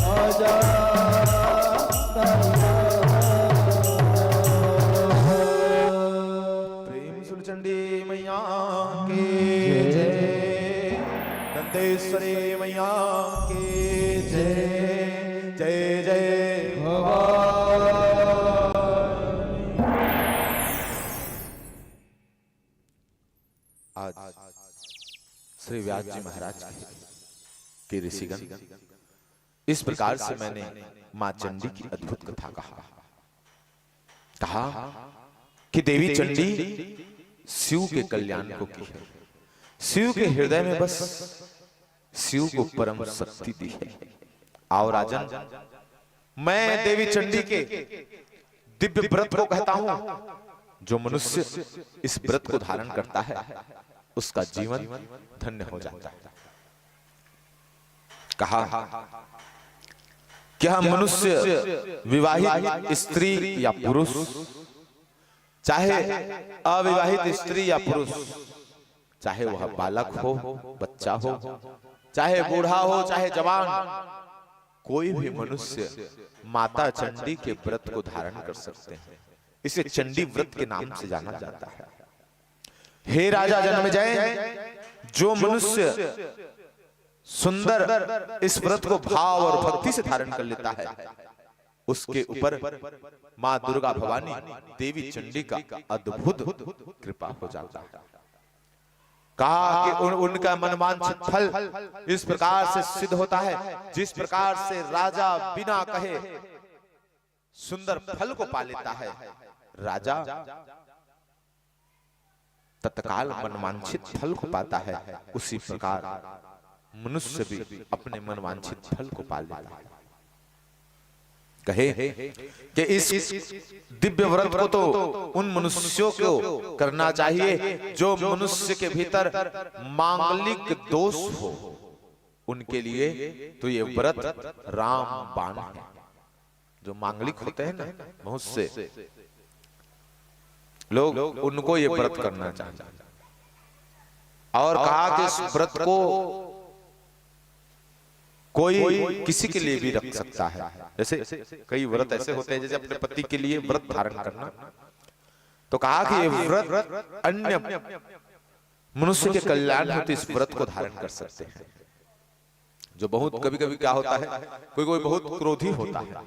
आजा प्रेम सुरचंडी मैया के जय, दंतेश्वरी मैया के जय जय जय आज श्री व्यास जी महाराज के ऋषिगण इस प्रकार से मैंने मां चंडी की अद्भुत कथा कहा कि देवी चंडी शिव के कल्याण को की है, शिव के हृदय में बस शिव को परम शक्ति दी है। आओ राजन, मैं देवी चंडी के दिव्य व्रत को कहता हूं। जो मनुष्य इस व्रत को धारण करता है उसका जीवन धन्य हो जाता है। कहा क्या मनुष्य विवाहित स्त्री या पुरुष, चाहे अविवाहित स्त्री या पुरुष, चाहे वह बालक हो, बच्चा हो, चाहे बूढ़ा हो, चाहे जवान, कोई भी मनुष्य माता चंडी के व्रत को धारण कर सकते हैं। इसे चंडी व्रत के नाम से जाना जाता है। हे राजा जन्मेजय, जो मनुष्य सुंदर इस व्रत को भाव और भक्ति से धारण कर लेता है उसके ऊपर मां दुर्गा भवानी देवी चंडी का अद्भुत कृपा हो जाता है। कहा कि उनका मनवांछित फल इस प्रकार से सिद्ध होता है जिस प्रकार से राजा बिना कहे सुंदर फल को पा लेता है। राजा तत्काल मनवांछित फल को पाता है, उसी प्रकार मनुष्य भी अपने मनवांछित फल को पा लेता है। कहे कि इस दिव्य व्रत को तो उन मनुष्यों को करना चाहिए जो मनुष्य के भीतर मांगलिक दोष हो, उनके लिए तो ये व्रत रामबाण है। जो मांगलिक होते हैं ना बहुत से लोग, उनको ये व्रत करना चाहिए। और कहा कि इस व्रत को कोई किसी के लिए भी रख सकता है। जैसे कई व्रत ऐसे होते हैं जैसे अपने पति के लिए व्रत धारण करना, तो कहा कि ये व्रत अन्य मनुष्य के कल्याण हेतु इस व्रत को धारण कर सकते हैं। जो बहुत कभी कभी क्या होता है, कोई कोई बहुत क्रोधी होता है,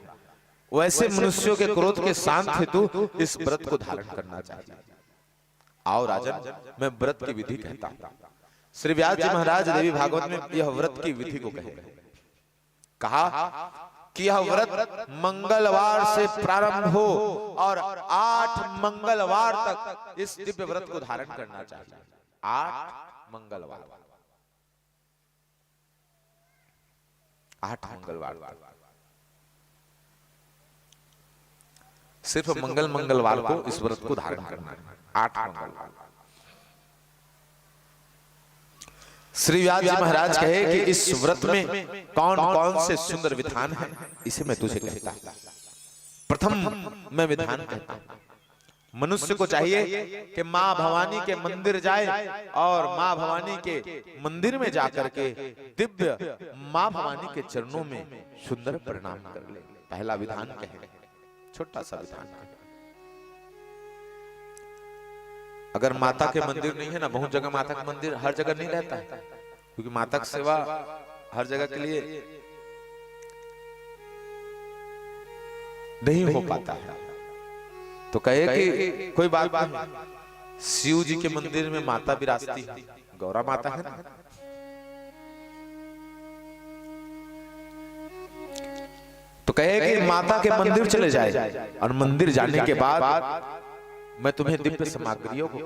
वैसे मनुष्यों के क्रोध के शांत हेतु इस व्रत को धारण करना चाहिए। आओ राजन, मैं व्रत की विधि कहता हूं। श्री व्यास जी महाराज देवी भागवत में यह व्रत की विधि को कहा कि यह व्रत मंगलवार से प्रारंभ हो और 8 मंगलवार तक इस दिव्य व्रत को धारण करना चाहिए। 8 मंगलवार, 8 मंगलवार, सिर्फ मंगलवार को इस व्रत को धारण करना है। 8 मंगलवार। श्री व्यास जी महाराज कहे कि इस व्रत में कौन कौन से सुंदर विधान हैं, इसे मैं तुझे कहता हूं। प्रथम मैं विधान कहता हूं, मनुष्य को चाहिए कि मां भवानी के मंदिर जाए और मां भवानी के मंदिर में जाकर के दिव्य मां भवानी के चरणों में सुंदर प्रणाम कर ले। पहला विधान कहे, छोटा सा विधान कहे। अगर माता के मंदिर नहीं है ना, बहुत जगह माता का मंदिर हर जगह नहीं रहता है, क्योंकि माता की सेवा हर जगह के लिए नहीं हो पाता है। तो कहे कि कोई बात नहीं, शिव जी के मंदिर में माता विराजती है, गौरा माता है ना। तो कहे कि माता के मंदिर चले जाए और मंदिर जाने के बाद मैं तुम्हें दिव्य सामग्रियों को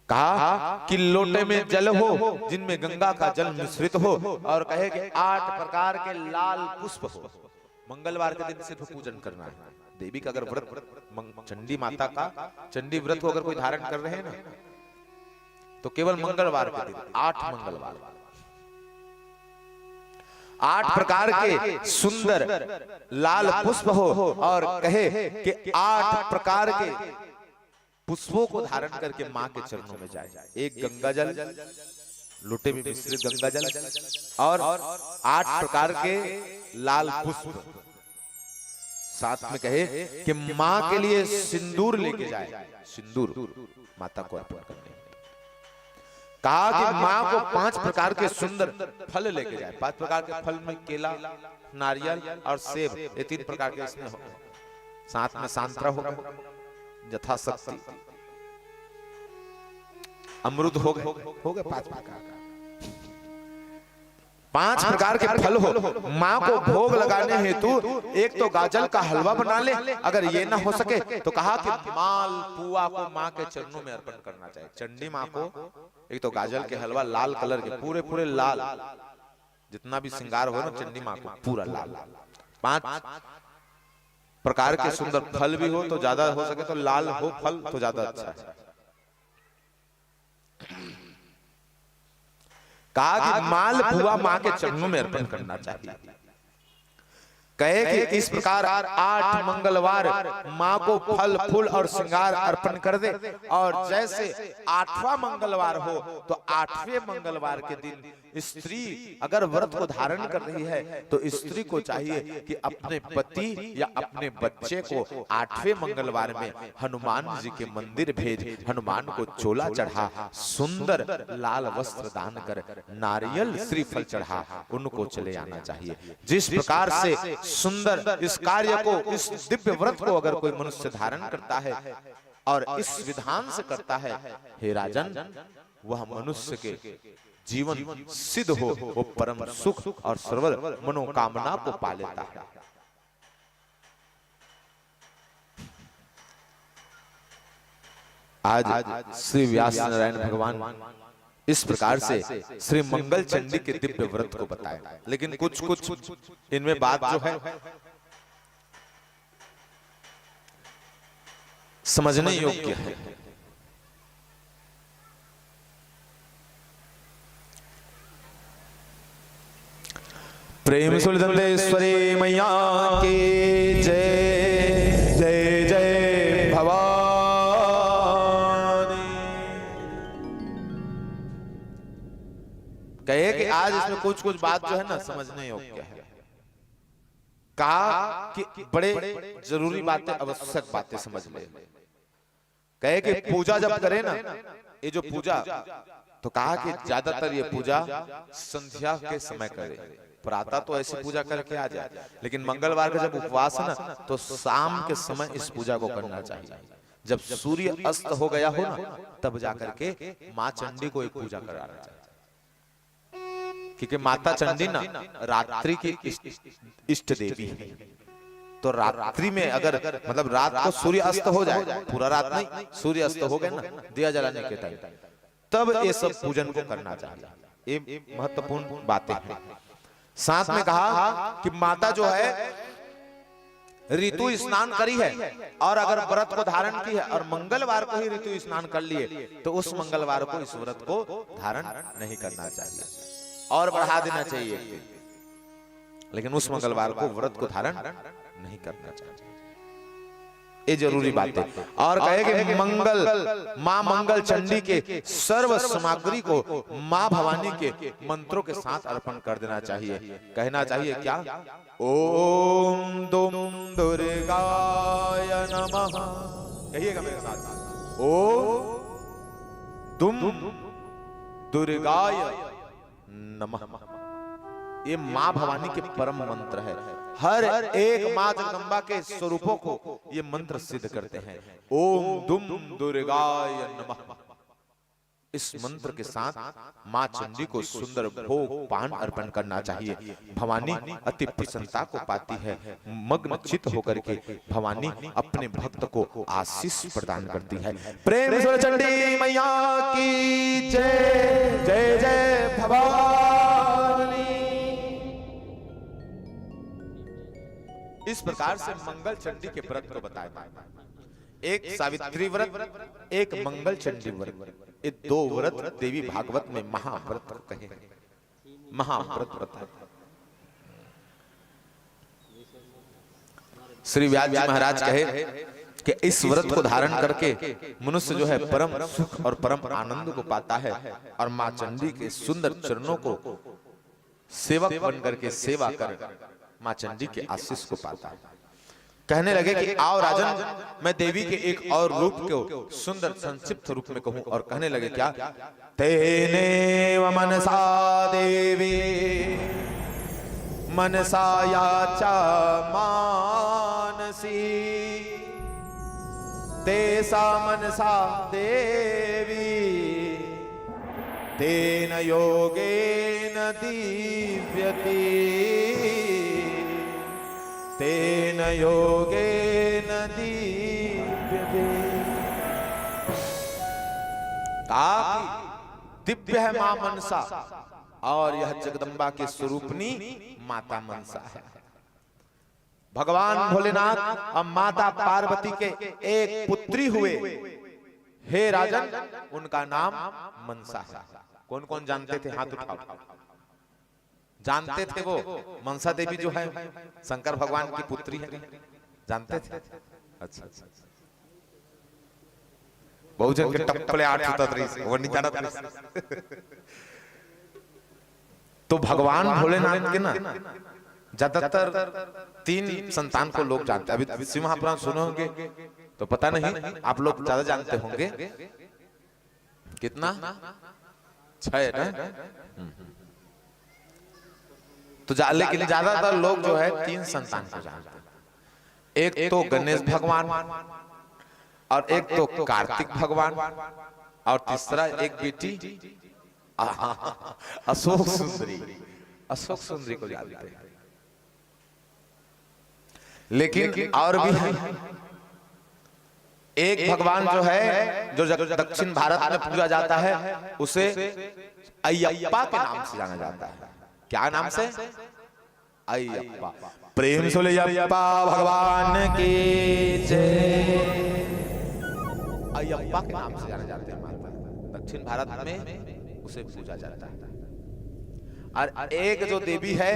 कहा कि लोटे में जल हो जिनमें गंगा का जल मिश्रित हो, और कहे कि 8 प्रकार के लाल पुष्प हो। मंगलवार के दिन सिर्फ पूजन करना है। देवी का अगर व्रत, चंडी माता का चंडी व्रत को अगर कोई धारण कर रहे हैं ना, तो केवल मंगलवार के दिन 8 मंगलवार 8 प्रकार के सुंदर लाल पुष्प हो, और कहे कि 8 प्रकार के पुष्पों को धारण करके मां के चरणों में जाए। एक गंगा जल, लोटे में मिश्रित गंगा जल, और 8 प्रकार के लाल पुष्प। साथ में कहे कि मां के लिए सिंदूर लेके जाए, सिंदूर माता को अर्पण करने। कहा कि मां को 5 प्रकार के सुंदर फल लेके जाए। 5 प्रकार के फल में केला, नारियल और सेब, ये 3 प्रकार के इसमें हो। साथ में संतरा होगा, यथाशक्ति अमरूद हो गए 5 प्रकार का। 5 प्रकार के फल हो। मां को भोग लगाने हेतु एक तो गाजल का हलवा बना ले, अगर ये ना हो सके तो कहा कि माल पुआ को मां के चरणों में अर्पण करना चाहिए। चंडी मां को एक तो गाजल के हलवा लाल कलर के, पूरे लाल, जितना भी श्रृंगार हो ना चंडी मां को पूरा लाल। 5 प्रकार के सुंदर फल भी हो, तो ज्यादा हो सके तो लाल हो फल तो ज्यादा अच्छा है। कहा कि माल पुआ मां के चरणों में अर्पण करना चाहिए। कहे कि इस प्रकार 8 मंगलवार मां को फल फूल और श्रृंगार अर्पण कर दे, और जैसे 8वां मंगलवार हो तो 8वें मंगलवार के दिन स्त्री अगर व्रत को धारण कर रही है तो स्त्री को चाहिए कि अपने पति या अपने बच्चे को 8वें मंगलवार में हनुमान जी के मंदिर भेज, हनुमान को चोला चढ़ा, सुंदर लाल वस्त्र दान कर, नारियल श्रीफल चढ़ा, उनको चले आना चाहिए। जिस प्रकार से सुंदर इस कार्य को, इस दिव्य व्रत को अगर कोई मनुष्य धारण करता है और इस विधान से करता है, हे राजन, वह मनुष्य के जीवन सिद्ध हो, वो परम सुख और सर्व मनोकामना को पा लेता है। आज श्री व्यास नारायण भगवान इस प्रकार से श्री मंगल चंडी के दिव्य व्रत को बताया। लेकिन कुछ इनमें बात जो है समझने योग्य है। प्रेम सुलदंतेश्वरी मैया की जय, जय जय भवानी। कहे कि आज इसमें कुछ बात जो है ना समझने योग्य है। कहा कि बड़े जरूरी बातें, आवश्यक बातें समझ ले। कहे कि पूजा जब करे ना, ये जो पूजा, तो कहा कि ज्यादातर ये पूजा संध्या के समय करे। प्रातः तो ऐसी पूजा करके आ जाए, लेकिन मंगलवार का जब उपवास है ना, तो शाम के समय इस पूजा को करना चाहिए। जब सूर्य अस्त हो गया हो ना, तब जाकर के माँ चंडी को एक पूजा कराना चाहिए, क्योंकि माता चंडी ना रात्रि की इष्ट देवी है। तो रात्रि में अगर मतलब रात को सूर्य अस्त हो जाए, पूरा रात नहीं, सूर्य अस्त हो गए ना दिया जलाने के टाइम, तब ये सब पूजन को करना चाहिए। ये महत्वपूर्ण बातें हैं। साथ में कहा कि माता जो है ऋतु स्नान करी है, और अगर व्रत को धारण की है और मंगलवार को ही ऋतु स्नान कर लिए, तो उस मंगलवार को इस व्रत को धारण नहीं करना चाहिए और बढ़ा देना चाहिए, लेकिन उस मंगलवार को व्रत को धारण नहीं करना चाहिए। ये जरूरी बात है। और कहे कि मां मंगल चंडी के सर्व सामग्री को मां भवानी के मंत्रों के साथ अर्पण कर देना चाहिए। कहना चाहिए क्या? ओम दुम दुर्गाय नमः। कहिएगा मेरे साथ, ओम दुम दुर्गाय नमः। ये मां भवानी के परम मंत्र है। हर एक मां जगदम्बा के स्वरूपों को ये मंत्र सिद्ध करते हैं। ओम दुम दुर्गाय नमः। इस मंत्र के साथ मां चंडी को सुंदर भोग पान अर्पण करना चाहिए। भवानी अति प्रसन्नता को पाती है। मग्न चित्त होकर के भवानी अपने भक्त को आशीष प्रदान करती है। प्रेम से चंडी मैया की जय। जय जय भवानी। इस प्रकार से मंगल चंडी के व्रत को बताया। एक सावित्री व्रत, एक मंगल चंडी व्रत। ये दो व्रत देवी भागवत में महाव्रत कहे, महाव्रत है। श्री व्यास जी महाराज कहे कि इस व्रत को धारण करके मनुष्य जो है परम सुख और परम आनंद को पाता है, और मां चंडी के सुंदर चरणों को सेवक बन करके सेवा कर मां चंडी के आशीष को पाता है। कहने लगे कि आओ राजन, मैं देवी के एक और रूप को सुंदर संक्षिप्त रूप में कहूं। और कहने लगे क्या? तेने मनसा देवी मनसा याचा मानसी, तेसा मनसा देवी तेन योगेन दीव्यते, तेन योगेन दीव्यते। दिव्य है मां मनसा, और यह जगदम्बा के स्वरूपनी माता मनसा है। भगवान भोलेनाथ और माता पार्वती के एक पुत्री हुए। हे राजन, उनका नाम मनसा है। कौन कौन जानते थे? हाथ उठाओ। जानते थे वो मनसा देवी जो है शंकर भगवान की पुत्री है? जानते थे? अच्छा, बहुजन के टप्पले 8 होता था, वो नहीं जाना था। तो भगवान भोलेनाथ के ना ज्यादातर 3 संतान को लोग जानते हैं। अभी शिव महापुराण सुने होंगे तो पता नहीं, आप लोग ज्यादा जानते होंगे। कितना? 6 ना? तो लेकिन ज्यादातर लोग जो है 3 संतान को जानते हैं। एक तो गणेश भगवान, और एक तो कार्तिक भगवान, और तीसरा एक बेटी अशोक सुंदरी। अशोक सुंदरी को जानते हैं। लेकिन और भी है एक भगवान जो है, जो दक्षिण भारत में पूजा जाता है, उसे अयप्पा के नाम से जाना जाता है। क्या नाम से? अयप्पा। प्रेम से अयप्पा भगवान की जय। अयप्पा के नाम से जाना जाता है। दक्षिण भारत में उसे पूजा जाता है। और एक जो देवी है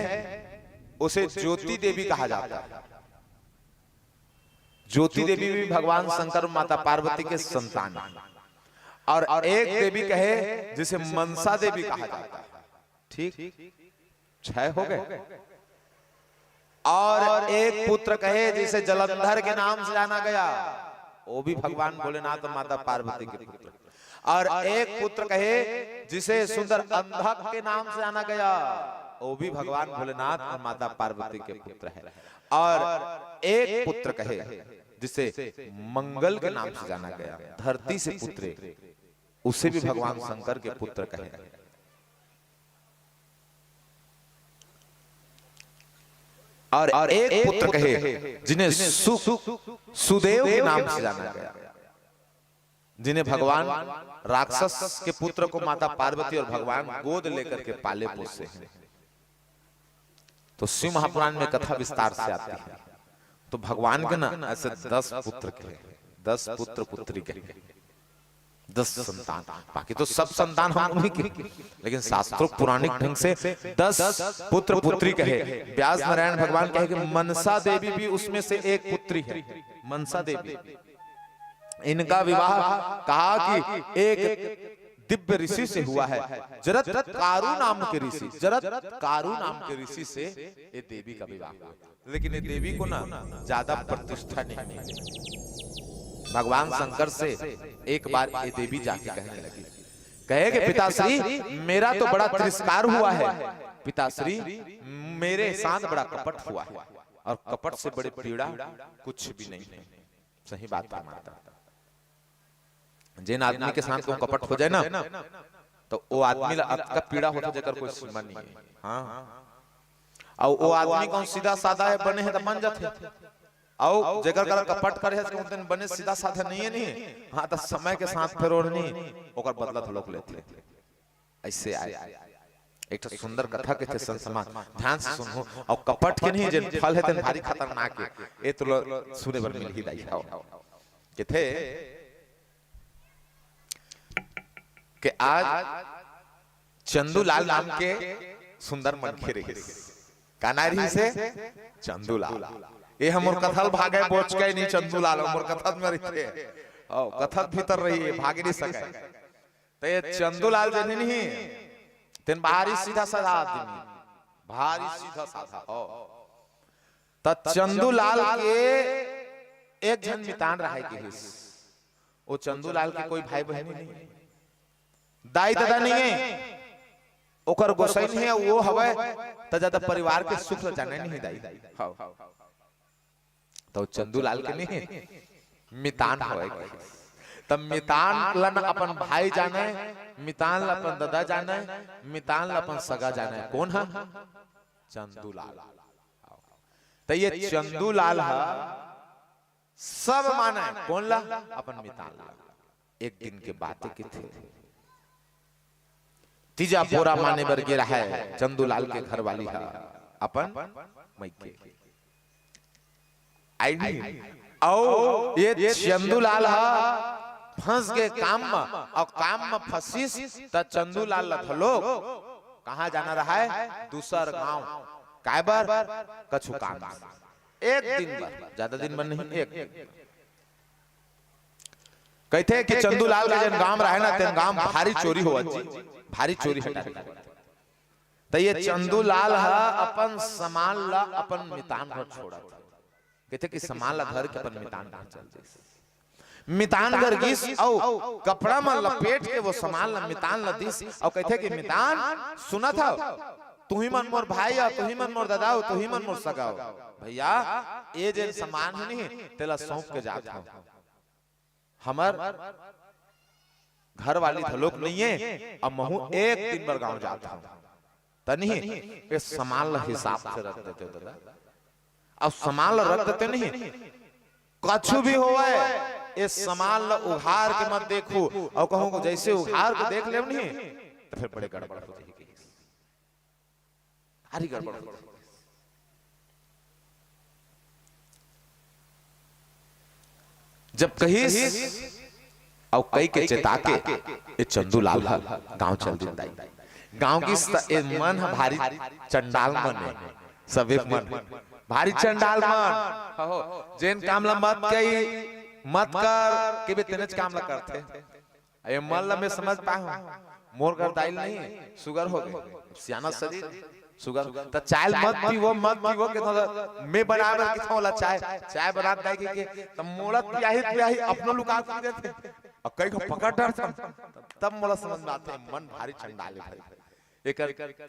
उसे ज्योति देवी कहा जाता है। ज्योति देवी भी भगवान शंकर माता पार्वती के संतान है। और एक देवी कहे जिसे मनसा देवी कहा जाता है। ठीक, 6 हो गए। और एक पुत्र कहे जिसे जलंधर के नाम से जाना गया, वो भी भगवान भोलेनाथ और माता पार्वती के पुत्र। और एक पुत्र कहे जिसे सुंदर अंधक के नाम से जाना गया, वो भी भगवान भोलेनाथ और माता पार्वती के पुत्र है। और एक पुत्र कहे जिसे मंगल के नाम से जाना गया, धरती से पुत्रे, उसे भी भगवान शंकर के पुत्र कहे। और एक पुत्र कहे जिन्हें सुदेव के नाम से जाना गया, जिन्हें भगवान राक्षस के पुत्र को माता पार्वती और भगवान गोद लेकर के पाले पोसे हैं। तो शिव महापुराण में कथा विस्तार से आती है। तो भगवान के ना ऐसे 10 पुत्र के, 10 पुत्र पुत्री के, 10 संतान, बाकी तो सब संतान हम उन्हीं के, लेकिन शास्त्रों पुराणिक ढंग से 10 पुत्र पुत्री कहे। व्यास नारायण भगवान कहे कि मनसा देवी भी उसमें से एक पुत्री है। मनसा देवी, इनका विवाह कहा कि एक दिव्य ऋषि से हुआ है, जरत्कारु नाम के ऋषि, जरत्कारु नाम के ऋषि से ये देवी का विवाह हुआ। लेकिन ये देवी को ना ज्यादा प्रतिष्ठा नहीं मिली। भगवान शंकर से एक बार ये देवी जाके कहने लगी, कहे कि पिताश्री मेरा तो बड़ा तिरस्कार हुआ है, पिताश्री मेरे साथ बड़ा कपट हुआ है, और कपट से बड़े पीड़ा कुछ भी नहीं है। सही बात मानता, जिन आदमी के साथ वो कपट हो जाए ना, तो वो आदमी का पीड़ा होता जेकर कोई सीमा नहीं है। हाँ, और वो आदमी कौन सीधा साधा है बने है तो बन जाते, और जेकर कर कपट करे है तो बने सीधा साधा नहीं है। नहीं, हाँ, तो समय के साथ फिर और नहीं ओकर बदला तो लोग लेते ऐसे आए। एक सुंदर कथा के थे संसमा, ध्यान से सुनो। और कपट के नहीं जे फल है तन भारी खतरनाक है, ये तो सुने बर मिल ही दाई आओ के थे कि आज चंदूलाल नाम के सुंदर मनखे रही, कानारी से चंदूलाल, ये हमर कथल भागे बोच के नहीं चंदूलाल हमर कथल में रहते, ओ कथल भीतर रही है, भाग नहीं सके। तो ये चंदूलाल जने नहीं तेन भारी सीधा साधा आदमी, भारी सीधा साधा हो। तो चंदूलाल के एक जन मितान रहे के हिस, वो चंदूलाल के कोई भाई बहन नहीं, दाई दादा नहीं है, ओकर गोसाई नहीं है, वो हवे त ज्यादा परिवार के सुख जाने नहीं दाई। तो चंदूलाल के नहीं मितान हवे, तब मितान लन अपन भाई जाने, मितान लन अपन दादा जाने, मितान लन अपन सगा जाने। कौन है? चंदूलाल। तो ये चंदूलाल है सब माने, कौन ला? अपन मितान ला। एक दिन के बात की थी, तीजा पोरा माने बर गिरा है चंदूलाल के घर वाली है अपन मैके आई। और ये चंदूलाल फंस गए काम में, और काम में फंसीस त चंदूलाल लथलो कहाँ जाना रहा है? दूसर गांव। काय बार? कछु काम, एक दिन बार, ज्यादा दिन बन नहीं, एक कहते कि चंदूलाल के जन गांव रहे ना, तेन गांव भारी चोरी हुआ जी, भारी चोरी हटा। तो ये चंदूलाल अपन सामान ला अपन मितान घर छोड़ा, कहते कि सामान ला घर के अपन मितान घर चल जाए। मितान घर गिस और कपड़ा में लपेट के वो सामान ला मितान ला दिस, और कहते कि मितान सुना था, तू ही मन मोर भाई हो, तू ही मन मोर दादा हो, तू ही मन मोर सगा हो, भैया ये जे सामान है नहीं तेला सौंप के जात हो, हमर घर वाली धलोक नहीं है, अब महू एक दिन पर गांव जाता हूं, तनी ये सामान ला हिसाब से रख देते हो दादा। अब सामान ला रख देते नहीं, कछु भी होवे ये सामान ला उघार के मत देखो, और कहूं जैसे उघार के देख ले नहीं तो फिर बड़े गड़बड़ हो जाएगी, हरी गड़बड़। जब कहीं और कई के चेता के ये चंदूलाल गांव चल जाता है। गांव की मन भारी चंडाल मन है, सब एक मन भारी चंडाल मन हो, जेन काम ला मत कर के भी तेनेच काम ला करते। ये मन ला मैं समझ पाऊं, मोर घर दाइल नहीं शुगर हो गए, सियाना शरीर शुगर, तो चाय मत पीवो के तो मैं बनावे के थोला चाय बना दाई के तब मोला पियाही अपनो लुका के देते, और कई को पकड़ डर तब मोला समझ में आते मन भारी चंडाले भाई, एक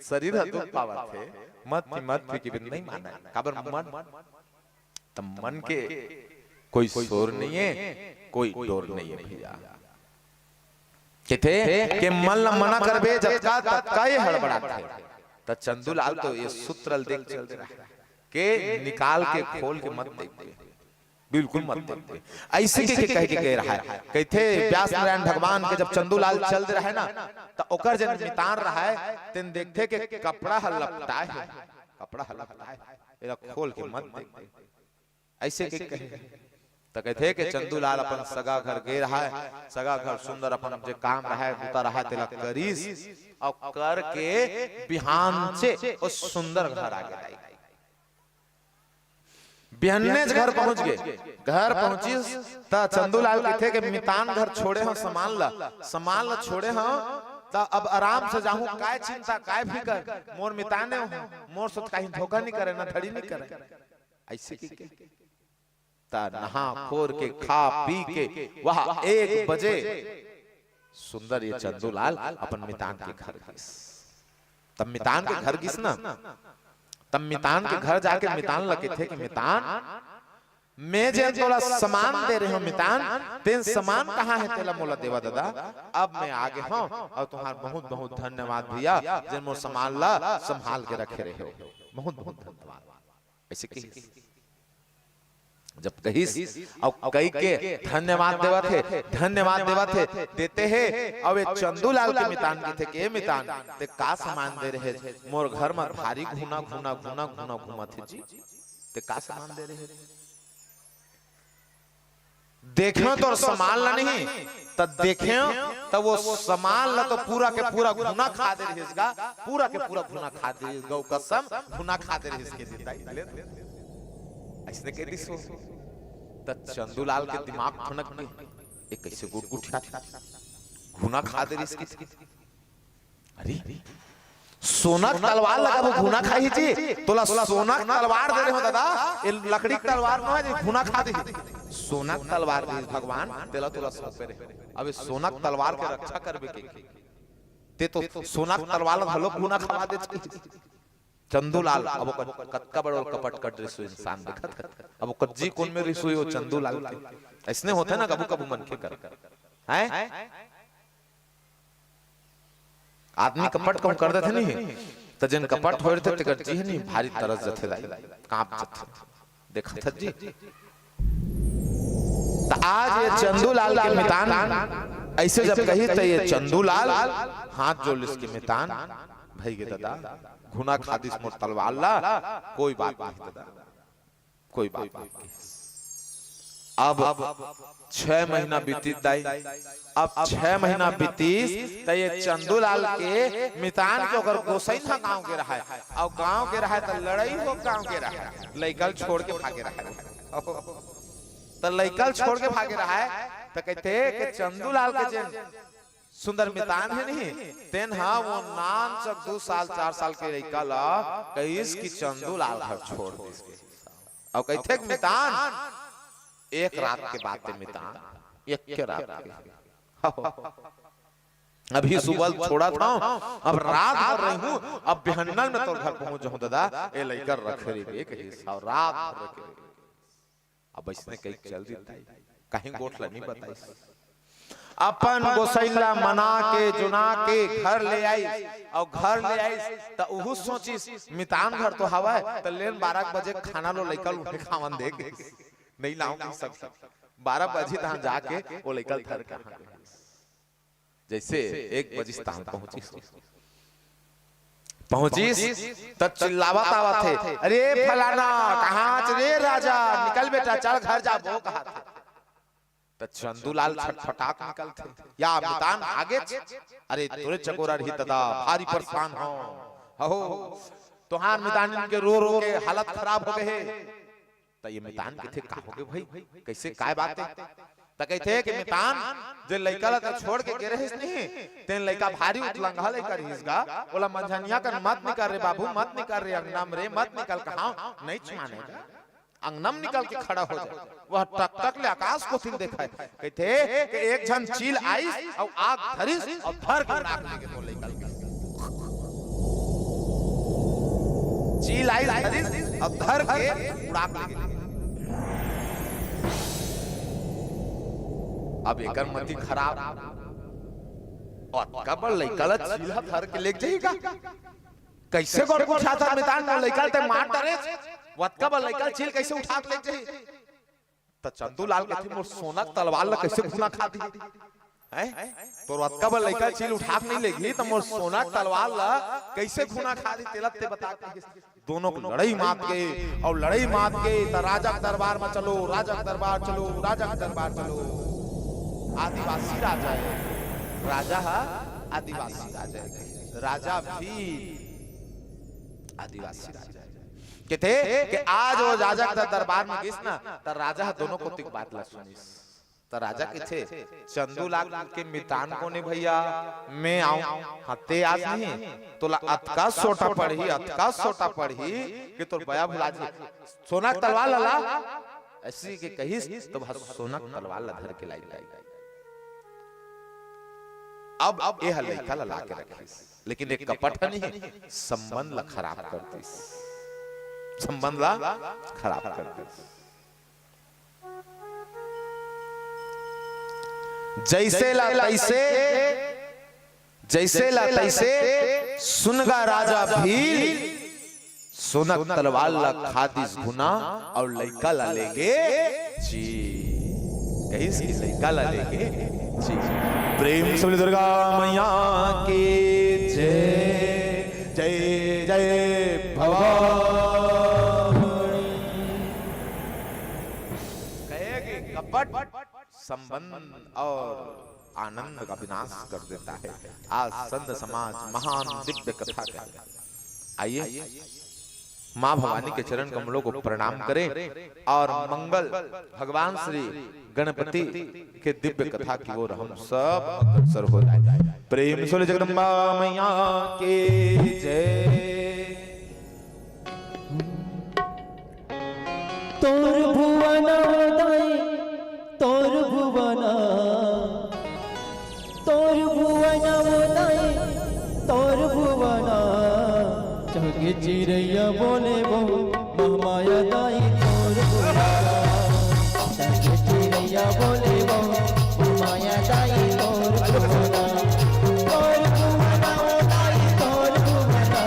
शरीर है दुख पावा थे, मत पी के भी नहीं माना, काबर मन तब मन के कोई शोर नहीं है, कोई डोर नहीं है भैया। कहते कि मन मना करबे जतका तत्का ये हड़बड़ात है। तो चंदूलाल तो ये सूत्रल देख चल रहा है कि निकाल के खोल के मत देखते, बिल्कुल मत देखते। ऐसे के कह के कह रहा है। कहते व्यास नारायण भगवान के जब चंदूलाल चल रहा है ना, तो ओकर जन मितान रहा है, तेन देखते कि कपड़ा हलपटा है, कपड़ा हलपटा है, एला खोल के मत देखते। ऐसे के कहे तो कहते कि चंदूलाल अपन सगा घर गे रहा है, सगा घर सुंदर अपन जे काम रहा है उतर रहा है, तेला करीस और करके बिहान से उस सुंदर घर आ गया। बिहन्ने घर पहुंच गए, घर पहुंची तो चंदूलाल कहते कि मितान घर छोड़े हो सामान ला छोड़े हो, तो अब आराम से जाऊं, काय चिंता काय फिकर, मोर मिताने हो, मोर सोच कहीं धोखा नहीं करे ना धड़ी नहीं करे। ऐसे की नहा खोर के खा पी के वहां 1 बजे सुंदर ये चंदूलाल अपन मितान के घर गिस। तब मितान के घर गिस ना, तब मितान के घर जाके मितान लगे थे कि मितान मैं जे तोला सामान दे रहे हो मितान, तेन सामान कहाँ है तेला मोला देवा दादा, अब मैं आगे हूँ और तुम्हारा बहुत बहुत धन्यवाद भैया जिन मोर सामान ला संभाल के रखे रहे हो, बहुत बहुत धन्यवाद। ऐसे कही जब कहिस और कई के धन्यवाद देवा थे, धन्यवाद देवा थे, देते हैं। अब ये चंदूलाल के मितान के थे के मितान ते का सामान दे रहे, मोर घर में भारी घुना घुना घुना घुना घुमा थे जी, ते का सामान दे रहे, देखे तो सामान ला नहीं तब देखे तो वो सामान ला तो पूरा के पूरा घुना खा दे रही इसका, पूरा के पूरा घुना खा दे, गौ कसम घुना खा दे रही इसके देता। ऐसे कह दी सो तो चंदूलाल के दिमाग ठनक गए, एक कैसे गुटगुटिया घुना खा दे रही इसकी। अरे सोना तलवार लगा वो घुना खाई जी, तोला सोना तलवार दे रहे हो दादा, ये लकड़ी तलवार न है घुना खा दे, सोना तलवार दे भगवान तेला तोला सौंपे रहे। अब सोना तलवार के रक्षा करबे के ते तो सोना तलवार हलो घुना खा दे। चंदूलाल अब कतका बड़ और कपट कट रिसो इंसान देखत, अब कज्जी कौन में रिसो हो चंदूलाल ऐसने होते ना कबू कबू मन के कर हैं, आदमी कपट कम कर देते नहीं तो जन कपट होए थे तेकर जी नहीं भारी तरस जथे लाई कांप जथे देखत जी। तो आज ये चंदूलाल के मितान ऐसे जब कही तो ये चंदूलाल हाथ जोड़ इसके मितान भाई के दादा घुना खादिस मोर तलवार ला, कोई बात नहीं दादा, कोई बात नहीं। अब 6 महीना बीती दाई, अब 6 महीना बीतीस तो ये चंदूलाल के मितान के अगर गोसाई था गांव के रहा है, और गांव के रहा है तो लड़ाई हो गांव के रहा है, लइकल छोड़ के भागे रहा है, तो लइकल छोड़ के भागे रहा है। तो कहते कि चंदूलाल के जन सुंदर मितान है नहीं तेन हाँ वो नान चक 2 साल 4 साल के लइका ला कहिस की चंदूलाल घर छोड़ दिस, और कहते मितान एक रात के बात है मितान, एक के रात के अभी सुबह छोड़ा था, अब रात भर रही हूँ, अब बिहन्नल में तो घर पहुंच जाऊं दादा, ये लइका रख रही कहिस और रात भर रखे। अब इसने कहीं चल दी कहीं गोठला नहीं बताई, अपन गोसैला मना के जुना के घर ले आई, और घर ले आई तो उहु सोची मितान घर तो हवा है, तो लेन 12 बजे खाना लो लइका उठे खावन दे के नहीं लाऊंगी सब 12 बजे तहां जाके वो लइका घर कहां जैसे 1 बजे तहां पहुंची तो चिल्लावत आवत थे, अरे फलाना कहां रे राजा, निकल बेटा चल घर जा, वो कहा था। तो चंदूलाल छटपटाक निकलते, या मितान आगे, अरे तोरे चकोरा रही तदा भारी परेशान हो तुहार मितान के रो रो के हालत खराब हो गए। तो ये मितान के थे का हो गए भाई, कैसे काय बात है, तो कहते कि मितान जे लइका ला छोड़ के गिरे हिस नहीं, तेन लइका भारी उतलंघा लइका रहिसगा, बोला मंझनिया का मत निकाल रे बाबू, मत निकाल रे अंगनाम रे, मत निकाल कहां नहीं मानेगा, अंगनम निकल के खड़ा हो जाए। वह टक टक ले आकाश को फिर देखा है, कहते कि एक जन चील आई और आग धरिस और धर के नाक लेके तो निकल गया, चील आई धरिस और धर के उड़ा के अब एकर मती खराब और कबर लइका चील्हा धर के लेके जाएगा कैसे गोड़ को उठाता मैदान में लइका ते मार डरे वतका बल लइका चील कैसे उठा के लेके जाई त चंदूलाल के थी मोर सोना तलवार ला कैसे खुना खा दी हैं तो वतका बल लइका चील उठा के नहीं लेगी त मोर सोना तलवार ला कैसे खुना खा दी तेलत ते बता के दोनों को लड़ाई मात के और लड़ाई मात के त राजा के दरबार में चलो राजा के दरबार चलो राजा के दरबार चलो आदिवासी राजा है राजा आदिवासी राजा है राजा भी आदिवासी राजा है कहते कि आज वो राजा के दरबार में गिस ना त राजा दोनों को तिक बात ला सुनिस त राजा के थे चंदूलाल के मितान को ने भैया मैं आऊं हते आज नहीं तो अतका सोटा पढ़ी कि तो बया भुला जी सोना तलवार ला ऐसी के कहिस तो बस सोना तलवार ला धर के लाई अब ये लइका ला के रखिस लेकिन एक कपट नहीं संबंध ला खराब कर दिस संबंध ला खराब कर दिस जैसे ला तैसे सुनगा राजा भील सोनक तलवार ला खादिस गुना और लइका ला लेगे जी कहिस की लइका ला लेगे जी प्रेम से दुर्गा मैया की जय जय जय भवानी कहेगी कपट संबंध और आनंद का विनाश कर देता है आज संत समाज महान दिव्य कथा का आइए माँ भवानी के चरण कमलों को प्रणाम करें और मंगल भगवान श्री गणपति के दिव्य कथा की ओर हम सब अग्रसर हो जाए प्रेम से जगदम्बा मैया के जय तोर भुवना दाई तोर भुवना दाई तोर भुवना जग चिड़ैया बोले वो महामाया दाई तोर भुवना जग चिड़ैया बोले वो महामाया दाई तोर भुवना तोर भुवना दाई तोर भुवना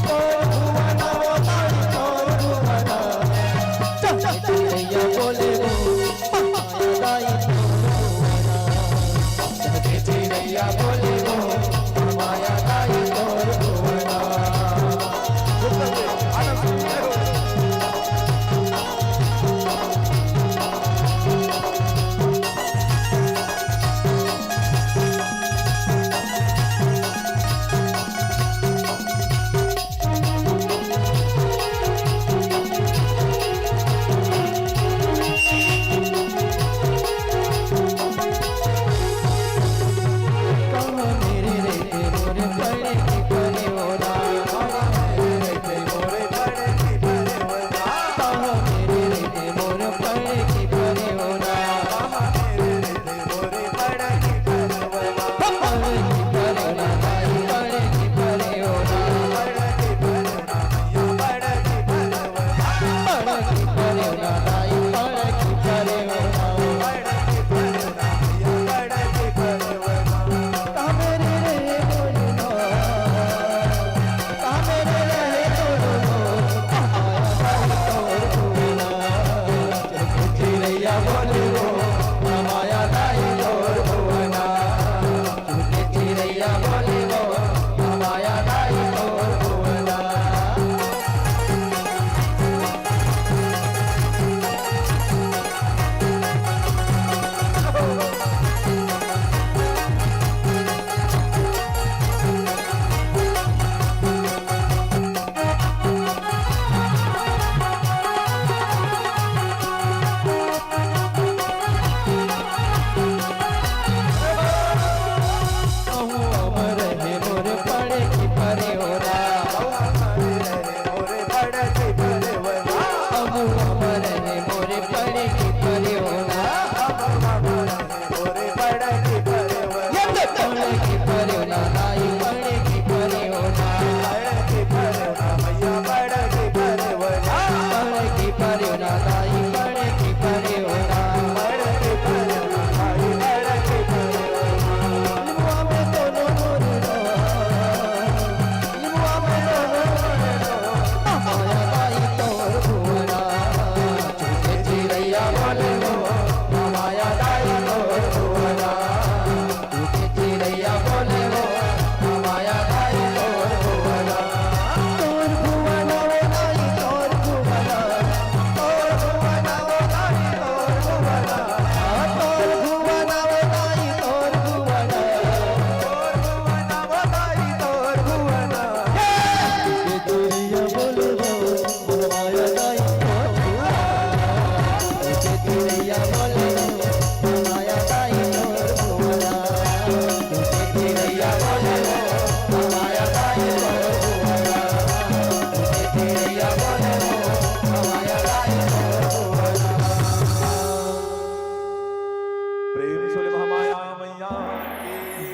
तोर भुवना दाई तोर भुवना जग चिड़ैया बोले वो महामाया दाई तोर भुवना जग चिड़ैया बोले वो महामाया दाई तोर भुवना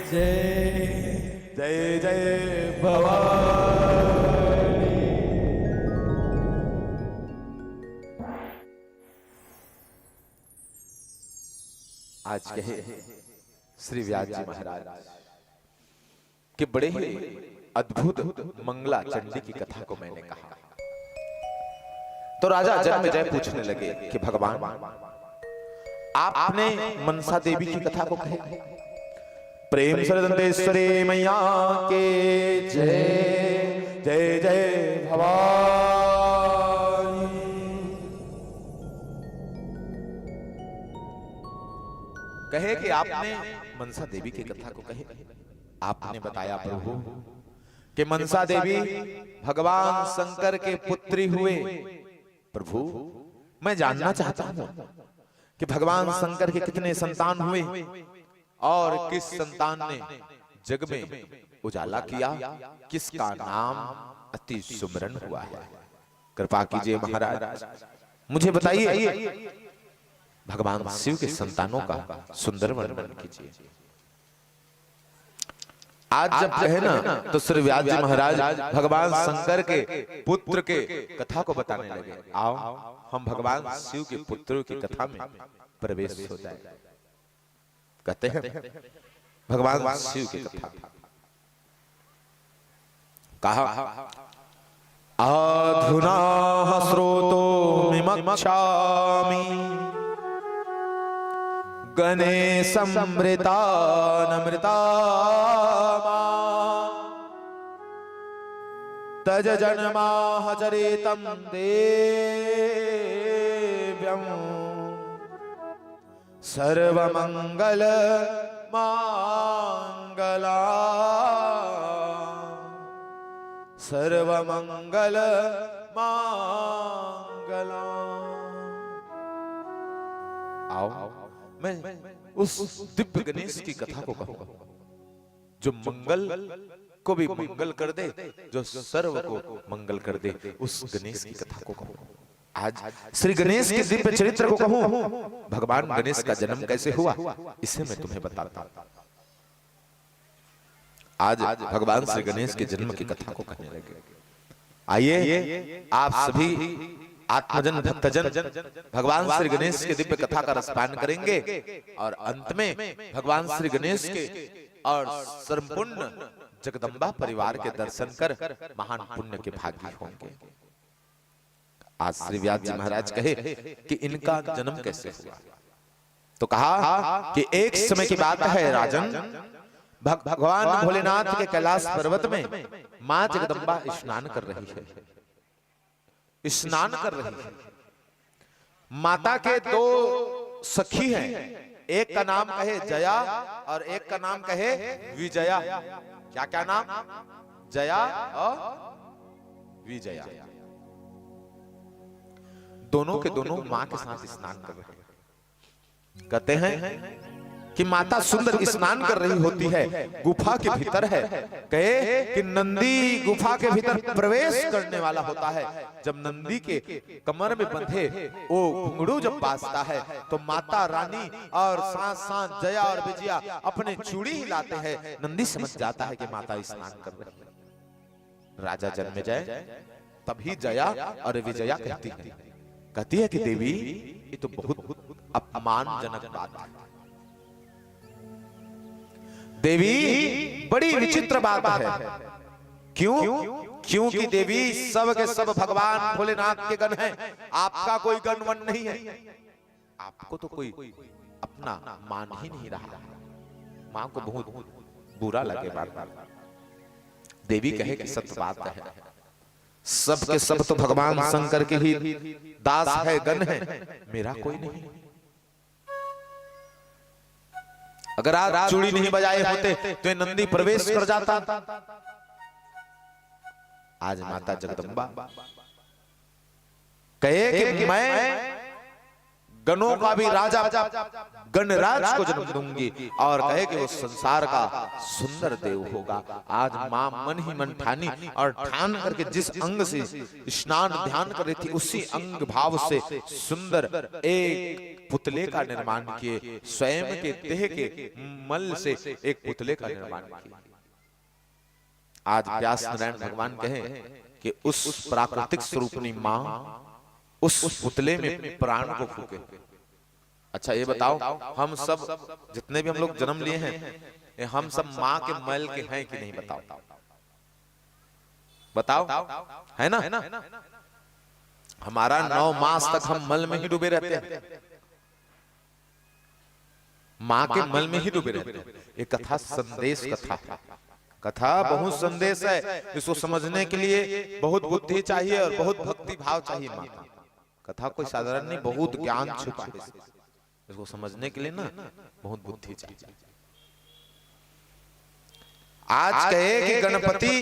जय जय जय भवानी। आज कहे श्री व्यास जी महाराज कि बड़े ही अद्भुत मंगला चंडी की कथा को मैंने कहा तो राजा जन्मेजय पूछने लगे कि भगवान आपने मनसा देवी की कथा को कहे। प्रेम सरदंतेश्वरी मैया के जय जय जय भवानी। कहे कि आपने मनसा देवी की कथा को कहे। आपने बताया प्रभु कि मनसा देवी भगवान शंकर के पुत्री हुए। प्रभु मैं जानना चाहता हूं कि भगवान शंकर के कितने संतान हुए और किस संतान ने जग में उजाला किया, किसका नाम अति सुमरन हुआ है। कृपा कीजिए महाराज मुझे बताइए भगवान शिव के संतानों का सुंदर वर्णन कीजिए। आज जब कहे ना तो श्री व्यास जी महाराज भगवान शंकर के पुत्र के कथा को बताने लगे। आओ हम भगवान शिव के पुत्रों की कथा में प्रवेश हो जाए। कहते हैं भगवान शिव की कथा कहा अधुना स्रोतो मिमक्षामि गणेशमृतानमृता तज जन्माह चरितं देव्यं सर्वमंगल मांगला सर्वमंगल मांगला। आओ मैं उस दिव्य गणेश की कथा को कहूंगा जो मंगल को भी मंगल कर दे, जो सर्व को मंगल कर दे। उस गणेश की कथा को कहूंगा। आज श्री गणेश के दिव्य चरित्र को कहूं। भगवान गणेश का जन्म कैसे हुआ इसे मैं तुम्हें बताता हूं। आज भगवान श्री गणेश के जन्म की कथा को कहने लगे। आइए आप सभी आत्मजन भक्तजन भगवान श्री गणेश के दिव्य कथा का रसपान करेंगे और अंत में भगवान श्री गणेश के और संपूर्ण जगदम्बा परिवार के दर्शन कर महान पुण्य के भागी होंगे। आज श्री व्यास जी महाराज कहे कि इनका जन्म कैसे हुआ तो कहा कि एक समय की बात है राजन, भगवान भोलेनाथ के कैलाश पर्वत में मां जगदम्बा स्नान कर रही है। स्नान कर रही है। माता के दो सखी हैं, एक का नाम कहे जया और एक का नाम कहे विजया। क्या क्या नाम? जया और विजया। दोनों के दोनों मां के साथ स्नान कर रहे हैं। कहते हैं कि माता सुंदर स्नान कर रही होती है, गुफा के भीतर है। कहे कि नंदी गुफा के भीतर प्रवेश करने वाला होता है। जब नंदी के कमर में बंधे वो घुंघरू जब बाजता है तो माता रानी और साथ साथ जया और विजया अपने चूड़ी हिलाते हैं। नंदी समझ जाता है कि माता स्नान कर रही है। राजा जन्मेजय तभी जया और विजया कहती है कि देवी ये तो बहुत अपमानजनक बात है। देवी बड़ी विचित्र बात है। क्यों? क्योंकि देवी सब के सब भगवान भोलेनाथ के गण हैं। आपका कोई गण वन नहीं है। आपको तो कोई अपना मान ही नहीं रहा। मां को बहुत बुरा लगे बात। देवी कहे कि सत्य बात है। सब के सब तो भगवान शंकर के ही दास है, गण है, मेरा कोई नहीं। अगर आप चूड़ी नहीं बजाए होते तो नंदी प्रवेश कर जाता। आज माता जगदम्बा कहे कि मैं गणों का भी राजा गणराज को जन्म दूंगी और कहे कि वो संसार का सुंदर देव होगा। आज मां मन ही मन ठानी और ठान करके जिस अंग से स्नान ध्यान कर रही थी उसी अंग भाव से सुंदर एक पुतले का निर्माण किए, स्वयं के देह के मल से एक पुतले का निर्माण किया। आज व्यास नारायण भगवान कहे कि उस प्राकृतिक स्वरूपनी मां उस पुतले में प्राण को फूके। अच्छा ये बताओ, हम सब जितने भी हम लोग जन्म लिए हैं, हम सब मां के मैल के हैं कि नहीं? बताओ है ना? हमारा 9 मास तक हम मल में ही डूबे रहते हैं, मां के मल में ही डूबे रहते हैं। ये कथा संदेश कथा बहुत संदेश है। इसको समझने के लिए बहुत बुद्धि चाहिए और बहुत भक्ति भाव चाहिए। मां कथा कोई साधारण नहीं, बहुत ज्ञान छुपा है इसको समझने के लिए ना, बहुत बुद्धि चाहिए। आज कहे कि गणपति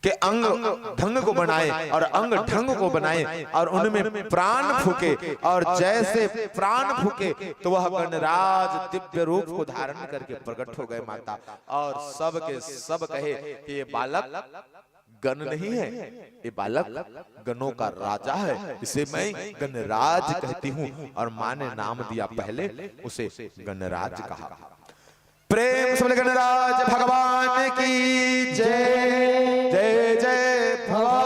के अंग ढंग को बनाए और अंग ढंग को बनाए और उनमें प्राण फूके, और जैसे प्राण फूके तो वह गणराज दिव्य रूप को धारण करके प्रकट हो गए माता। और सब के सब कहे कि ये बालक गण नहीं है, ये बालक गणों का राजा है, इसे मैं गणराज कहती हूँ। और माँ ने नाम दिया पहले उसे गणराज कहा। प्रेम से गणराज भगवान की जय जय जय भवानी।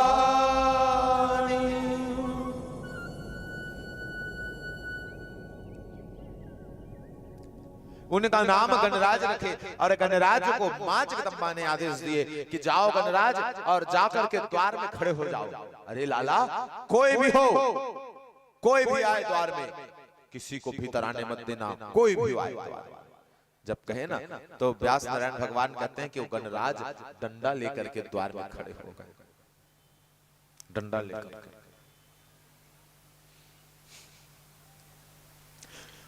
उनका नाम गणराज रखे और गणराज को मां जगदम्बा ने आदेश दिए कि जाओ गणराज और जाकर के द्वार में खड़े हो जाओ। अरे लाला, कोई भी हो, कोई भी आए द्वार में, किसी को भीतर आने मत देना, कोई भी आए द्वार में। जब कहे ना तो व्यास नारायण भगवान कहते हैं कि वो गणराज डंडा लेकर के द्वार में खड़े हो गए, डंडा लेकर।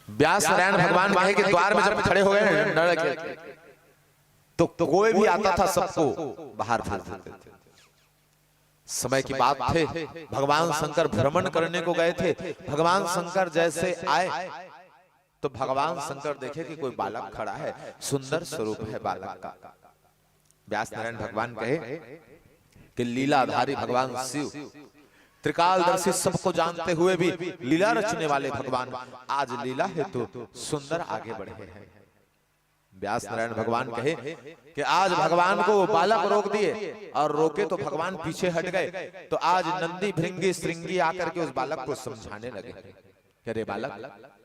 व्यास नारायण भगवान कहे कि द्वार में जब खड़े हो गए डंडा लेकर, तो कोई भी आता था सबको बाहर फेंक देते थे। समय की बात थे, भगवान शंकर भ्रमण करने को गए थे। भगवान शंकर जैसे आए तो भगवान शंकर देखे कि कोई बालक खड़ा है, सुंदर स्वरूप है बालक का। व्यास नारायण भगवान कहे कि लीलाधारी भगवान शिव, त्रिकालदर्शी, सबको जानते हुए भी लीला रचने वाले भगवान आज लीला हेतु सुंदर आगे बढ़े हैं। व्यास नारायण भगवान कहे कि आज भगवान को बालक रोक दिए और रोके तो भगवान पीछे हट गए, तो आज नंदी भृंगी श्रृंगी आकर के उस बालक को समझाने लगे कि अरे बालक,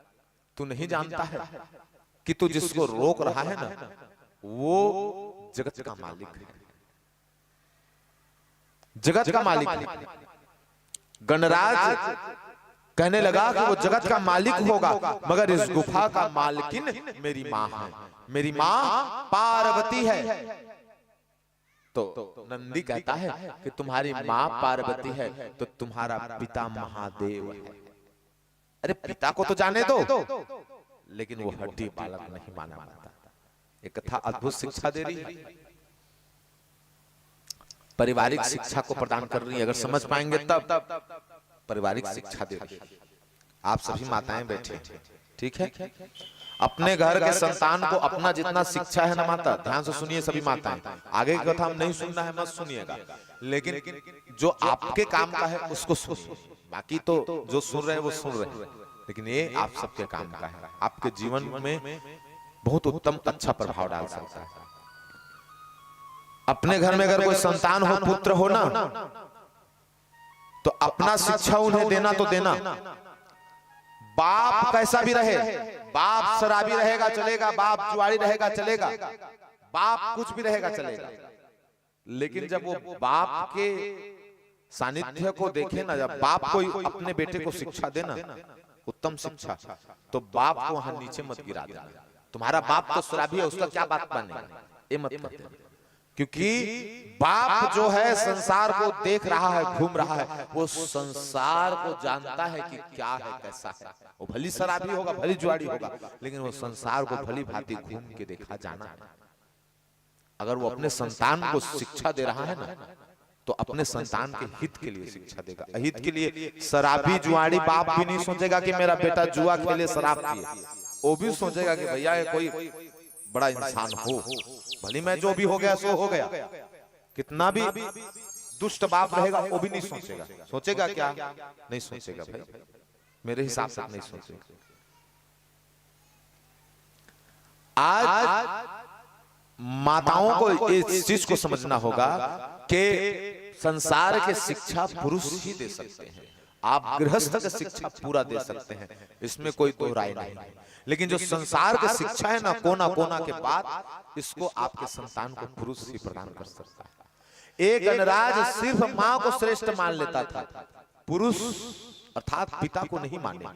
तू नहीं जानता है कि तू जिसको रोक रहा है ना, वो जगत का मालिक है, जगत का मालिक है। गणराज कहने लगा कि वो जगत का मालिक होगा, मगर इस गुफा का मालकिन मेरी माँ है, मेरी माँ पार्वती है। तो नंदी कहता है कि तुम्हारी माँ पार्वती है तो तुम्हारा पिता महादेव है। अरे पिता को तो जाने दो, लेकिन वो हड्डी बालक नहीं माना जाता। एक कथा अद्भुत शिक्षा दे रही है, पारिवारिक शिक्षा को प्रदान कर रही है। अगर समझ पाएंगे तब पारिवारिक शिक्षा दे रही है। आप सभी माताएं बैठे, ठीक है? अपने घर के संतान को अपना जितना शिक्षा है ना माता, ध्यान से सुनिए सभी माताएं, आगे की कथा हम नहीं सुनना है मत सुनिएगा, लेकिन जो आपके काम का है उसको सुनिए। बाकी तो जो सुन रहे हैं वो सुन रहे हैं, लेकिन ये आप सबके काम का है, आपके जीवन में बहुत उत्तम अच्छा प्रभाव डाल सकता है। अपने घर में अगर कोई संतान हो, पुत्र हो ना, तो अपना शिक्षा उन्हें देना तो देना। बाप कैसा भी रहे, बाप शराबी रहेगा चलेगा, बाप जुआरी रहेगा चलेगा, बाप कुछ भी रहेगा चलेगा, लेकिन जब वो बाप के सानिध्य को देखे ना, जब बाप कोई अपने बेटे को शिक्षा देना, उत्तम शिक्षा, तो बाप को वहां नीचे मत गिरा देना। तुम्हारा बाप तो शराबी है, उसका क्या बात मानेगा, ये मत कहते, क्योंकि बाप जो है संसार को देख रहा है, घूम रहा है, वो संसार को जानता है कि क्या है कैसा है। वो भली शराबी होगा, भली जुआरी होगा, लेकिन वो संसार को भली भांति घूम के देखा जाना है। अगर वो अपने संतान को शिक्षा दे रहा है ना, तो अपने संतान के हित के लिए शिक्षा देगा, अहित के लिए। शराबी जुआड़ी बाप भी नहीं सोचेगा कि मेरा बेटा जुआ खेले शराब पिए, वो भी सोचेगा कि भैया ये कोई बड़ा इंसान हो, भले मैं जो भी हो गया सो हो गया। कितना भी दुष्ट बाप रहेगा वो भी नहीं सोचेगा। सोचेगा क्या? नहीं सोचेगा भाई, मेरे हिसाब से नहीं सोचेगा। आज माताओं को इस चीज को समझना होगा कि संसार के शिक्षा पुरुष ही दे सकते हैं, आप गृहस्थ की शिक्षा पूरा दे सकते हैं, इसमें कोई तो राय नहीं। लेकिन जो संसार की शिक्षा है ना, कोना कोना के बाद, इसको आपके संतान को पुरुष ही प्रदान कर सकता है। एक गणराज सिर्फ मां को श्रेष्ठ मान लेता था, पुरुष अर्थात पिता को नहीं माने,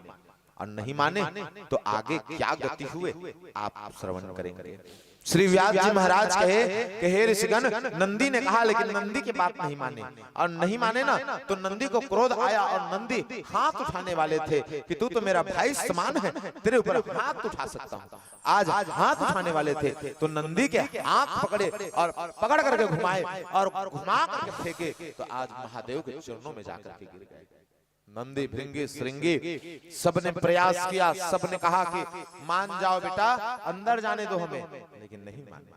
और नहीं माने तो आगे क्या गति हुए आप श्रवण करेंगे। श्री व्यास जी महाराज कहे कि हे ऋषिगण, नंदी ने कहा लेकिन नंदी की बात नहीं माने, और नहीं माने ना तो नंदी को क्रोध आया, और नंदी हाथ उठाने वाले थे कि तू तो मेरा भाई समान है, तेरे ऊपर हाथ उठा सकता हूँ। आज हाथ उठाने वाले थे तो नंदी के हाथ पकड़े और पकड़ करके घुमाए और घुमा करके फेंके, तो आज महादेव के चरणों में जाकर के गिर गए। नंदी भृंगी श्रृंगी सबने प्रयास किया, सबने कहा कि मान जाओ बेटा, अंदर जाने दो हमें, लेकिन नहीं माने।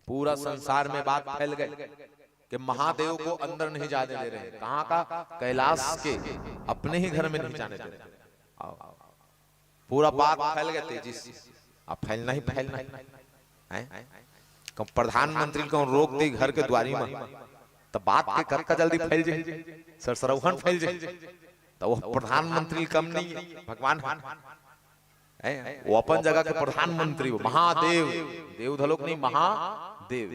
पूरा संसार में बात फैल गई कि महादेव को अंदर नहीं जाने दे रहे। कहां का? कैलाश के, अपने ही घर में नहीं जाने दे रहे। पूरा बात फैल गया तेजी से। अब फैलना ही फैलना है। प्रधानमंत्री को रोक दी घर के द्वारी में, तो बात के कर का जल्दी फैल जाए, सरसरौहन फैल जाए। तो वो प्रधानमंत्री कम नहीं है, भगवान है, वो अपन जगह के प्रधानमंत्री, वो महादेव, देवधलोक नहीं महादेव।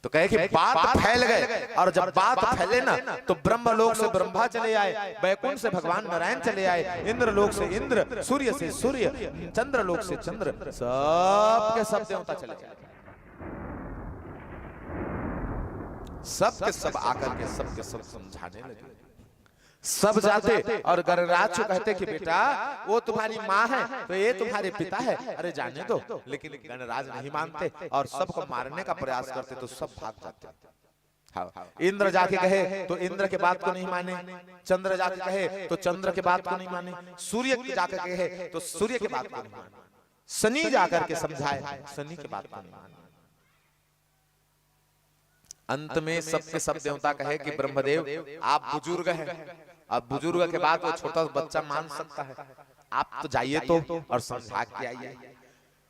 तो कहे कि बात फैल गए, और जब बात फैले ना तो ब्रह्मलोक से ब्रह्मा चले आए, बैकुंठ से भगवान नारायण चले आए, इंद्रलोक से इंद्र, सूर्य से सूर्य, चंद्रलोक से चंद्र, सब के सब देवता चले आए। सब के सब आकर के सब के सब समझाने लगे। सब जाते और गणराज को कहते कि बेटा वो तुम्हारी माँ है तो ये तुम्हारे पिता है, अरे जाने दो। लेकिन गणराज नहीं मानते और सबको मारने का प्रयास करते, तो सब भाग जाते। हाँ, इंद्र जाके कहे तो इंद्र के बात को नहीं माने, चंद्र जाके कहे तो चंद्र के बात को नहीं माने, सूर्य जाके कहे तो सूर्य के बात को नहीं माने, शनि जाकर के समझाए, शनि के बात को नहीं माने। अंत में सबके सब देवता कहे कि ब्रह्मदेव आप बुजुर्ग हैं, अब बुजुर्ग के बाद वो छोटा बच्चा मान सकता है, आप तो जाइए तो और समझा के आइए।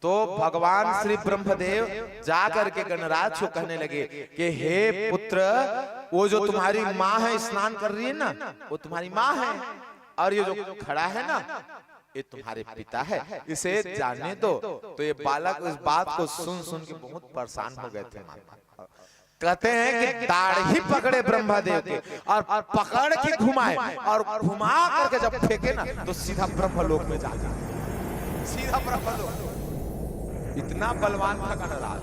तो भगवान श्री ब्रह्मदेव जाकर के गणराज को कहने लगे कि हे पुत्र, वो जो तुम्हारी माँ है स्नान कर रही है ना, वो तुम्हारी माँ है, और ये जो खड़ा है ना ये तुम्हारे पिता है, इसे जाने दो। तो ये बालक इस बात को सुन सुन के बहुत परेशान हो गए थे। कहते हैं कि दाढ़ ही पकड़े ब्रह्मदेव के और पकड़ के घुमाए, और घुमा करके जब फेंके ना तो सीधा ब्रह्मलोक में जा जाए, सीधा ब्रह्मलोक। इतना बलवान था गणराज।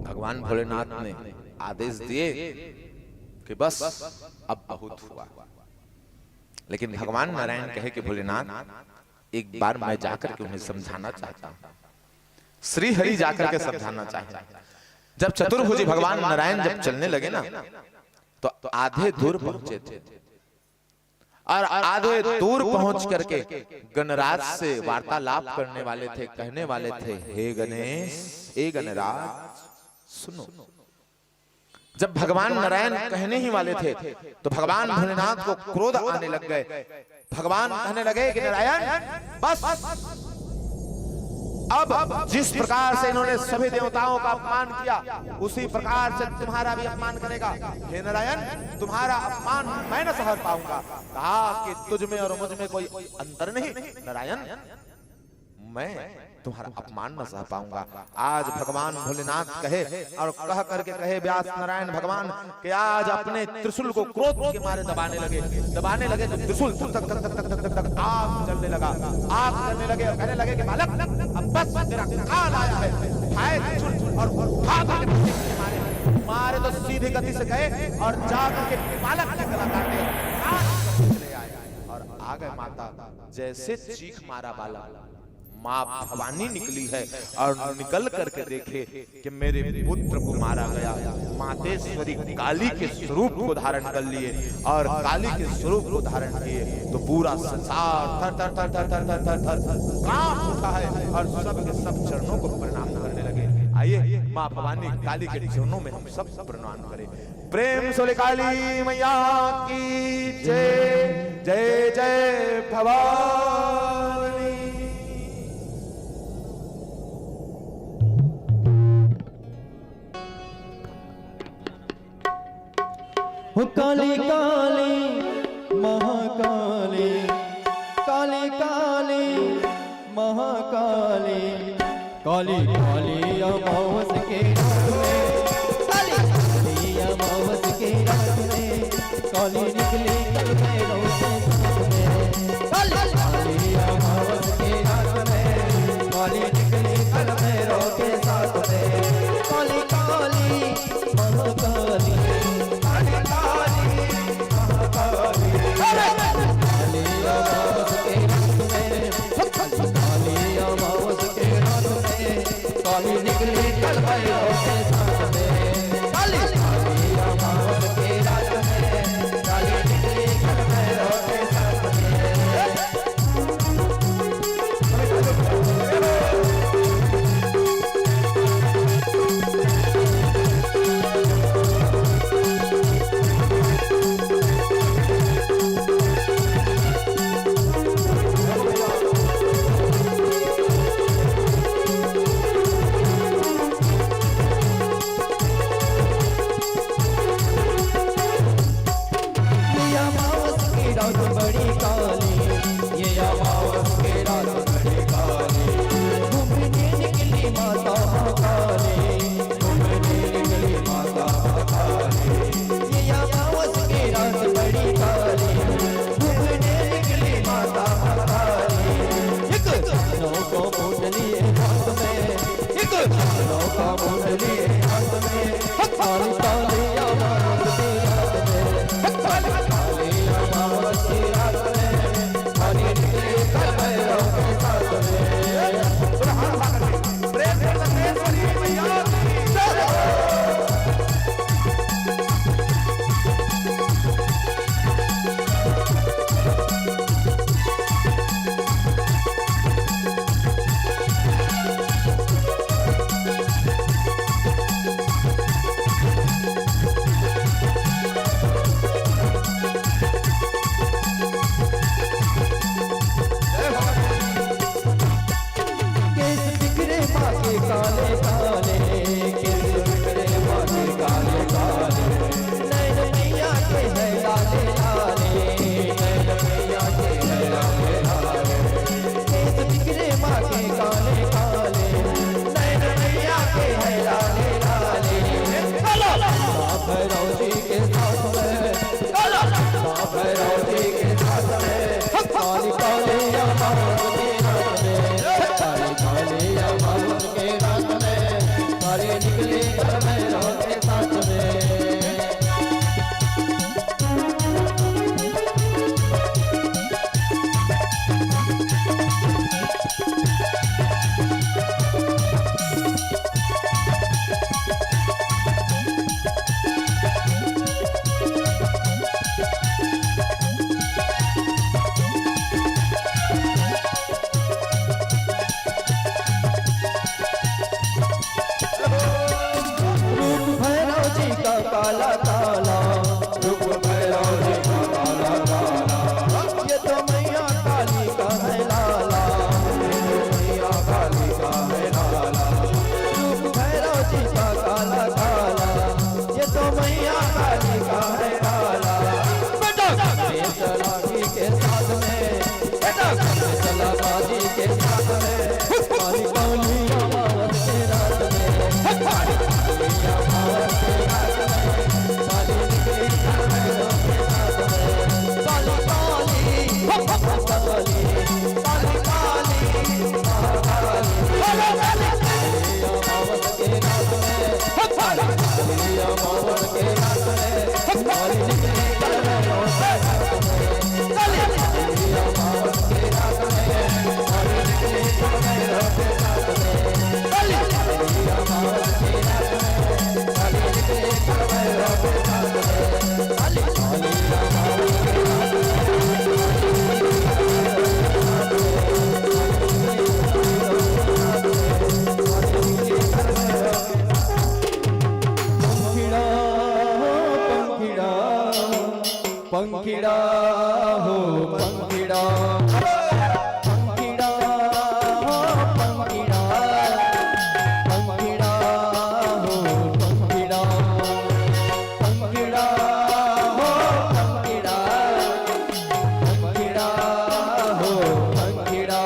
भगवान भोलेनाथ ने आदेश दिए कि बस अब बहुत हुआ। लेकिन भगवान नारायण कहे कि भोलेनाथ एक बार मैं जाकर के उन्हें समझाना चाहता हूं। श्री हरि जाकर के समझाना चाहिए। जब चतुर्भुजी भगवान नारायण जब चलने लगे ना तो आधे दूर पहुंचे थे, और आधे दूर पहुंच करके गणराज से वार्तालाप करने वाले थे, कहने वाले थे हे गणेश, हे गणराज सुनो। जब भगवान नारायण कहने ही वाले थे तो भगवान भोलेनाथ को क्रोध आने लग गए। भगवान कहने लगे कि नारायण बस, अब जिस प्रकार से इन्होंने सभी देवताओं का अपमान किया उसी प्रकार से तुम्हारा भी अपमान करेगा। हे नारायण, तुम्हारा अपमान मैं न सह पाऊंगा। कहा कि तुझ में और मुझ में कोई अंतर नहीं नारायण, मैं तुम्हारा अपमान न सह पाऊंगा। आज भगवान भोलेनाथ कहे और कह करके कहे व्यास नारायण भगवान कि आज अपने त्रिशूल को क्रोध के मारे दबाने लगे तो त्रिशूल तक तक तक तक तक तक आग जलने लगा, आग जलने लगे और कहने लगे कि बालक अब बस तेरा काल आया है, उठाए त्रिशूल और भाग मारे तो सीधी गति से गए और जाकर के बालक का गला काटे, चले आए और आ गए। माता जैसे चीख मारा बालक, माँ भवानी निकली है और निकल करके देखे कि मेरे पुत्र को मारा गया। मातेश्वरी काली के स्वरूप को धारण कर लिए और काली के स्वरूप को धारण किए तो पूरा संसार थर थर थर थर थर थर थर थर कांप उठा है और सब के सब चरणों को प्रणाम करने लगे। आइए माँ भवानी काली के चरणों में हम सब प्रणाम करें। प्रेम से काली मैया की जय जय जय भवानी। काली काली महाकाली, काली काली महाकाली, काली काली अमावस के रात में, काली काली अमावस के रात में, काली निकली कल भैरव के साथ में, काली काली अमावस के रात में, काली निकली कल भैरव के साथ में, काली काली महाकाली, काली काली महाकाली, काली अमावस के रात में, काली अमावस के रात में, काली निकली कल भैरव के साथ में, काली काली अमावस के रात में, काली निकली कल भैरव के साथ में। पंखीड़ा हो पंखीड़ा पंखीड़ा हो पंखीड़ा पंखीड़ा हो पंखीड़ा पंखीड़ा हो पंखीड़ा पंखीड़ा हो पंखीड़ा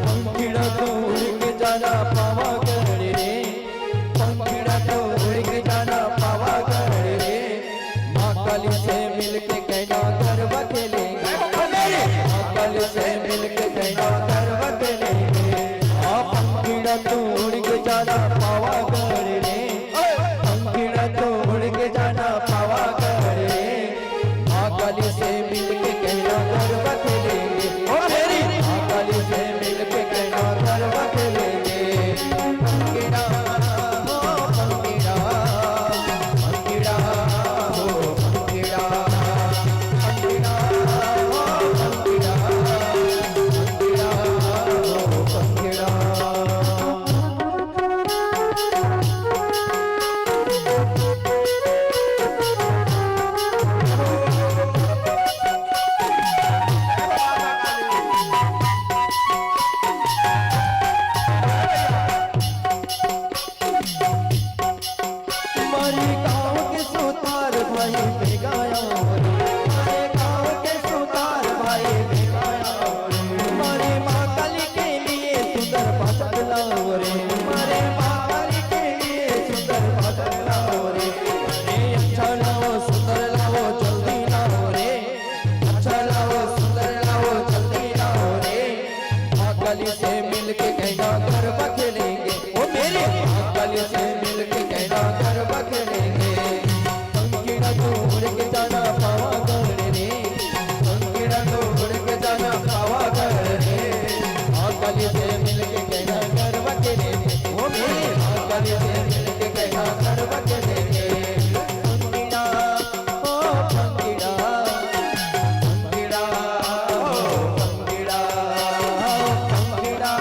पंखीड़ा तो उड़ के जाना पावा कर रे पंखीड़ा तो उड़ के जाना पावा कर रे माँ काली से मिलके कहना गरबा खेलेंगे माँ काली से मिलके कहना गरबा खेलेंगे पंखीड़ा तो उड़ के जाना पावा कर रे पंखीड़ा तो उड़ के जाना पावा कर रे माँ काली से मिलके कहना गरबा खेलेंगे ओ मेरी माँ काली से मिलके कहना गरबा खेलेंगे पंखीड़ा हो पंखीड़ा पंखीड़ा हो पंखीड़ा पंखीड़ा हो पंखीड़ा पंखीड़ा हो पंखीड़ा हमारे गाँव के सुतार भाई पे गाया हमारे गाँव के सुतार भाई पे गाया हमारे माँ काली के लिए सुंदर भजन लाओ रे हमारे माँ काली के लिए सुंदर भजन लाओ रे अरे अच्छा लाओ सुंदर लाओ जल्दी लाओ रे अच्छा लाओ सुंदर लाओ जल्दी लाओ रे माँ काली से मिलके कहना गरबा खेलेंगे ओ मेरे माँ काली से मिलके कहना गरबा खेलेंगे पंखीड़ा तो उड़ के जाना पावा कर रे पंखीड़ा तो उड़ के जाना पावा कर रे माँ काली से मिलके कहना गरबा खेलेंगे ओ मेरे माँ काली से मिलके कहना गरबा खेलेंगे पंखीड़ा ओ पंखीड़ा पंखीड़ा ओ पंखीड़ा पंखीड़ा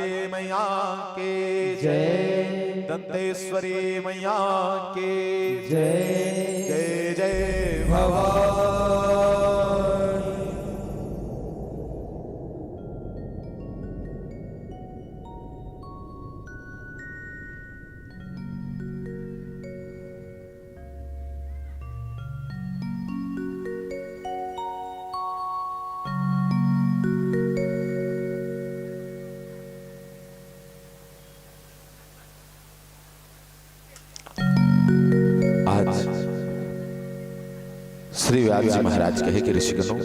काली मैया के जय दंतेश्वरी मैया के जय जय जय भवानी। आज श्री व्यास जी महाराज कहे कि ऋषिगणों,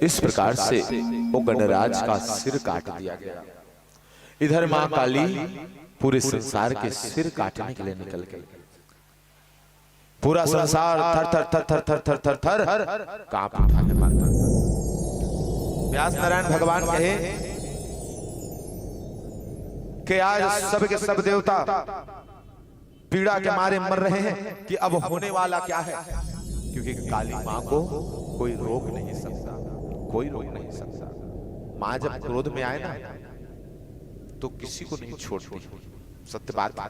इस प्रकार से वो गणराज का सिर काट दिया गया। इधर मां काली पूरे संसार के सिर काटने के लिए निकल गई। पूरा संसार थर थर थर थर थर थर थर थर थर कांप उठा है। माता व्यास नारायण भगवान कहे कि आज सब के सब देवता पीड़ा के मारे मर रहे हैं कि अब होने वाला क्या है, क्योंकि काली मां को कोई रोक नहीं सकता, कोई रोक नहीं सकता। मां जब क्रोध में आए ना तो किसी को नहीं छोड़ती। सत्य बात है,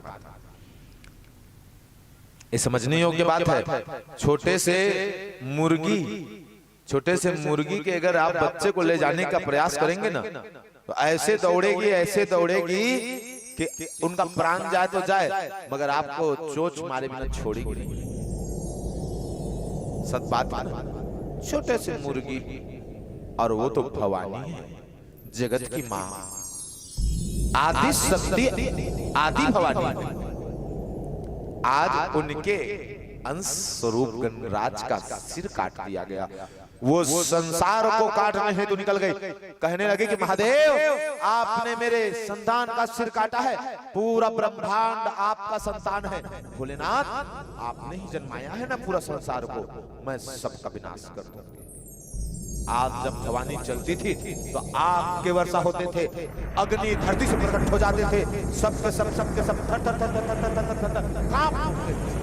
ये समझने योग्य बात है। छोटे से मुर्गी के अगर आप बच्चे को ले जाने का प्रयास करेंगे ना तो ऐसे दौड़ेगी कि उनका प्राण जाए तो जाए, मगर आपको चोच मारे बिना छोड़ेगी नहीं। सत बात है ना। छोटे से मुर्गी, और वो तो भवानी है, जगत की मां, आदि शक्ति, आदि भवानी। आज उनके अंश स्वरूप गणराज का सिर काट दिया गया। वो संसार को काटने हेतु निकल गई। कहने लगे कि महादेव, आपने मेरे संतान का सिर काटा है, पूरा ब्रह्मांड आपका संतान है। भोलेनाथ, आपने ही जन्माया है ना पूरा संसार को, मैं सबका विनाश कर दूंगी। आज जब भवानी चलती थी तो आग के वर्षा होते थे, अग्नि धरती से प्रकट हो जाते थे, सबके सब थर थर थर थर थर थर थर थर कांप उठते थे।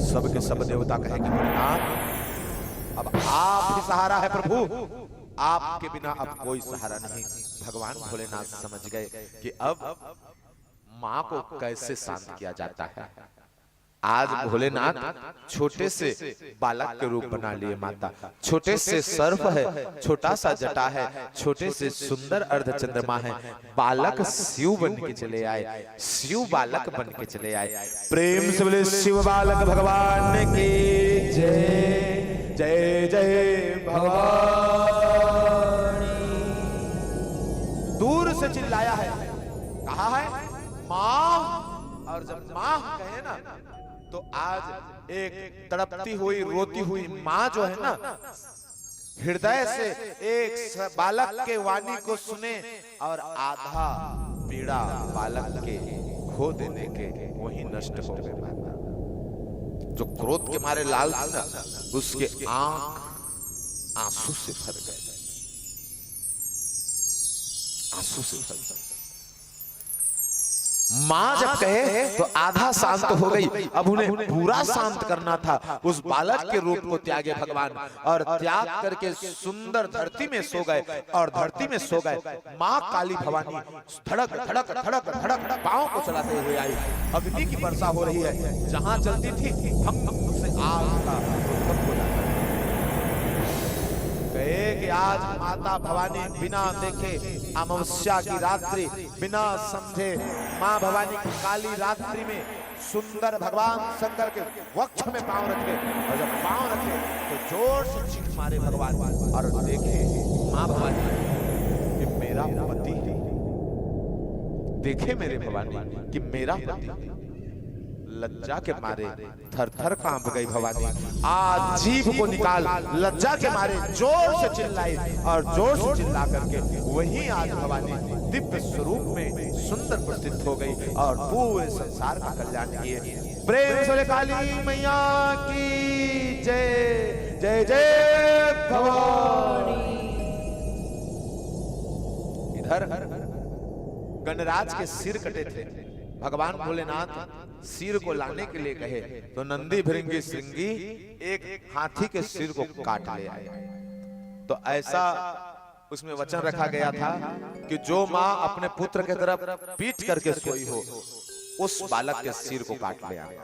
सबके सब देवता कहेंगे भोलेनाथ, अब आप ही सहारा है प्रभु, आपके बिना अब कोई सहारा नहीं। भगवान भोलेनाथ समझ गए कि अब मां को कैसे शांत किया जाता है। आज भोलेनाथ छोटे से बालक के रूप बना लिए माता। छोटे से सर्प है, छोटा सा जटा है, छोटे से सुंदर अर्धचंद्रमा है। बालक शिव बन के चले आए, शिव बालक बन के चले आए। प्रेम से बोले शिव बालक भगवान की जय जय जय भवानी। दूर से चिल्लाया है, कहा है मां, और जब मां कहे ना तो आज एक तड़पती हुई रोती हुई मां जो है ना, हृदय से एक बालक के वाणी को सुने और आधा पीड़ा बालक के खो देने के वही नष्ट हो गए। जो क्रोध के मारे लाल था ना, उसके आंख आंसू से भर गए, आंसू से भर गए। मां जब कहे तो आधा शांत हो गई। अब उन्हें पूरा शांत करना था। उस बालक के रूप को त्यागे भगवान, और त्याग करके सुंदर धरती में सो गए। और धरती में सो गए मां काली भवानी धड़क धड़क धड़क धड़क पांव को चलाते हुए आई। अग्नि की वर्षा हो रही है, जहां चलती थी भंग से आग का उद्भव हो जाता है। कहे कि आज माता भवानी बिना देखे अमावस्या की रात्रि, बिना समझे मां भवानी की काली रात्रि में सुंदर भगवान शंकर के वक्ष में पांव रखे, और जब पांव रखे तो जोर से चीख मारे भगवान, और देखे मां भवानी कि मेरा पति, देखे मेरे भवानी कि मेरा पति। लज्जा के मारे थर थर कांप गई भवानी। आज जीभ को निकाल, लज्जा के मारे जोर से चिल्लाई, और जोर से चिल्ला करके वही आज भवानी दिव्य स्वरूप में सुंदर प्रतीत हो गई और पूरे संसार का कल्याण किए। प्रेम से काली मैया की जय जय जय भवानी। इधर गणराज के सिर कटे थे, भगवान भोलेनाथ सिर को लाने के लिए कहे तो नंदी भृंगी श्रृंगी एक हाथी के सिर को काट ले आए। तो ऐसा उसमें वचन रखा गया था कि जो माँ अपने पुत्र के तरफ पीट करके सोई हो उस बालक के सिर को काट ले आए।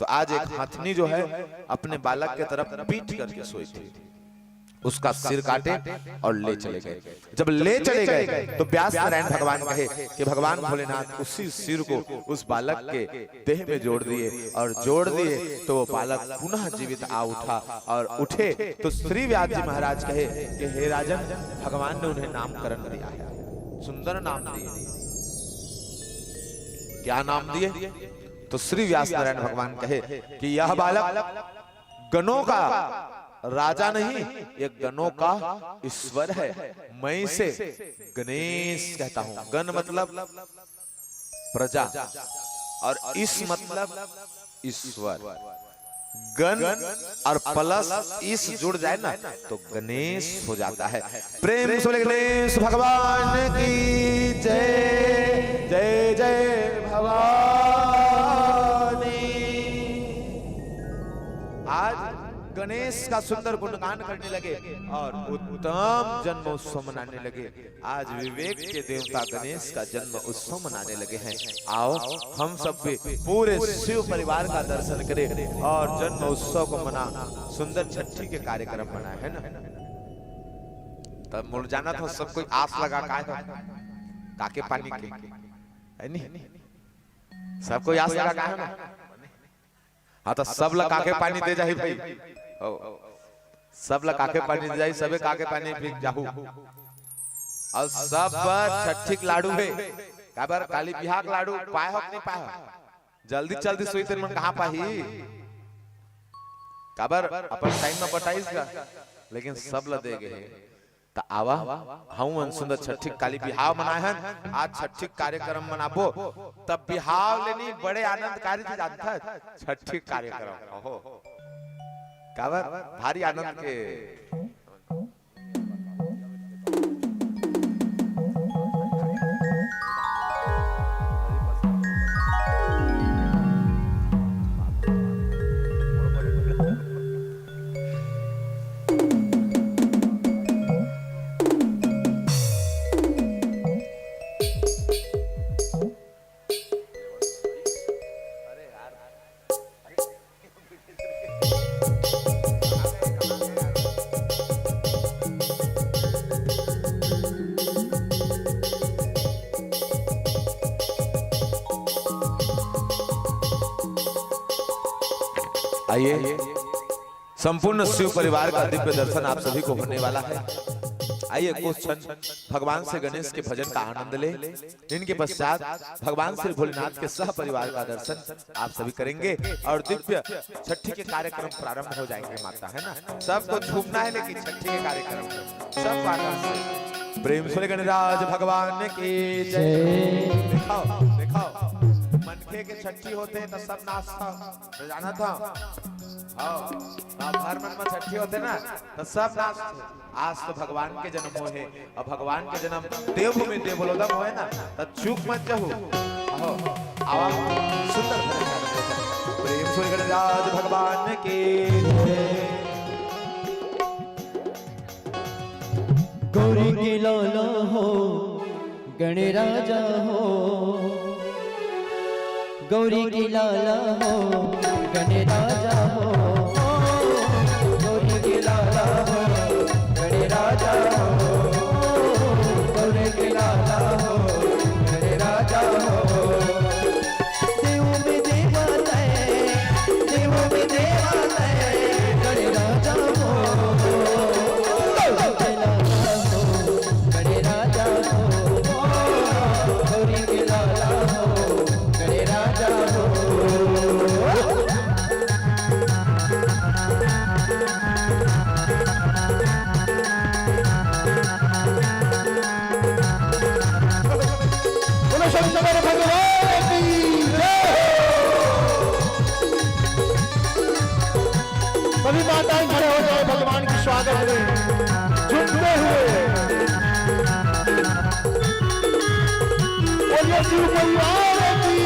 तो आज एक हथनी जो है अपने बालक के तरफ पीट करके सोई थी, उसका सिर काटे और ले चले गए। जब ले चले गए तो व्यास नारायण भगवान कहे कि भगवान भोलेनाथ उसी सिर को उस बालक के देह में जोड़ दिए और जोड़ दिए तो वो बालक पुनः जीवित आ उठा और उठे तो श्री व्यास जी महाराज कहे कि हे राजन, भगवान ने उन्हें नामकरण दिया है, सुंदर नाम दिए। क्या नाम दिए? तो श्री व्यास नारायण भगवान कहे कि यह बालक गणों का राजा नहीं, एक गणों का ईश्वर है। मैं इसे गणेश कहता हूं। गण मतलब प्रजा और इस मतलब ईश्वर। गण और प्लस इस जुड़ जाए ना तो गणेश हो जाता है। प्रेम से बोले गणेश भगवान की जय जय जय भवानी। आज गणेश का सुंदर गुणगान करने लगे और उत्तम जन्मोत्सव मनाने लगे। आज विवेक के देवता गणेश का जन्म उत्सव मनाने लगे हैं। आओ हम सब भी पूरे शिव परिवार का दर्शन करें और जन्म उत्सव को मना, सुंदर छठी के कार्यक्रम मना, है ना। तब मुड़ जाना था, सब कोई आस लगा काके पानी के, है नहीं, सब कोई आस लगा है ना। हाँ तो सब लगा के पानी दे जाही भाई, सब लगा के पानी दे जाही, सबे काके पानी पी जाहू। और सब छठी लाडू है, काबर काली बिहाक लाडू पाए हो नहीं पाए हो, जल्दी जल्दी सोई तेरे मन कहाँ पाही, काबर अपन टाइम में बताइस का, लेकिन सब ला दे गए। तो आवा हम सुंदर छठी काली बिहाव मनाए हैं। आज छठी कार्यक्रम मनाबो तब बिहाव लेनी बड़े आनंदकारी थी जानता है। छठी कार्यक्रम हो काबर भारी आनंद के। आइए, संपूर्ण शिव परिवार का दिव्य दर्शन आप सभी को होने वाला है। आइए कुछ क्षण भगवान श्री गणेश के भजन का आनंद ले। इनके पश्चात भगवान श्री भोलेनाथ के सह परिवार का दर्शन आप सभी करेंगे और दिव्य छठी के कार्यक्रम प्रारंभ हो जाएंगे। माता है ना, सबको झूमना है, लेकिन छठी के कार्यक्रम सब आनंद। प्रेम से गणराज भगवान की जय। दिखाओ दिखाओ, मनखे के छठी होते हैं तो सब नाचता, जाना था। हर मन में छठी होते ना तो सब नाचते। आज तो भगवान के जन्म है और भगवान के जन्म देवभूमि देवलोदम हो ना, तो चूक मत जाओ। आवा सुंदर प्रेम से गणराज भगवान की जय। गौरी की लाला हो गणराजा हो, गौरी की लाला हो गणराजा हो, गौरी की लाला हो गणराजा हो, गौरी की लाला हो गणराजा हो। देवों में देवता है, देवों में देवता है गणराजा हो, गणराजा हो, गौरी की लाला हो गणराजा हो। सभी माताएं खड़े हो जाए भगवान की स्वागत में झुकते हुए। बोलिए शिव परिवार की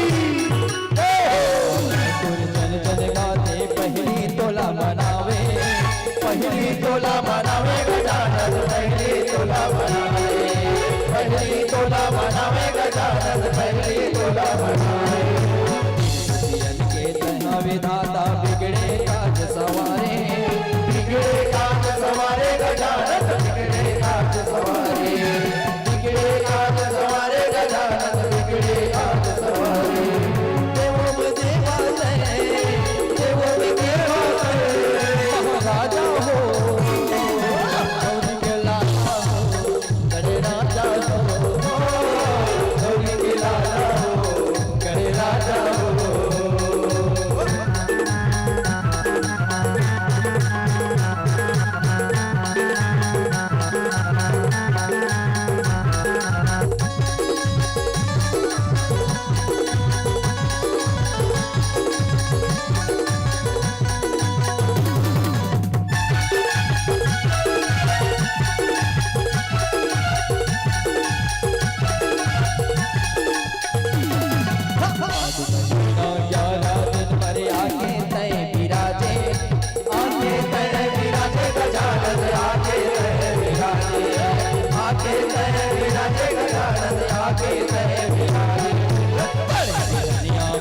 तोला मनावे गजानन पहली तोला मनावे, पहली तोला मनावे गजानन पहली तोला मनावे। के तन्हा विधाता बिगड़े काज सवारे, बिगड़े काज सवारे गजानन बिगड़े काज सवारे, बिगड़े काज सवारे गजानन बिगड़े काज सवारे। देवो में देवा है, देवो में देवा है, महाराजा हो गौरी के लाला हो, करे राजा हो, गौरी के लाला हो, करे राजा हो।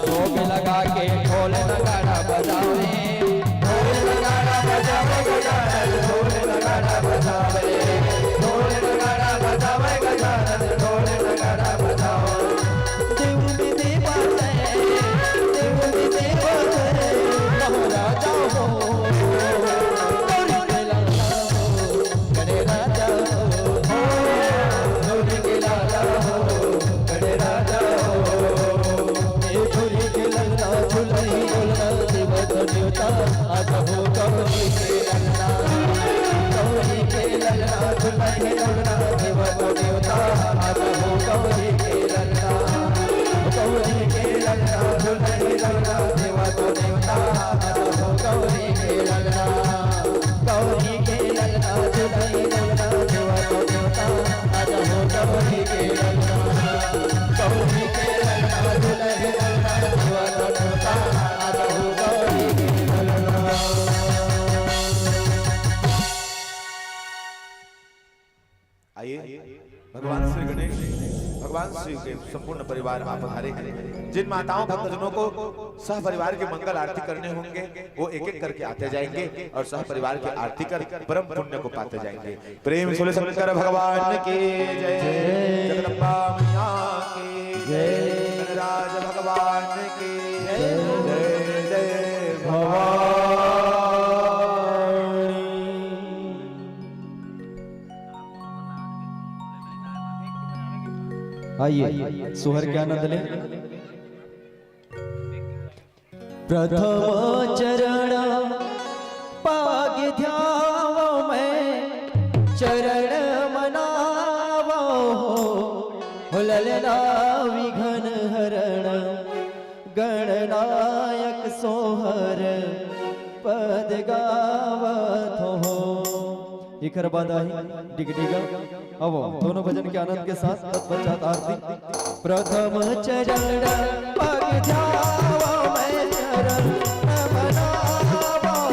भोग लगा के ढोल नगाड़ा बजावे, ढोल नगाड़ा बजावे गजानन, ढोल नगाड़ा बजावे, ढोल नगाड़ा बजावे गजानन, ढोल नगाड़ा बजावे। देव में देवा है, देव में देवा है, महाराजा हो गौरी के लाला हो, करे राजा हो, गौरी के लाला हो, करे राजा हो। झुलई बोलना देवत देवता आज हो गौरी के ललना, गौरी के ललना झुलई बोलना देवत देवता आज हो गौरी के ललना, गौरी के ललना झुलई बोलना देवत देवता आज हो गौरी के ललना, गौरी के ललना झुलई बोलना देवत देवता आज हो गौरी के ललना, गौरी के ललना झुलई बोलना देवत देवता आज हो गौरी के ललना। आइए भगवान श्री गणेश, भगवान श्री के संपूर्ण परिवार वहां पधारे हैं। जिन माताओं भक्तजनों को सह परिवार की मंगल आरती करने होंगे वो एक एक करके आते जाएंगे और सह परिवार की आरती कर परम पुण्य को पाते जाएंगे। प्रेम से शंकर भगवान की जय, जगदम्बा मैया की जय, गणराज भगवान की जय, जय जय भवानी। आइए सुहर के आनंद लें। प्रथम चरण पाग ध्यावो मैं, चरण मनावो हो ललना विघ्न हरण, गणनायक सोहर पद गावत हो। इखर बादाही डिग डिगा अब दोनों भजन के आनंद के साथ तत्पश्चात आरती। प्रथम चरण पग जाओ मैं, चरण मनावो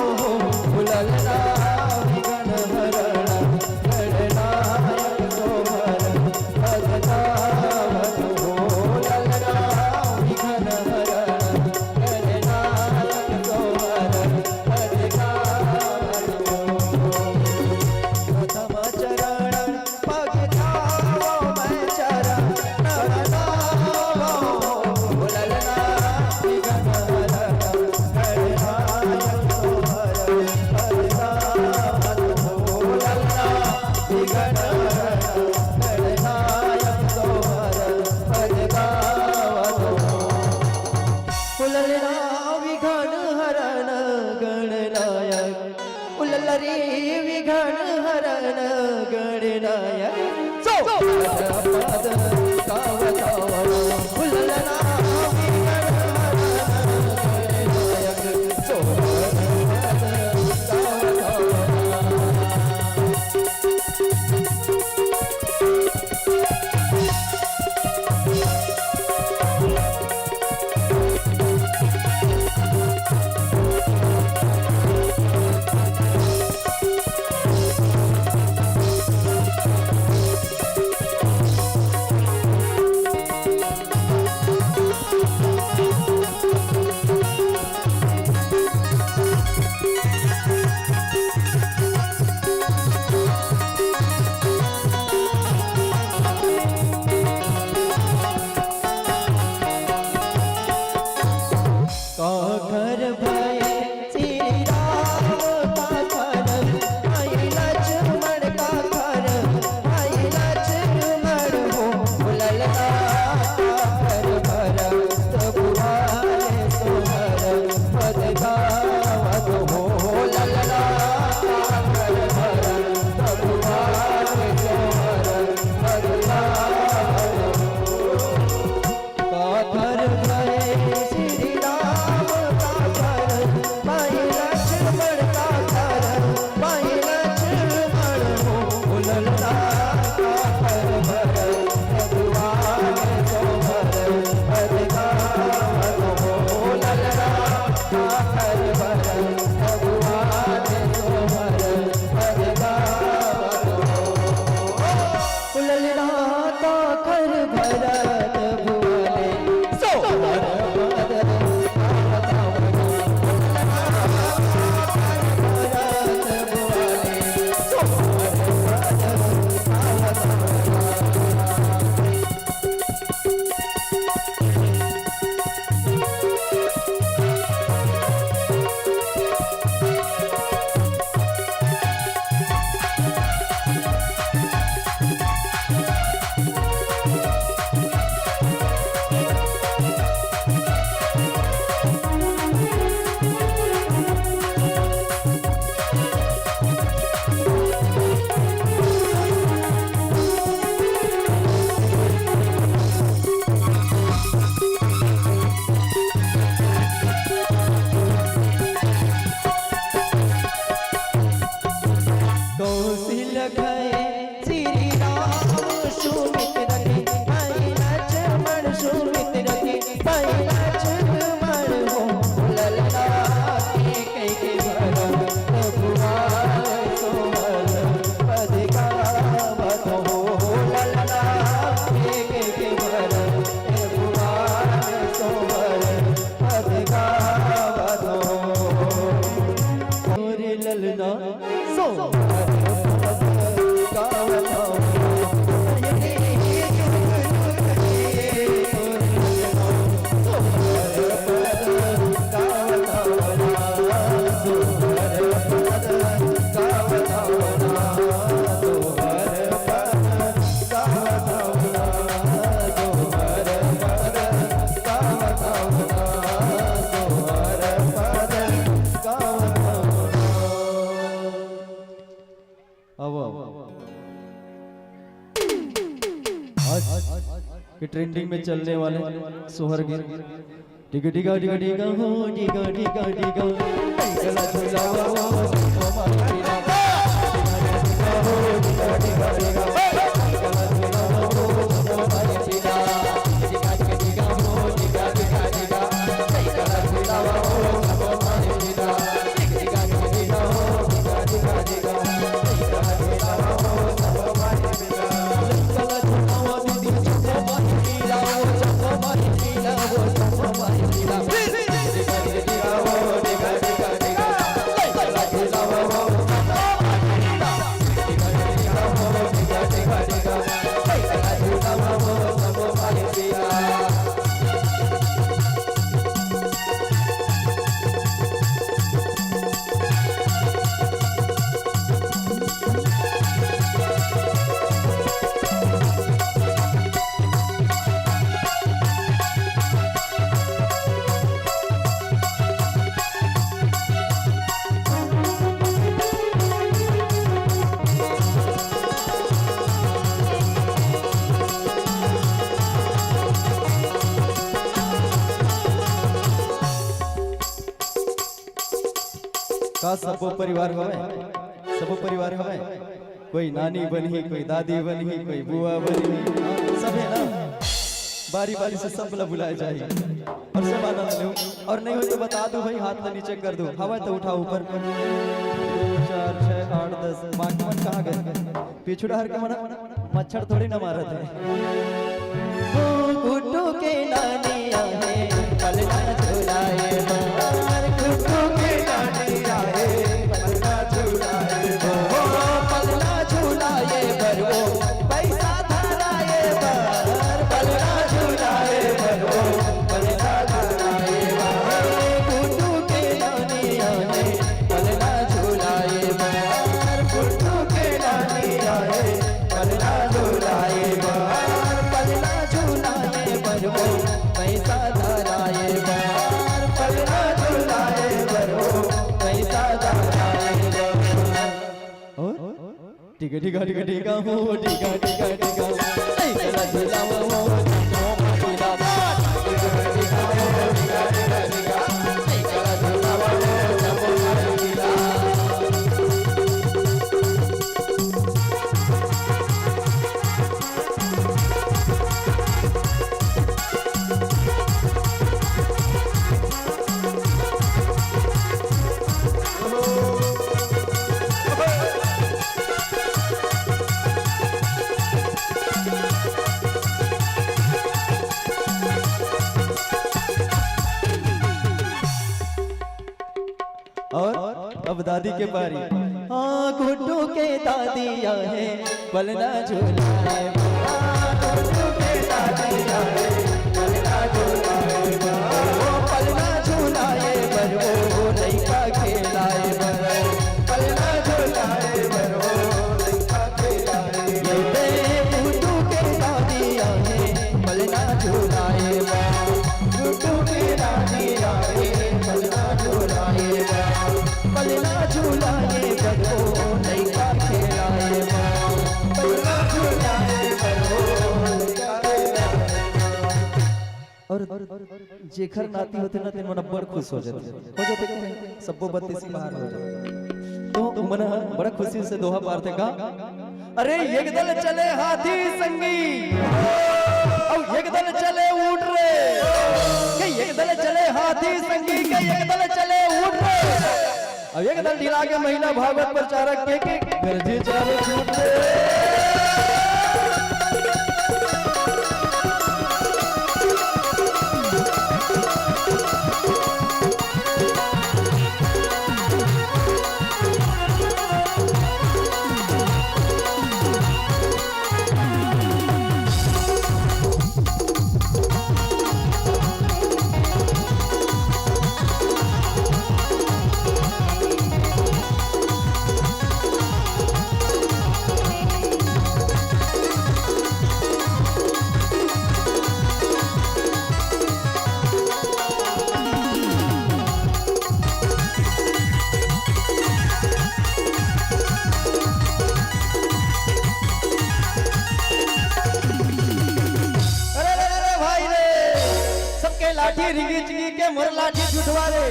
ललना विघ्न हरण, गणनायक सोहर पद गावत हो, ललना विघ्न हरण, गणनायक सोहर पद गावत हो। प्रथम चरण पग जाओ मैं, चरण मनावो ललना विघ्न हरण, गणनायक सोहर पद गावत हो, ललना विघ्न हरण, गणनायक सोहर पद गावत हो। ललना विघ्न हरण गणनायक, ललरी विघ्न हरण गणनायक, पद गावत हो। ललना विघ्न हरण गणनायक, सोहर पद गावत हो। लखय श्री राम सुमित रखे भाई लक्ष्मण सुमित रखे भाई लक्ष्मण हो ललना के भरम रघुवर सोहर पद गावत हो ललना के भरम रघुवर सोहर पद गावत हो मोरे ललना सोहर पद गावत हो कि ट्रेंडिंग में चलने वाले सोहर गीत डिगा डिगा डिगा डिगा हो डिगा डिगा डिगा गला झुलावा हो हमारा डिगा हो डिगा डिगा डिगा गला झुलावा हो हमारा डिगा डिगा डिगा हो डिगा डिगा डिगा गला झुलावा हो हमारा डिगा डिगा डिगा हो डिगा डिगा डिगा गला झुलावा हो हमारा डिगा गला झुलावा का सबो परिवार हवे सबो परिवार हवे कोई नानी बनी कोई दादी बनी कोई बुआ बनी सब है ना बारी बारी से सब ला बुलाए जाए और सब आनंद लो और नहीं हो तो बता दो भाई हाथ ला नीचे कर दो हवा तो उठा ऊपर 2 4 6 8 10 बाकी मन कहाँ गए पीछू हर के मना मच्छर थोड़ी ना मारा थे गुड्डू के नानी आए पलना झुलाए बार गुड्डू के नानी आए पलना झुलाए पलना झुलाए बरो पैसा धराए बार पलना झुलाए बरो पलना धराए बार गुड्डू के नानी आए पलना झुलाए बार गुड्डू के नानी आए पलना झुलाए बार पलना झुलाए बरो पैसा धराए बार पलना झुलाए बरो पैसा धराए और टिका टिका टिका टिका हो टिका टिका टिका ऐसा झुलावा हो झुलावा टिका टिका हो टिका टिका टिका ऐसा झुलावा हो झुलावा और अब दादी के बारी हाँ गुड्डू के दादी आए पलना झुलाए गुड्डू के दादी आए पलना झुलाए पलना झुलाए बरो लइका खेलाए बरो पलना झुलाए बरो लइका खेलाए गुड्डू के दादी आए पलना झुलाए गुड्डू के दादी आए पलना झुलाए पलना झुलाए बरो लइका खेलाए पलना झुलाए बरो लइका खेलाए और जेखर नाती होते ना ते मन बड़ खुश हो जाते सबो बत्ती से बाहर हो जाते तो मना बड़ा खुशी से दोहा पार थे का अरे एक दल चले हाथी संगी और एक दल चले ऊँट रे के एक दल चले हाथी संगी के एक दल चले ऊँट रे अब एक दल ढिला के महिला भागवत प्रचारक के गरजे चारे छूट रे लाठी रिंगी चिंगी के मोर लाठी छुटवारे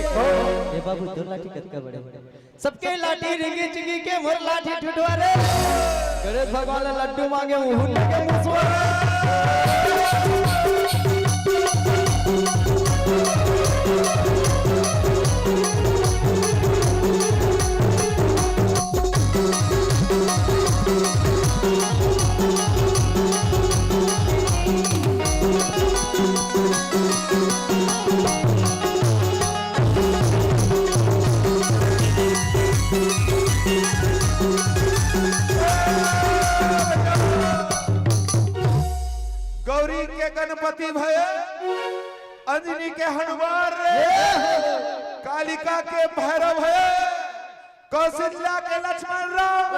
ए बाबू दो लाठी कतका बड़े सबके लाठी रिंगी चिंगी के मोर लाठी छुटवारे गणेश भगवान लड्डू मांगे मुंह लगे मुसवा गौरी के गणपति भय अंजनी के हनुमान रे कालिका के भैरव है कौशल्या के लक्ष्मण राम